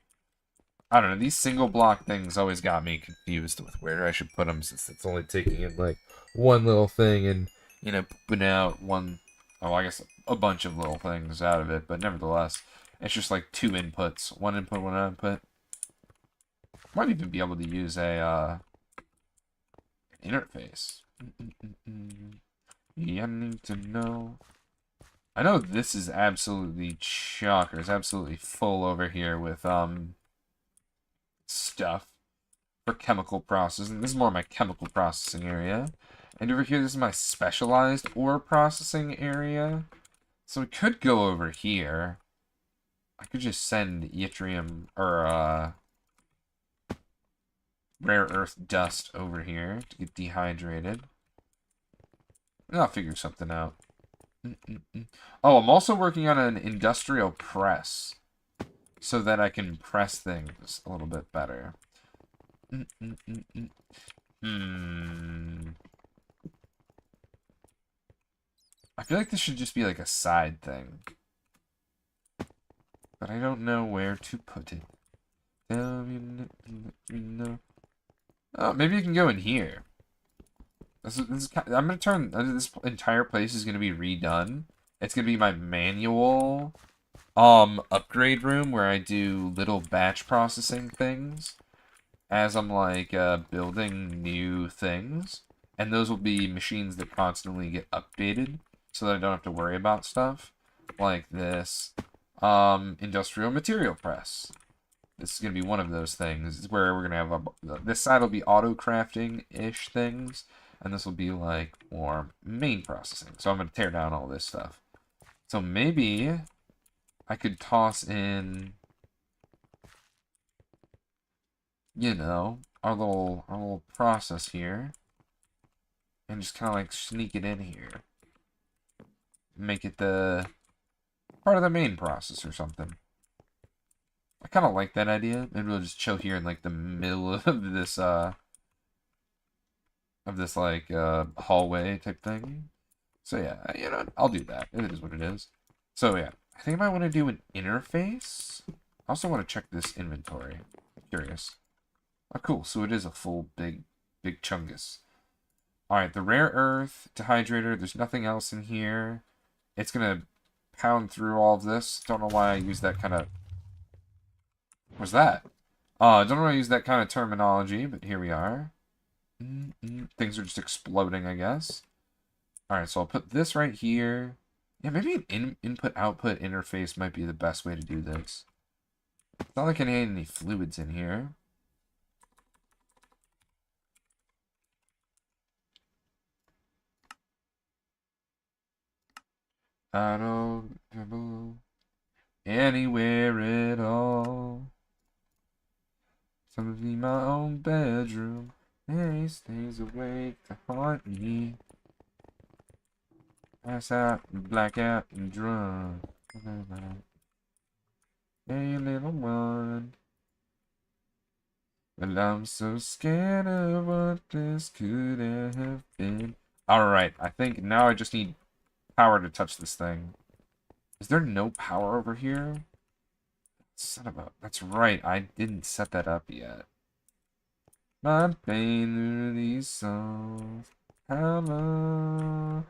I don't know, these single block things always got me confused with where I should put them, since it's only taking in, like, one little thing and, you know, pooping out one, oh, I guess a bunch of little things out of it, but nevertheless, it's just like 2 inputs. One input, one output. Might even be able to use a, interface. You need to know. I know this is absolutely chocker. It's absolutely full over here with, stuff for chemical processing. This is more my chemical processing area. And over here, this is my specialized ore processing area. So we could go over here. I could just send yttrium, or, rare earth dust over here to get dehydrated. I'll figure something out. Oh, I'm also working on an industrial press so that I can press things a little bit better. I feel like this should just be like a side thing. But I don't know where to put it. Tell me, no. Oh, maybe you can go in here. I'm going to turn... This entire place is going to be redone. It's going to be my manual upgrade room where I do little batch processing things as I'm, like, building new things. And those will be machines that constantly get updated so that I don't have to worry about stuff. Like this industrial material press. This is going to be one of those things. This is where we're going to have this side will be auto crafting-ish things. And this will be like more main processing. So I'm going to tear down all this stuff. So maybe I could toss in, you know, our little process here. And just kind of like sneak it in here. Make it the part of the main process or something. I kind of like that idea. Maybe we'll just chill here in like the middle of this like hallway type thing. So yeah, you know, I'll do that. It is what it is. So yeah, I think I might want to do an interface. I also want to check this inventory. Curious. Oh, cool. So it is a full big chungus. Alright, the rare earth dehydrator. There's nothing else in here. It's going to pound through all of this. Don't know why I use that kind of... What's that? Don't know why I use that kind of terminology, but here we are. Things are just exploding, I guess. Alright, so I'll put this right here. Yeah, maybe an input-output interface might be the best way to do this. It's not like I need any fluids in here. I don't go anywhere at all. Somebody in my own bedroom. And he stays awake to haunt me. Pass out, black out, and drunk. Hey, little one. Well, I'm so scared of what this could have been. Alright, I think now I just need power to touch this thing. Is there no power over here? Son of a... That's right, I didn't set that up yet. My pain through these songs. How long?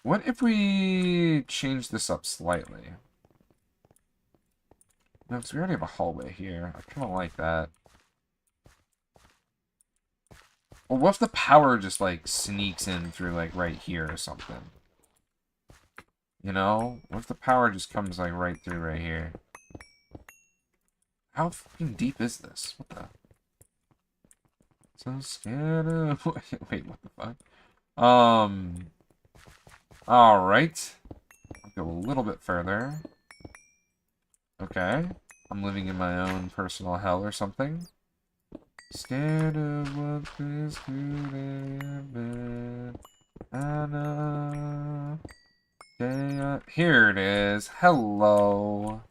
What if we change this up slightly? No, because we already have a hallway here. I kind of like that. Or what if the power just, like, sneaks in through, like, right here or something? You know? What if the power just comes, like, right through right here? How fucking deep is this? What the? So scared of... Wait, what the fuck? Alright. I'll go a little bit further. Okay. I'm living in my own personal hell or something. Scared of what this could have been. I know. Here it is. Hello.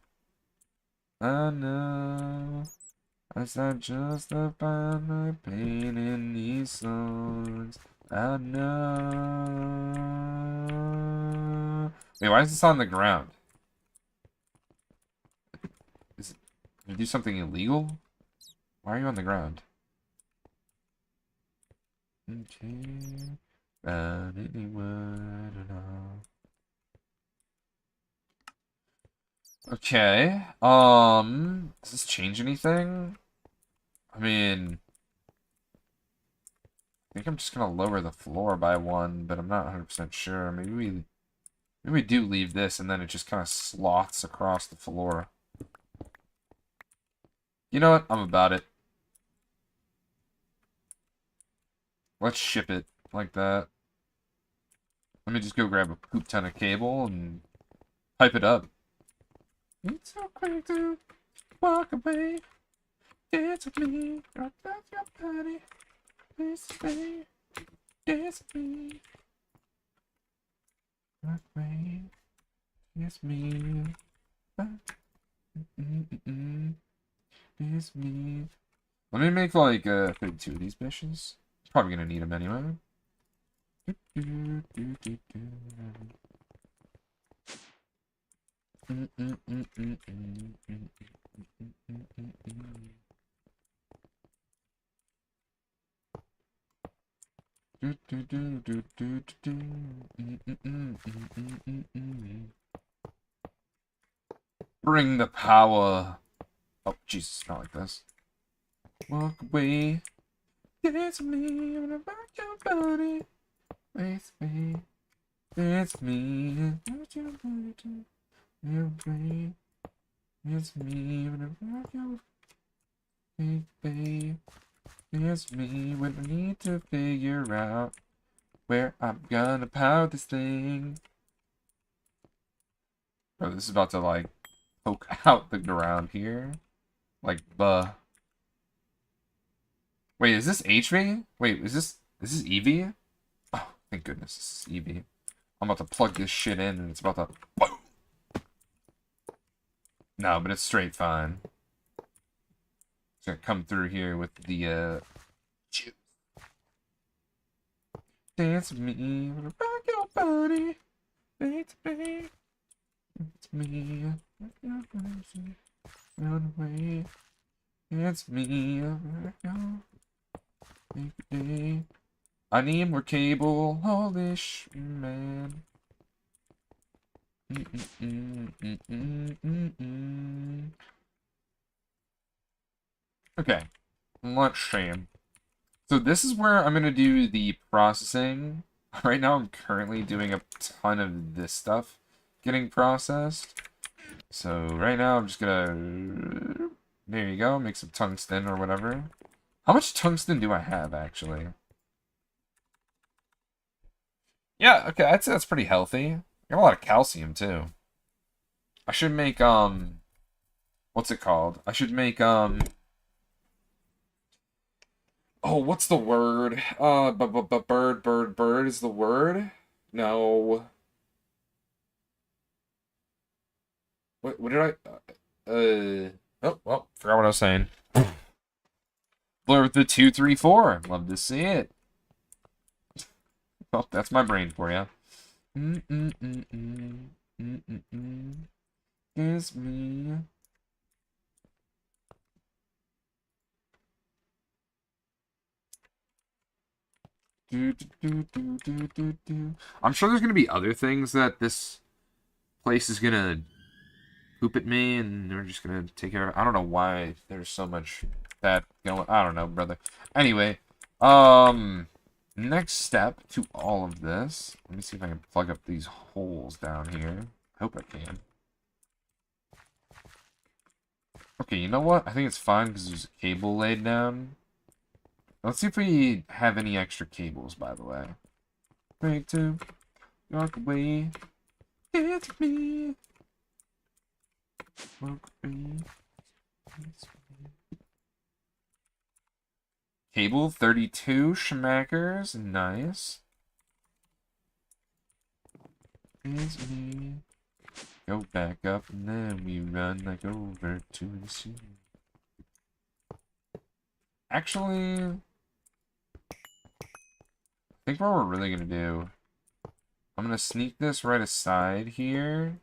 I know. As I justify my pain in these songs. I know. Wait, why is this on the ground? Is it, did you do something illegal? Why are you on the ground? Okay. Anyone at all. Okay. Does this change anything? I mean, I think I'm just gonna lower the floor by one, but I'm not 100% sure. Maybe we do leave this, and then it just kind of slots across the floor. You know what? I'm about it. Let's ship it like that. Let me just go grab a poop ton of cable and pipe it up. It's so quick to walk away. Dance with me. Rock out your body. Please stay. Dance with me. Rock away. It's me. It's me. Let me make like 32 of these missions. Probably gonna need them anyway. Bring the power. Oh, Jesus, not like this. Walk away. Dance with me. I'm gonna rock your body. With me. It's me. What you want to do? Away. It's me. I'm gonna rock your baby. It's me when I need to figure out where I'm gonna power this thing. Bro, this is about to, like, poke out the ground here. Like, Wait, is this HV? Wait, is this EV? Oh, thank goodness this is EV. I'm about to plug this shit in and it's about to... Whoa! No, but it's straight fine. It's gonna come through here with the, juice. Dance with me, rock your body. It's me. It's me. Run away. It's me. I need more cable. Holy man. Okay. Let's see. So this is where I'm going to do the processing. Right now I'm currently doing a ton of this stuff getting processed. So right now I'm just going to There you go. Make some tungsten or whatever. How much tungsten do I have, actually? Yeah, okay, I'd say that's pretty healthy. I got a lot of calcium, too. I should make, what's it called? I should make, oh, what's the word? Bird is the word? No. What did oh, well, forgot what I was saying. Blur with the 234. Love to see it. Oh, that's my brain for you. It's me. I'm sure there's gonna be other things that this place is gonna poop at me, and they're just gonna take care of. I don't know why there's so much that going. I don't know, brother. Anyway, next step to all of this. Let me see if I can plug up these holes down here. I hope I can. Okay, you know what? I think it's fine because there's a cable laid down. Let's see if we have any extra cables, by the way. Break to walk away. It's me. Walk away. It's me. Cable 32 schmackers. Nice. It's me. Go back up and then we run like over to the sea. Actually, I think what we're really gonna do, I'm gonna sneak this right aside here,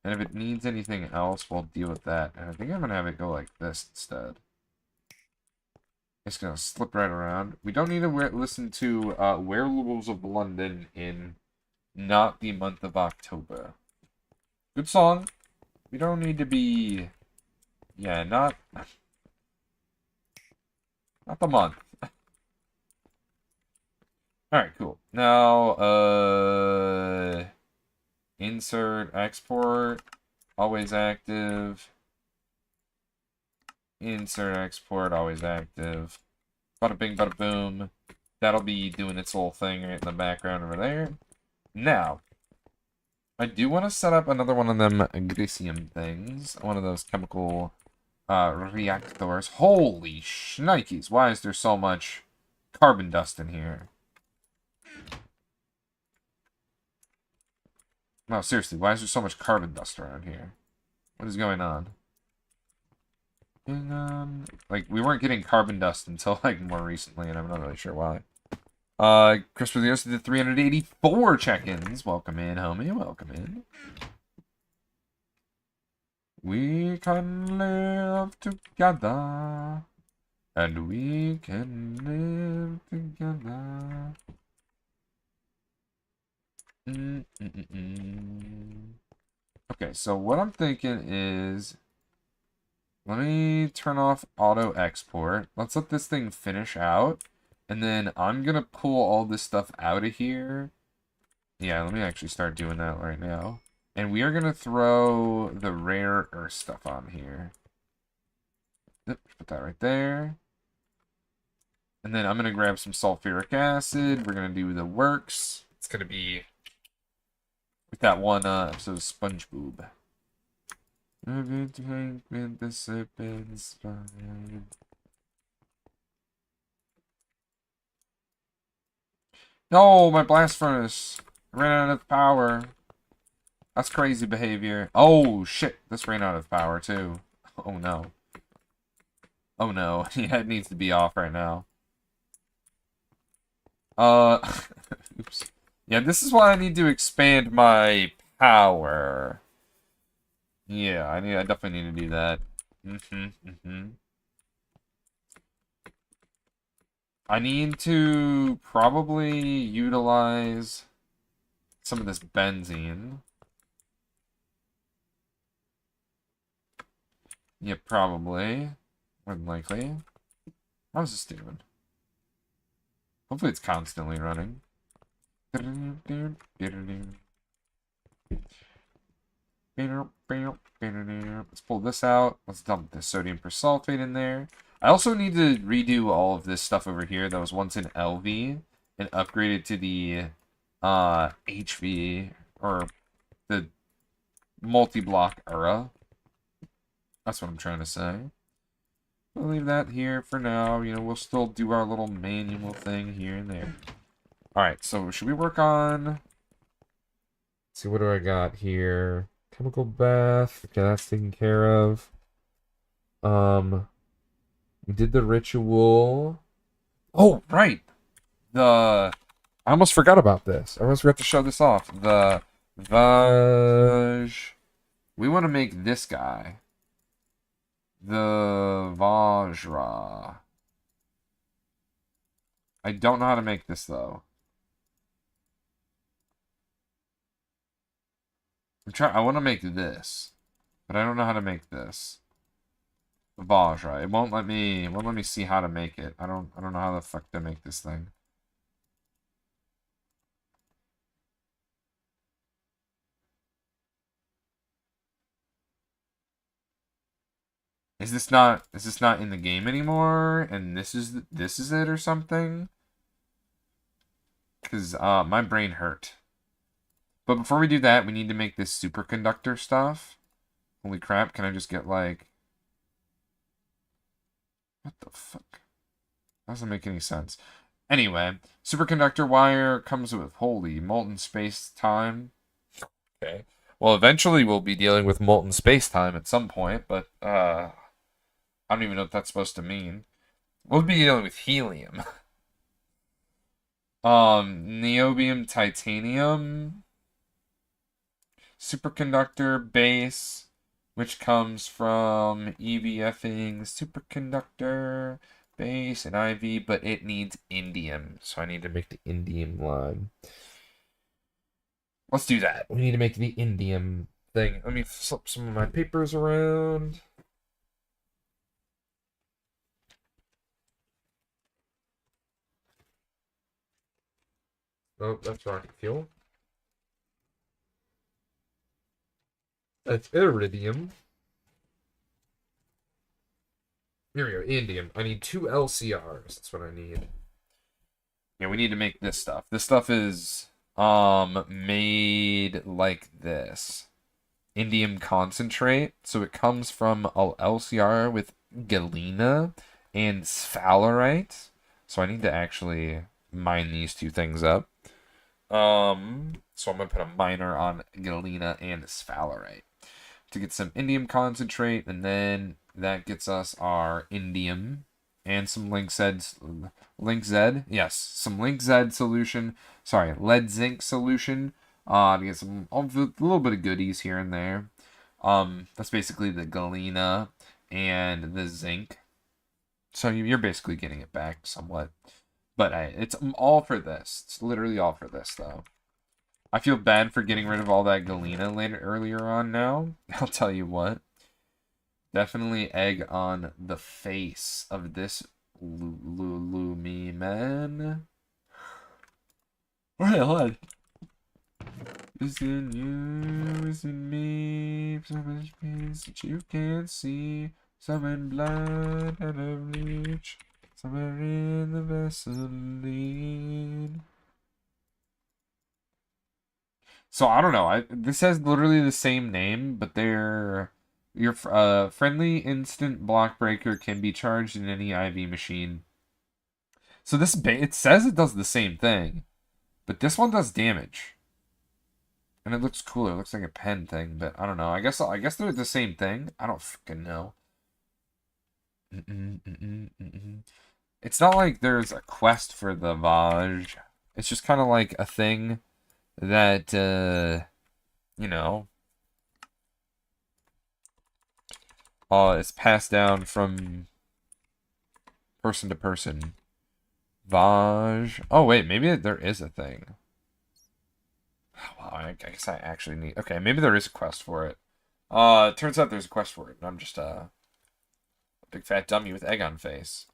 and if it needs anything else, we'll deal with that. And I think I'm gonna have it go like this instead. It's gonna slip right around. We don't need to listen to Werewolves of London in not the month of October. Good song. We don't need to be, yeah, not the month. Alright, cool. Now, insert, export, always active. Insert, export, always active. Bada bing, bada boom. That'll be doing its little thing right in the background over there. Now, I do want to set up another one of them Grisium things. One of those chemical reactors. Holy shnikes, why is there so much carbon dust in here? No, seriously, why is there so much carbon dust around here? What is going on? Like, we weren't getting carbon dust until, like, more recently, and I'm not really sure why. Christopher Dios did 384 check-ins. Welcome in, homie. Welcome in. We can live together. And we can live together. Okay, so what I'm thinking is, let me turn off auto export. Let's let this thing finish out. And then I'm gonna pull all this stuff out of here. Yeah, let me actually start doing that right now. And we are gonna throw the rare earth stuff on here. Yep, put that right there. And then I'm gonna grab some sulfuric acid. We're gonna do the works. It's gonna be with that one episode of SpongeBob. With the serpent's spine. No, my blast furnace ran out of power. That's crazy behavior. Oh shit, this ran out of power too. Oh no. Oh no, yeah, it needs to be off right now. Oops. Yeah, this is why I need to expand my power. Yeah, I definitely need to do that. I need to probably utilize some of this benzene. Yeah, probably. More than likely. How's this doing? Hopefully it's constantly running. Let's pull this out. Let's dump the sodium persulfate in there. I also need to redo all of this stuff over here that was once in LV and upgrade it to the HV or the multi-block era. That's what I'm trying to say. We'll leave that here for now. You know, we'll still do our little manual thing here and there. Alright, so should we work on... Let's see, what do I got here? Chemical bath. Okay, that's taken care of. We did the ritual. Oh, right! I almost forgot about this. I almost forgot to show this off. The Vaj... We want to make this guy. The Vajra. I don't know how to make this, though. I want to make this, but I don't know how to make this. The Vajra. It won't let me see how to make it. I don't know how the fuck to make this thing. Is this not in the game anymore? And this is it or something? Cause my brain hurt. But before we do that, we need to make this superconductor stuff. Holy crap, can I just get like... What the fuck? That doesn't make any sense. Anyway, superconductor wire comes with, holy, molten space-time. Okay. Well, eventually we'll be dealing with molten space-time at some point, but I don't even know what that's supposed to mean. We'll be dealing with helium. Niobium, titanium... Superconductor base, which comes from EVFing superconductor base and IV, but it needs indium, so I need to make the indium line. Let's do that. We need to make the indium thing. Let me flip some of my papers around. Oh, that's rocket fuel. That's iridium. Here we go, indium. I need 2 LCRs. That's what I need. Yeah, we need to make this stuff. This stuff is made like this. Indium concentrate. So it comes from a LCR with galena and sphalerite. So I need to actually mine these two things up. So I'm gonna put a miner on galena and sphalerite to get some indium concentrate, and then that gets us our indium and some link Z, yes, some link Z solution. Sorry, lead zinc solution. To get some a little bit of goodies here and there. That's basically the galena and the zinc. So you're basically getting it back somewhat. But it's all for this. It's literally all for this, though. I feel bad for getting rid of all that galena earlier on now. I'll tell you what. Definitely egg on the face of this Lumi man. Alright, hold on. It's in you, it's in me. So much peace that you can't see. Some blind and a reach. Somewhere in the Vaseline. So I don't know. This has literally the same name, but your friendly instant block breaker can be charged in any IV machine. So it says it does the same thing, but this one does damage, and it looks cooler. It looks like a pen thing, but I don't know. I guess they're the same thing. I don't fucking know. It's not like there's a quest for the Vaj. It's just kind of like a thing that, you know, it's passed down from person to person. Vaj. Oh, wait, maybe there is a thing. Wow, I guess I actually need... Okay, maybe there is a quest for it. It turns out there's a quest for it, and I'm just a big fat dummy with egg on face.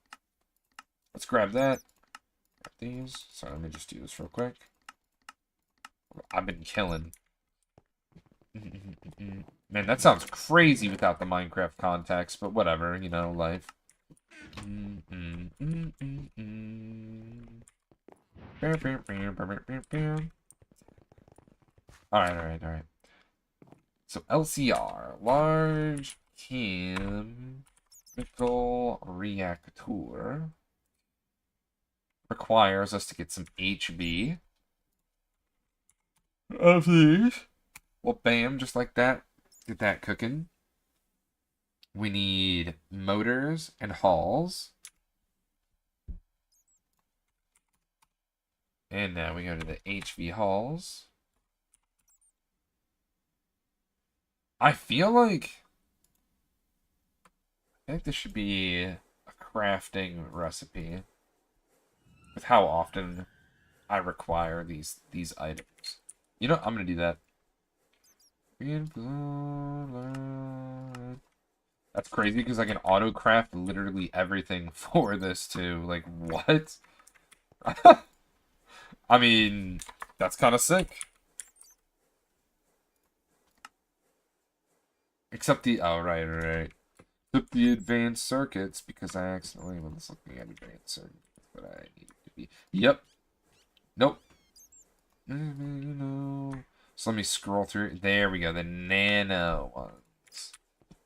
Let's grab that. Grab these. Sorry, let me just do this real quick. I've been killing. Man, that sounds crazy without the Minecraft context, but whatever, life. Alright. So LCR, large chemical reactor, requires us to get some HV of these. Well, bam, just like that. Get that cooking. We need motors and hulls. And now we go to the HV hulls. I think this should be a crafting recipe with how often I require these items. You know, I'm gonna do that. That's crazy because I can auto craft literally everything for this too. Like what? I mean, that's kind of sick. Except right. Except the advanced circuits because I accidentally was looking at advanced circuits, but I need to be. Yep. Nope. No. So let me scroll through. There we go. The nano ones.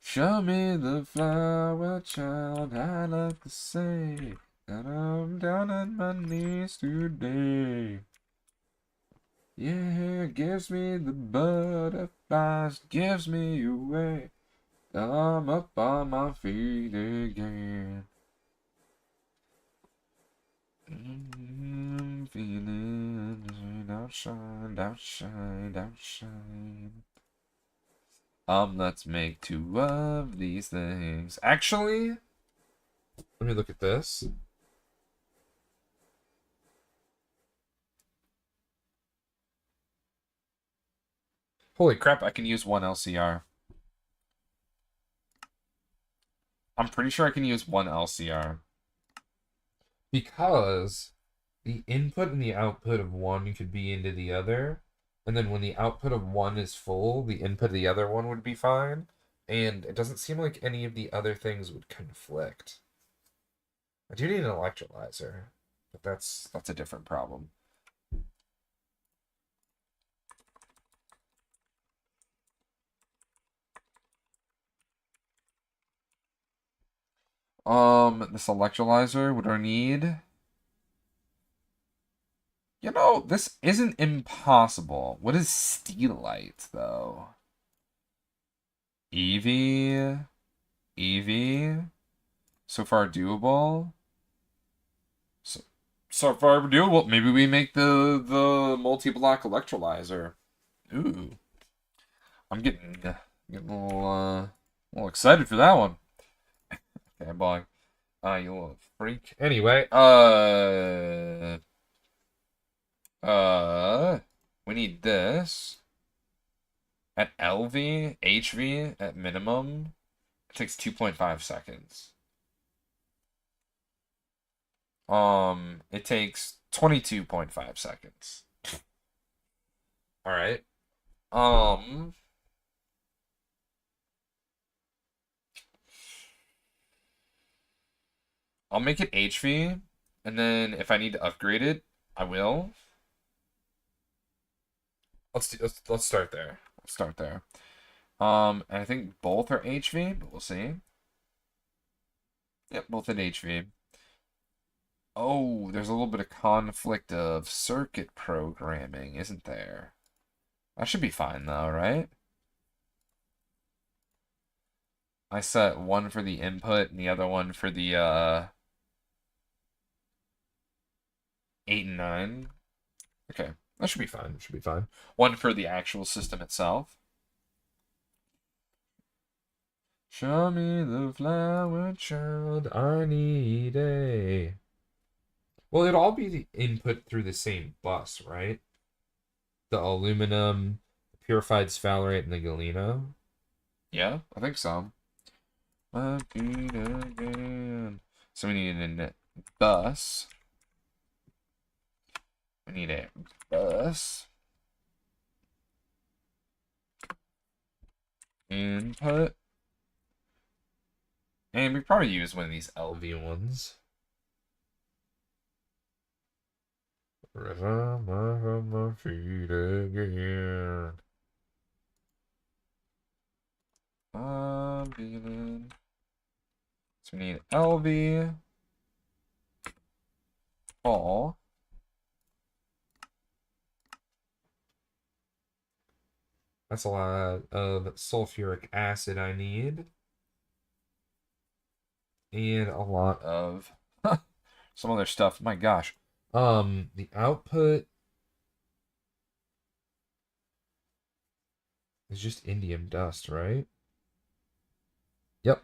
Show me the flower child. I like to say that I'm down on my knees today. Yeah, gives me the butterflies, gives me away. Now I'm up on my feet again. Feeling outshine. Let's make 2 of these things. Actually, let me look at this. Holy crap, I can use 1 LCR. I'm pretty sure I can use 1 LCR. Because the input and the output of one could be into the other. And then when the output of one is full, the input of the other one would be fine. And it doesn't seem like any of the other things would conflict. I do need an electrolyzer, but that's a different problem. This electrolyzer, what do I need? You know, this isn't impossible. What is steelite, though? Eevee? So far doable? So far doable. Maybe we make the multi-block electrolyzer. Ooh. I'm getting a little excited for that one. Okay, boy. You little freak. Anyway, we need this. At LV, HV, at minimum, it takes 2.5 seconds. It takes 22.5 seconds. Alright. I'll make it HV, and then if I need to upgrade it, I will. Let's start there. Let's start there. And I think both are HV, but we'll see. Yep, both at HV. Oh, there's a little bit of conflict of circuit programming, isn't there? That should be fine though, right? I set one for the input and the other one for the 8 and 9. Okay, that should be fine. Should be fine. One for the actual system itself. Show me the flower child, I need a. Well, it'd all be the input through the same bus, right? The aluminum, the purified sphalerite, and the galena. Yeah, I think so. Again. So we need a bus. We need a bus. Input. And we probably use one of these LV ones. Rhythm of my feet again. Beginning. So we need LV. Fall. That's a lot of sulfuric acid I need. And a lot of some other stuff. My gosh. the output is just indium dust, right? Yep.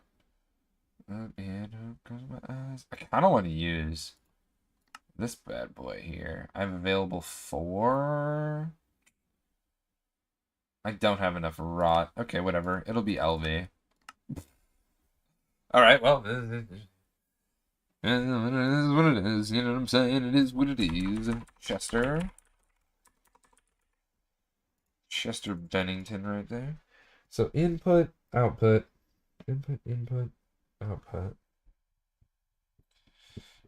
And goes my eyes. I kind of want to use this bad boy here. I have available 4. I don't have enough rot. Okay, whatever. It'll be LV. All right, well, it is what it is. You know what I'm saying? It is what it is. Chester Bennington right there. So input, output, input, output.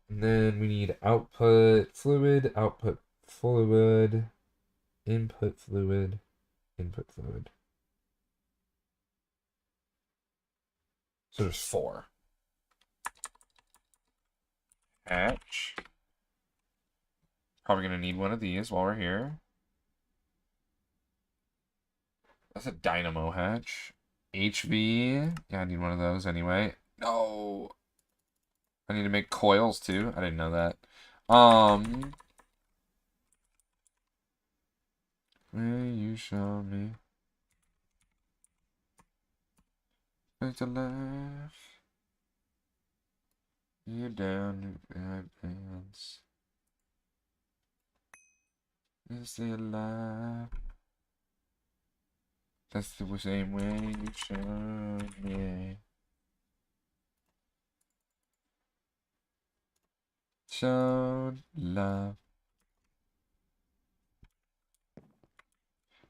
And then we need output fluid, input fluid, input fluid. So there's 4. Hatch. Probably gonna need one of these while we're here. That's a dynamo hatch. HV. Yeah, I need one of those anyway. No. I need to make coils too. I didn't know that. Will you show me? It's a laugh. You're down to my pants. Is it alive? That's the same way you showed me. Showed love.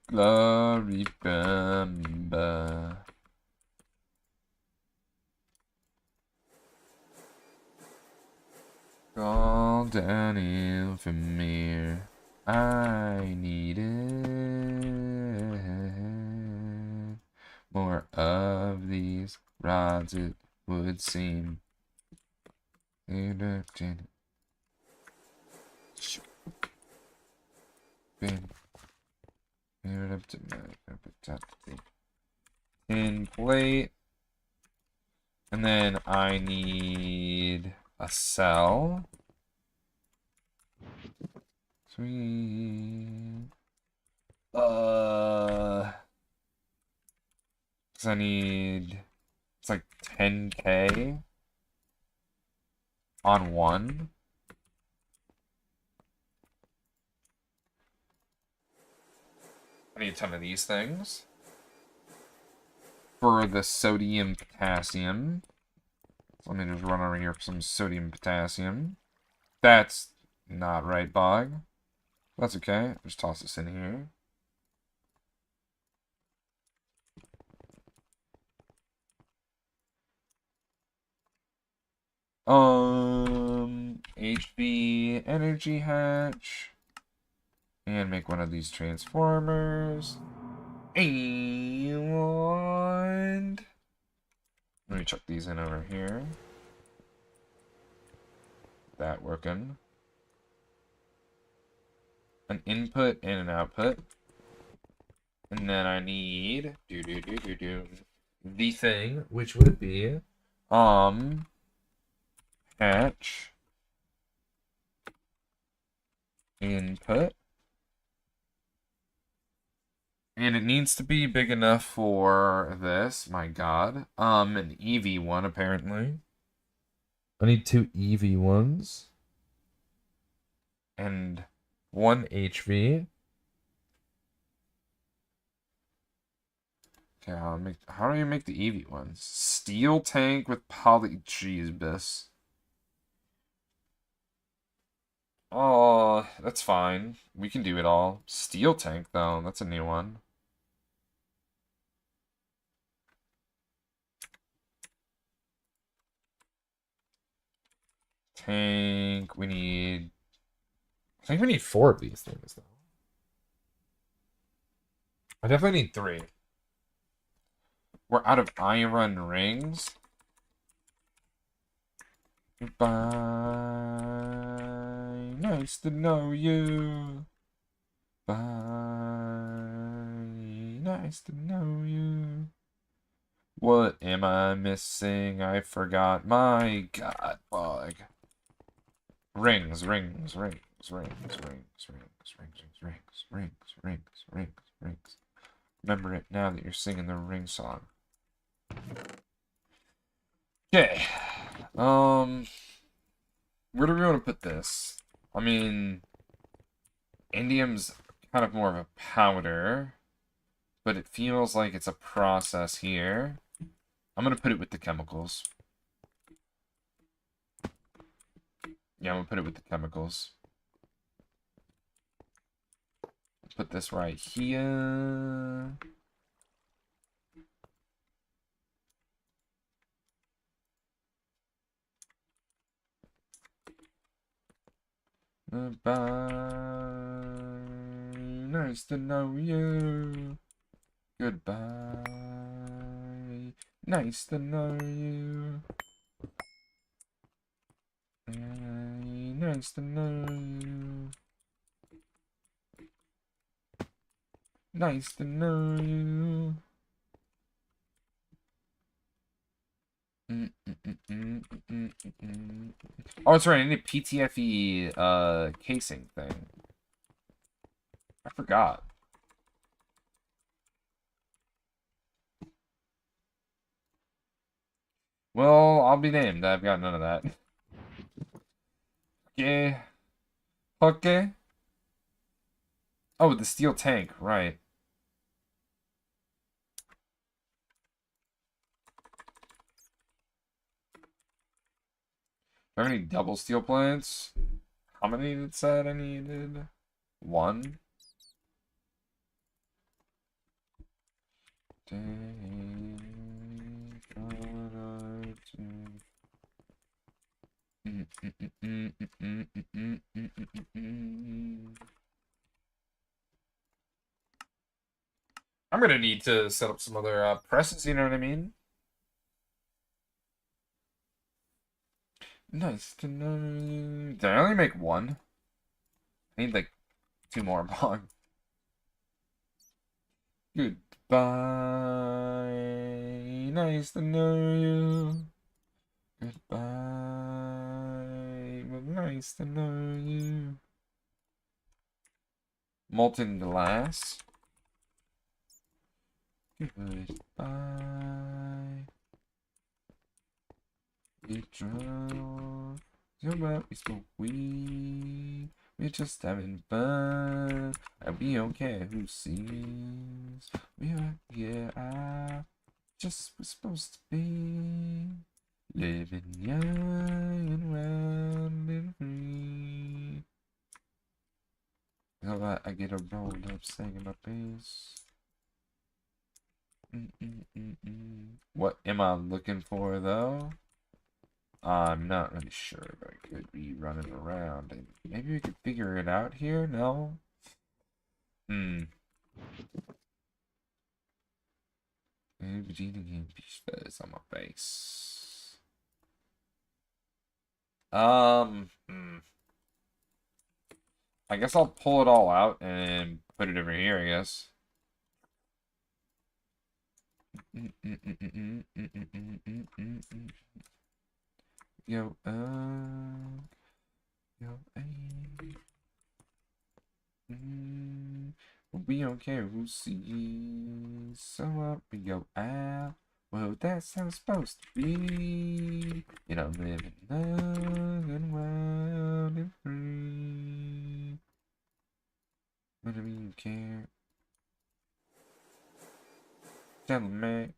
Glory remember. Call Daniel Vermeer. I needed more of these rods, it would seem. Been it up to my tin plate. And then I need a cell. Sweet. 'Cause I need, it's like 10K on one. I need a ton of these things for the sodium potassium. So let me just run over here for some sodium potassium. That's not right, Bog. That's okay. Just toss this in here. HB energy hatch. And make one of these transformers. And let me chuck these in over here. That working. An input and an output. And then I need the thing, which would be hatch input. And it needs to be big enough for this. My God. An EV one apparently. I need 2 EV ones. And 1 HV. Okay, how do you make the EV ones? Steel tank with poly. Jeez, Biss. Oh, that's fine. We can do it all. Steel tank, though. That's a new one. tank. We need. I think we need 4 of these things, though. I definitely need 3. We're out of iron rings. Goodbye. Nice to know you. Bye. Nice to know you. What am I missing? I forgot. My God, bug. Rings, rings, rings, rings, rings, rings, rings, rings, rings, rings, rings, rings. Remember it now that you're singing the ring song. Okay. Where do we want to put this? I mean, indium's kind of more of a powder, but it feels like it's a process here. I'm gonna put it with the chemicals. Yeah, I'm gonna put it with the chemicals. Put this right here. Goodbye. Nice to know you. Goodbye. Nice to know you. Nice to know you. Nice to know you. Oh, that's right. I need a PTFE casing thing. I forgot. Well, I'll be named. I've got none of that. Okay. Okay. Oh, the steel tank, right. Do I have any double steel plates? How many did it said I needed? 1. I'm gonna need to set up some other presses, you know what I mean? Nice to know you. Did I only make 1? I need like 2 more bong. Goodbye. Nice to know you. Goodbye. Well, nice to know you. Molten glass. Goodbye. We drunk. So about we smoke weed. We're just having fun. And we don't care who sees. We are here. I just was supposed to be living young and wild and free. How about I get a rolled up singing my bass? What am I looking for though? I'm not really sure, but I could be running around and maybe we could figure it out here. No? Vegeta game peach fuzz on my face. I guess I'll pull it all out and put it over here, I guess. Yo, yo, we don't care who sees. So up we go out. Well, that's how it's supposed to be. You know, living young and wild and free. What do you care? Tell me.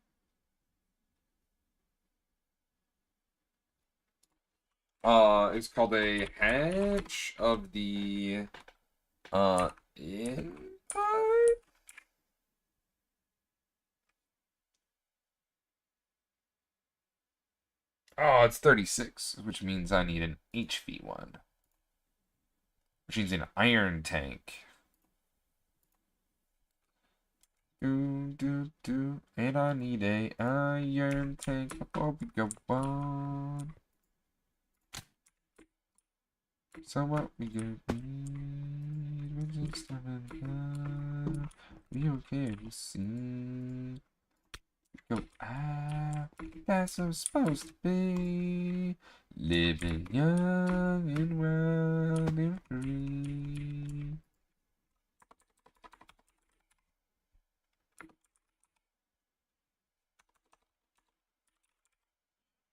It's called a Hatch of the Empire. Oh, it's 36, which means I need an HV1. Which means an iron tank. And I need a iron tank before we go on. So what we gonna need? We're just having we okay, we'll see. Go, that's how it's supposed to be. Living young and wild and free.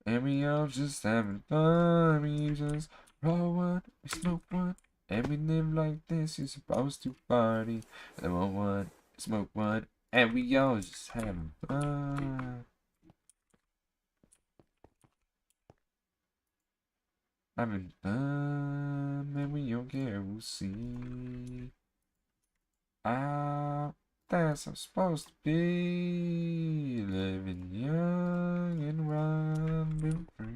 And we all just having fun. We just roll one, we smoke one, and we live like this. You're supposed to party. And roll one, smoke one, and we all just having fun. Having fun, and we don't care, we'll see. Ah, that's how it's supposed to be. Living young and wild and free.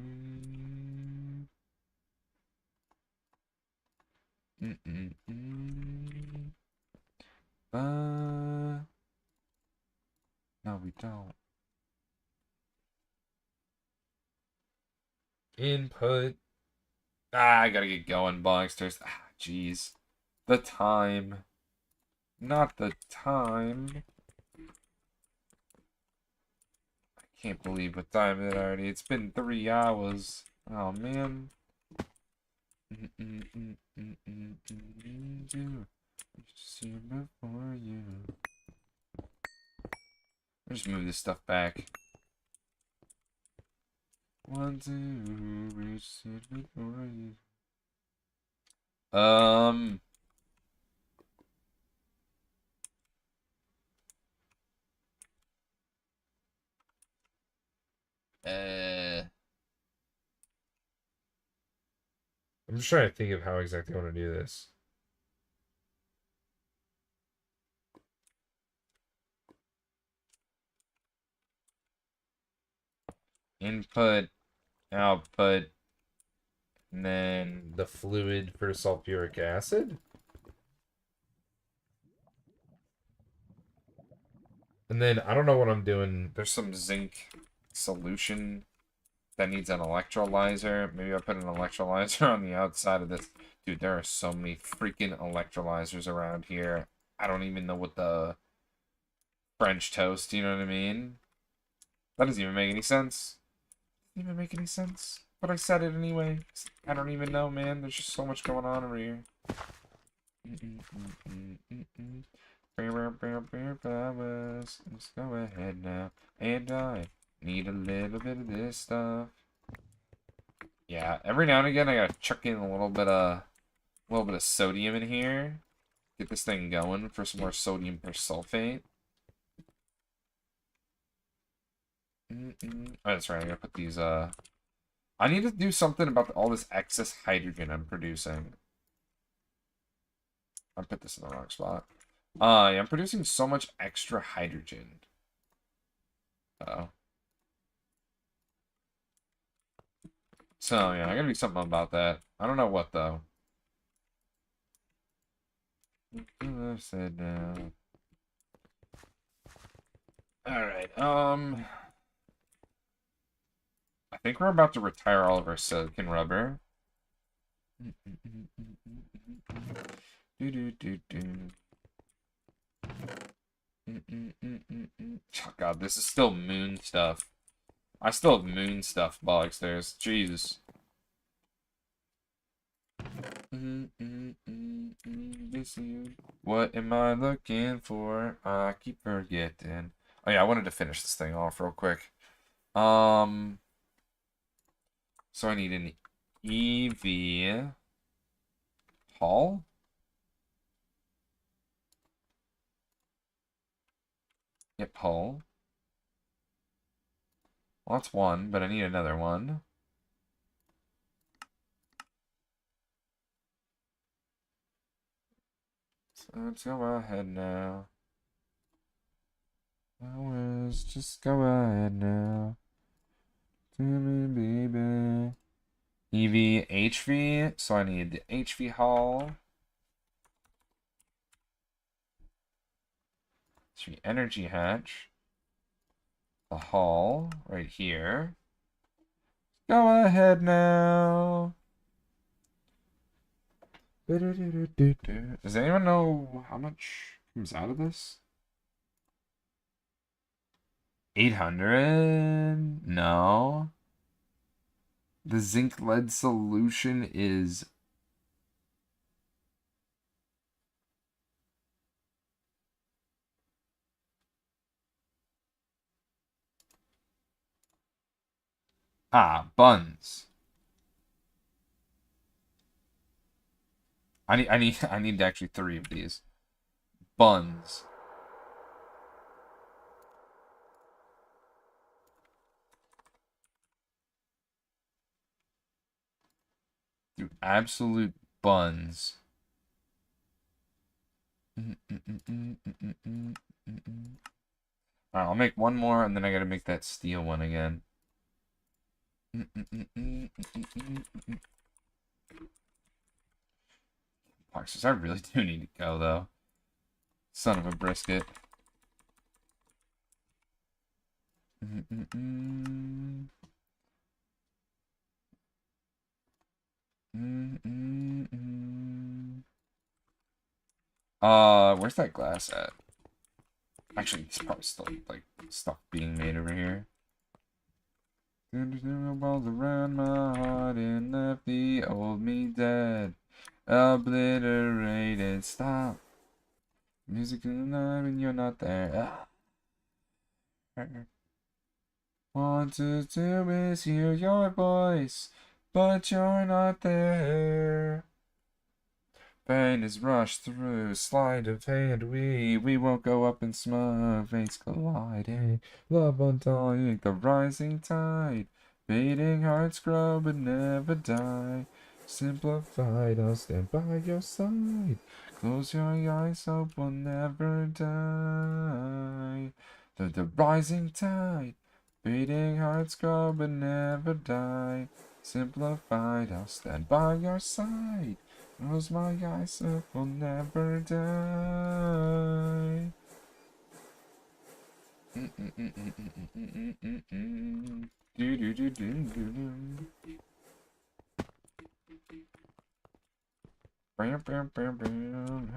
But no, we don't. Input. I gotta get going, Boxsters. Jeez. The time. Not the time. I can't believe what time it already. It's been 3 hours. Oh, man. See before you. I'll just move this stuff back. 1, 2, reach it before you. Uh, I'm just trying to think of how exactly I want to do this. Input, output, and then The fluid for sulfuric acid. And then I don't know what I'm doing. there's some zinc solution that needs an electrolyzer. Maybe I put an electrolyzer on the outside of this. Dude, there are so many freaking electrolyzers around here. I don't even know what the French toast, you know what I mean? That doesn't even make any sense. Doesn't even make any sense. But I said it anyway. I don't even know, man. There's just so much going on over here. Let's go ahead now. And I need a little bit of this stuff. Yeah, every now and again I gotta chuck in a little bit of sodium in here. Get this thing going for some more sodium persulfate. Oh, that's right, I gotta put these I need to do something about all this excess hydrogen I'm producing. I put this in the wrong spot. Yeah, I'm producing so much extra hydrogen. Uh-oh. So, yeah, I gotta do something about that. I don't know what, though. I said now. Alright, I think we're about to retire all of our silicon rubber. Oh, God, this is still moon stuff. I still have moon stuff, Bogstairs. Jesus. What am I looking for? I keep forgetting. Oh yeah, I wanted to finish this thing off real quick. So I need an EV Hall. Yep, Hall. Well, that's one, but I need another one. So let's go ahead now. Just go ahead now. to me, baby. EV, HV, so I need the HV hull. HV energy hatch. The hull right here. Go ahead now. Does anyone know how much comes out of this? 800? No. The zinc lead solution is buns. I need actually 3 of these. Buns. Dude, absolute buns. Alright, I'll make one more and then I gotta make that steel one again. Boxers, I really do need to go though. Son of a brisket. Where's that glass at? Actually, it's probably still like stuff being made over here. Balls around my heart and left the old me dead. Obliterated. Stop. Music in the night when you're not there. Wanted to miss hear your voice, but you're not there. Pain is rushed through, sleight of hand, we won't go up in smoke, face colliding, love undying, the rising tide, beating hearts grow but never die, simplified, I'll stand by your side, close your eyes, hope we'll never die, the rising tide, beating hearts grow but never die, simplified, I'll stand by your side. Close my eyes, it will never die. Do do do do do. Bam bam bam bam.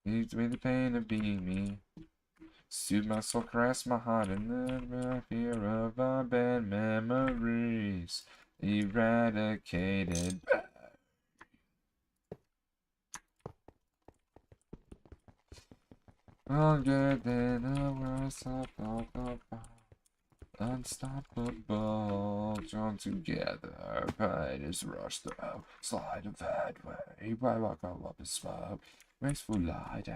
Leaves me the pain of being me. Soothe my soul, caress my heart, and then the fear of our bad memories eradicated. Longer than a worst of unstoppable, drawn together, pride is rushed up, slide of headway, why walk all up in smoke, graceful light,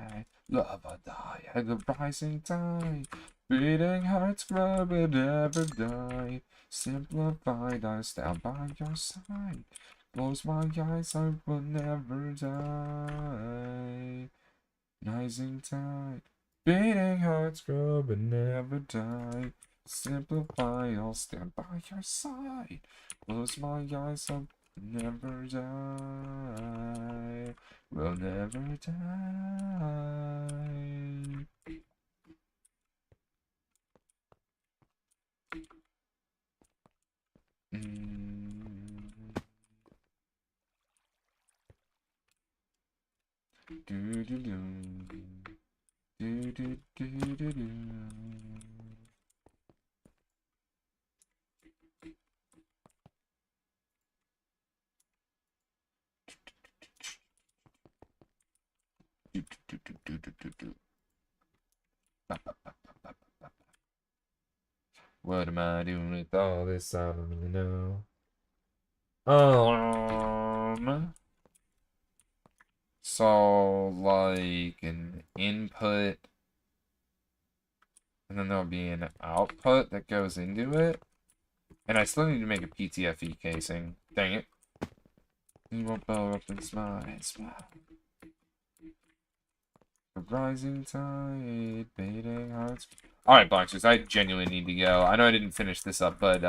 love or die, at the rising tide, beating hearts grow but never die, simplified, I stand by your side, close my eyes, I will never die. Rising tide, beating hearts grow but never die. Simplify, I'll stand by your side. Close my eyes, I'll never die. We'll never die. Do do do. Do do do do do. Do do do do do do do. What am I doing with all this? I don't really know. So like an input, and then there'll be an output that goes into it. And I still need to make a PTFE casing. Dang it. You won't blow up and smile. A rising tide, beating hearts. All right, Boxers, I genuinely need to go. I know I didn't finish this up, but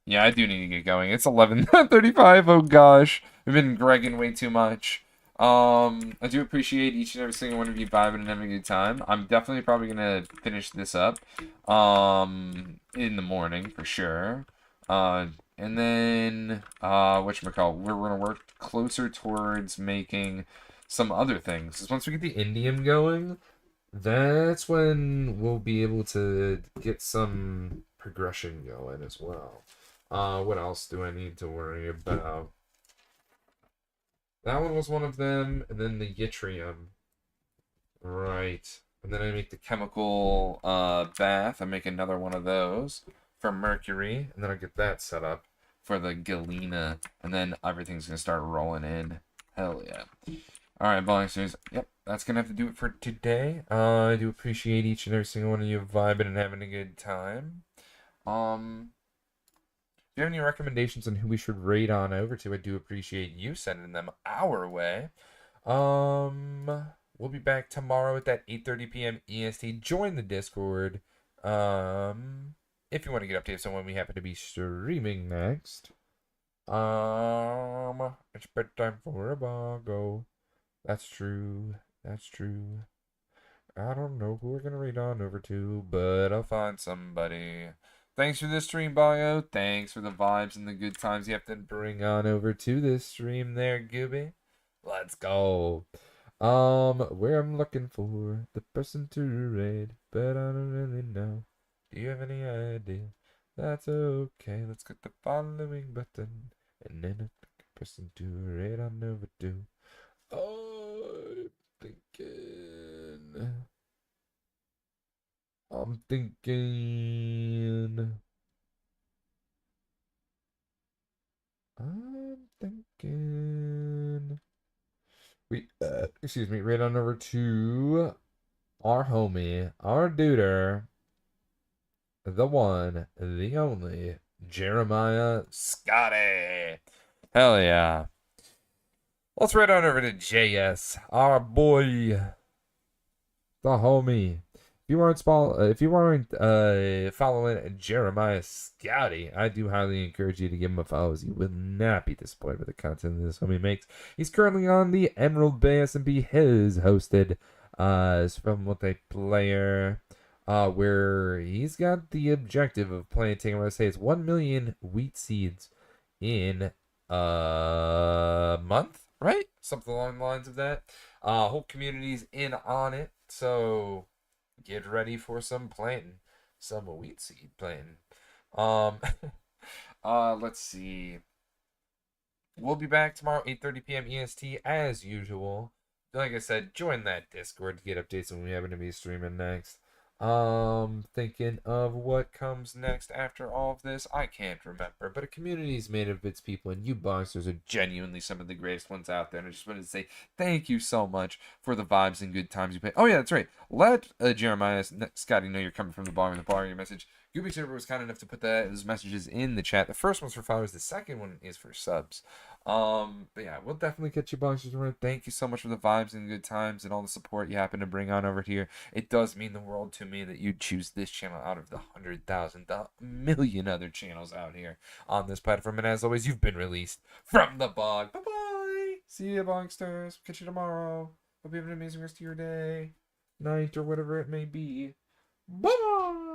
yeah, I do need to get going. It's 11:35. Oh gosh, I've been gregging way too much. I do appreciate each and every single one of you vibing and having a good time. I'm definitely probably gonna finish this up, in the morning for sure. And then whatchamacallit, we're gonna work closer towards making some other things. 'Cause once we get the Indium going, that's when we'll be able to get some progression going as well. What else do I need to worry about? That one was one of them, and then the yttrium. Right. And then I make the chemical bath. I make another one of those for mercury, and then I get that set up for the galena, and then everything's gonna start rolling in. Hell yeah. Alright, Boxers. Yep, that's gonna have to do it for today. I do appreciate each and every single one of you vibing and having a good time. If you have any recommendations on who we should raid on over to, I do appreciate you sending them our way. We'll be back tomorrow at that 8:30 p.m. EST. Join the Discord. If you want to get updates on when we happen to be streaming next. It's bedtime for a bongo. That's true. That's true. I don't know who we're gonna raid on over to, but I'll find somebody. Thanks for the stream, Bio. Thanks for the vibes and the good times you have to bring on over to this stream there, Gooby. Let's go. Where I'm looking for the person to raid, but I don't really know. Do you have any idea? That's okay. Let's get the following button, and then a person to raid on over to. I'm thinking. Excuse me, right on over to our homie, our duder, the one, the only, Jeremiah Scotty. Hell yeah. Let's right on over to JS, our boy, the homie. If you weren't following Jeremiah Scotty, I do highly encourage you to give him a follow, as you will not be disappointed with the content this homie makes. He's currently on the Emerald Bay SMP, his hosted is from multiplayer, where he's got the objective of planting, I'm gonna say it's 1 million wheat seeds in a month, right? Something along the lines of that. Whole community's in on it, so get ready for some planting, some wheat seed planting. Let's see. We'll be back tomorrow, 8:30 p.m. EST, as usual. Like I said, join that Discord to get updates when we happen to be streaming next. Thinking of what comes next after all of this, I can't remember. But a community is made of its people, and you boxers are genuinely some of the greatest ones out there. And I just wanted to say thank you so much for the vibes and good times you pay. Oh yeah, that's right. Let Jeremiah Scotty know you're coming from the bar in your message. Gooby Server was kind enough to put those messages in the chat. The first one's for followers. The second one is for subs. But yeah, we'll definitely catch you boxers around. Thank you so much for the vibes and good times and all the support you happen to bring on over here. It does mean the world to me that you choose this channel out of the 100,000, the million other channels out here on this platform. And as always, you've been released from the bog. Bye bye. See you, bogsters. Catch you tomorrow. Hope you have an amazing rest of your day, night, or whatever it may be. Bye.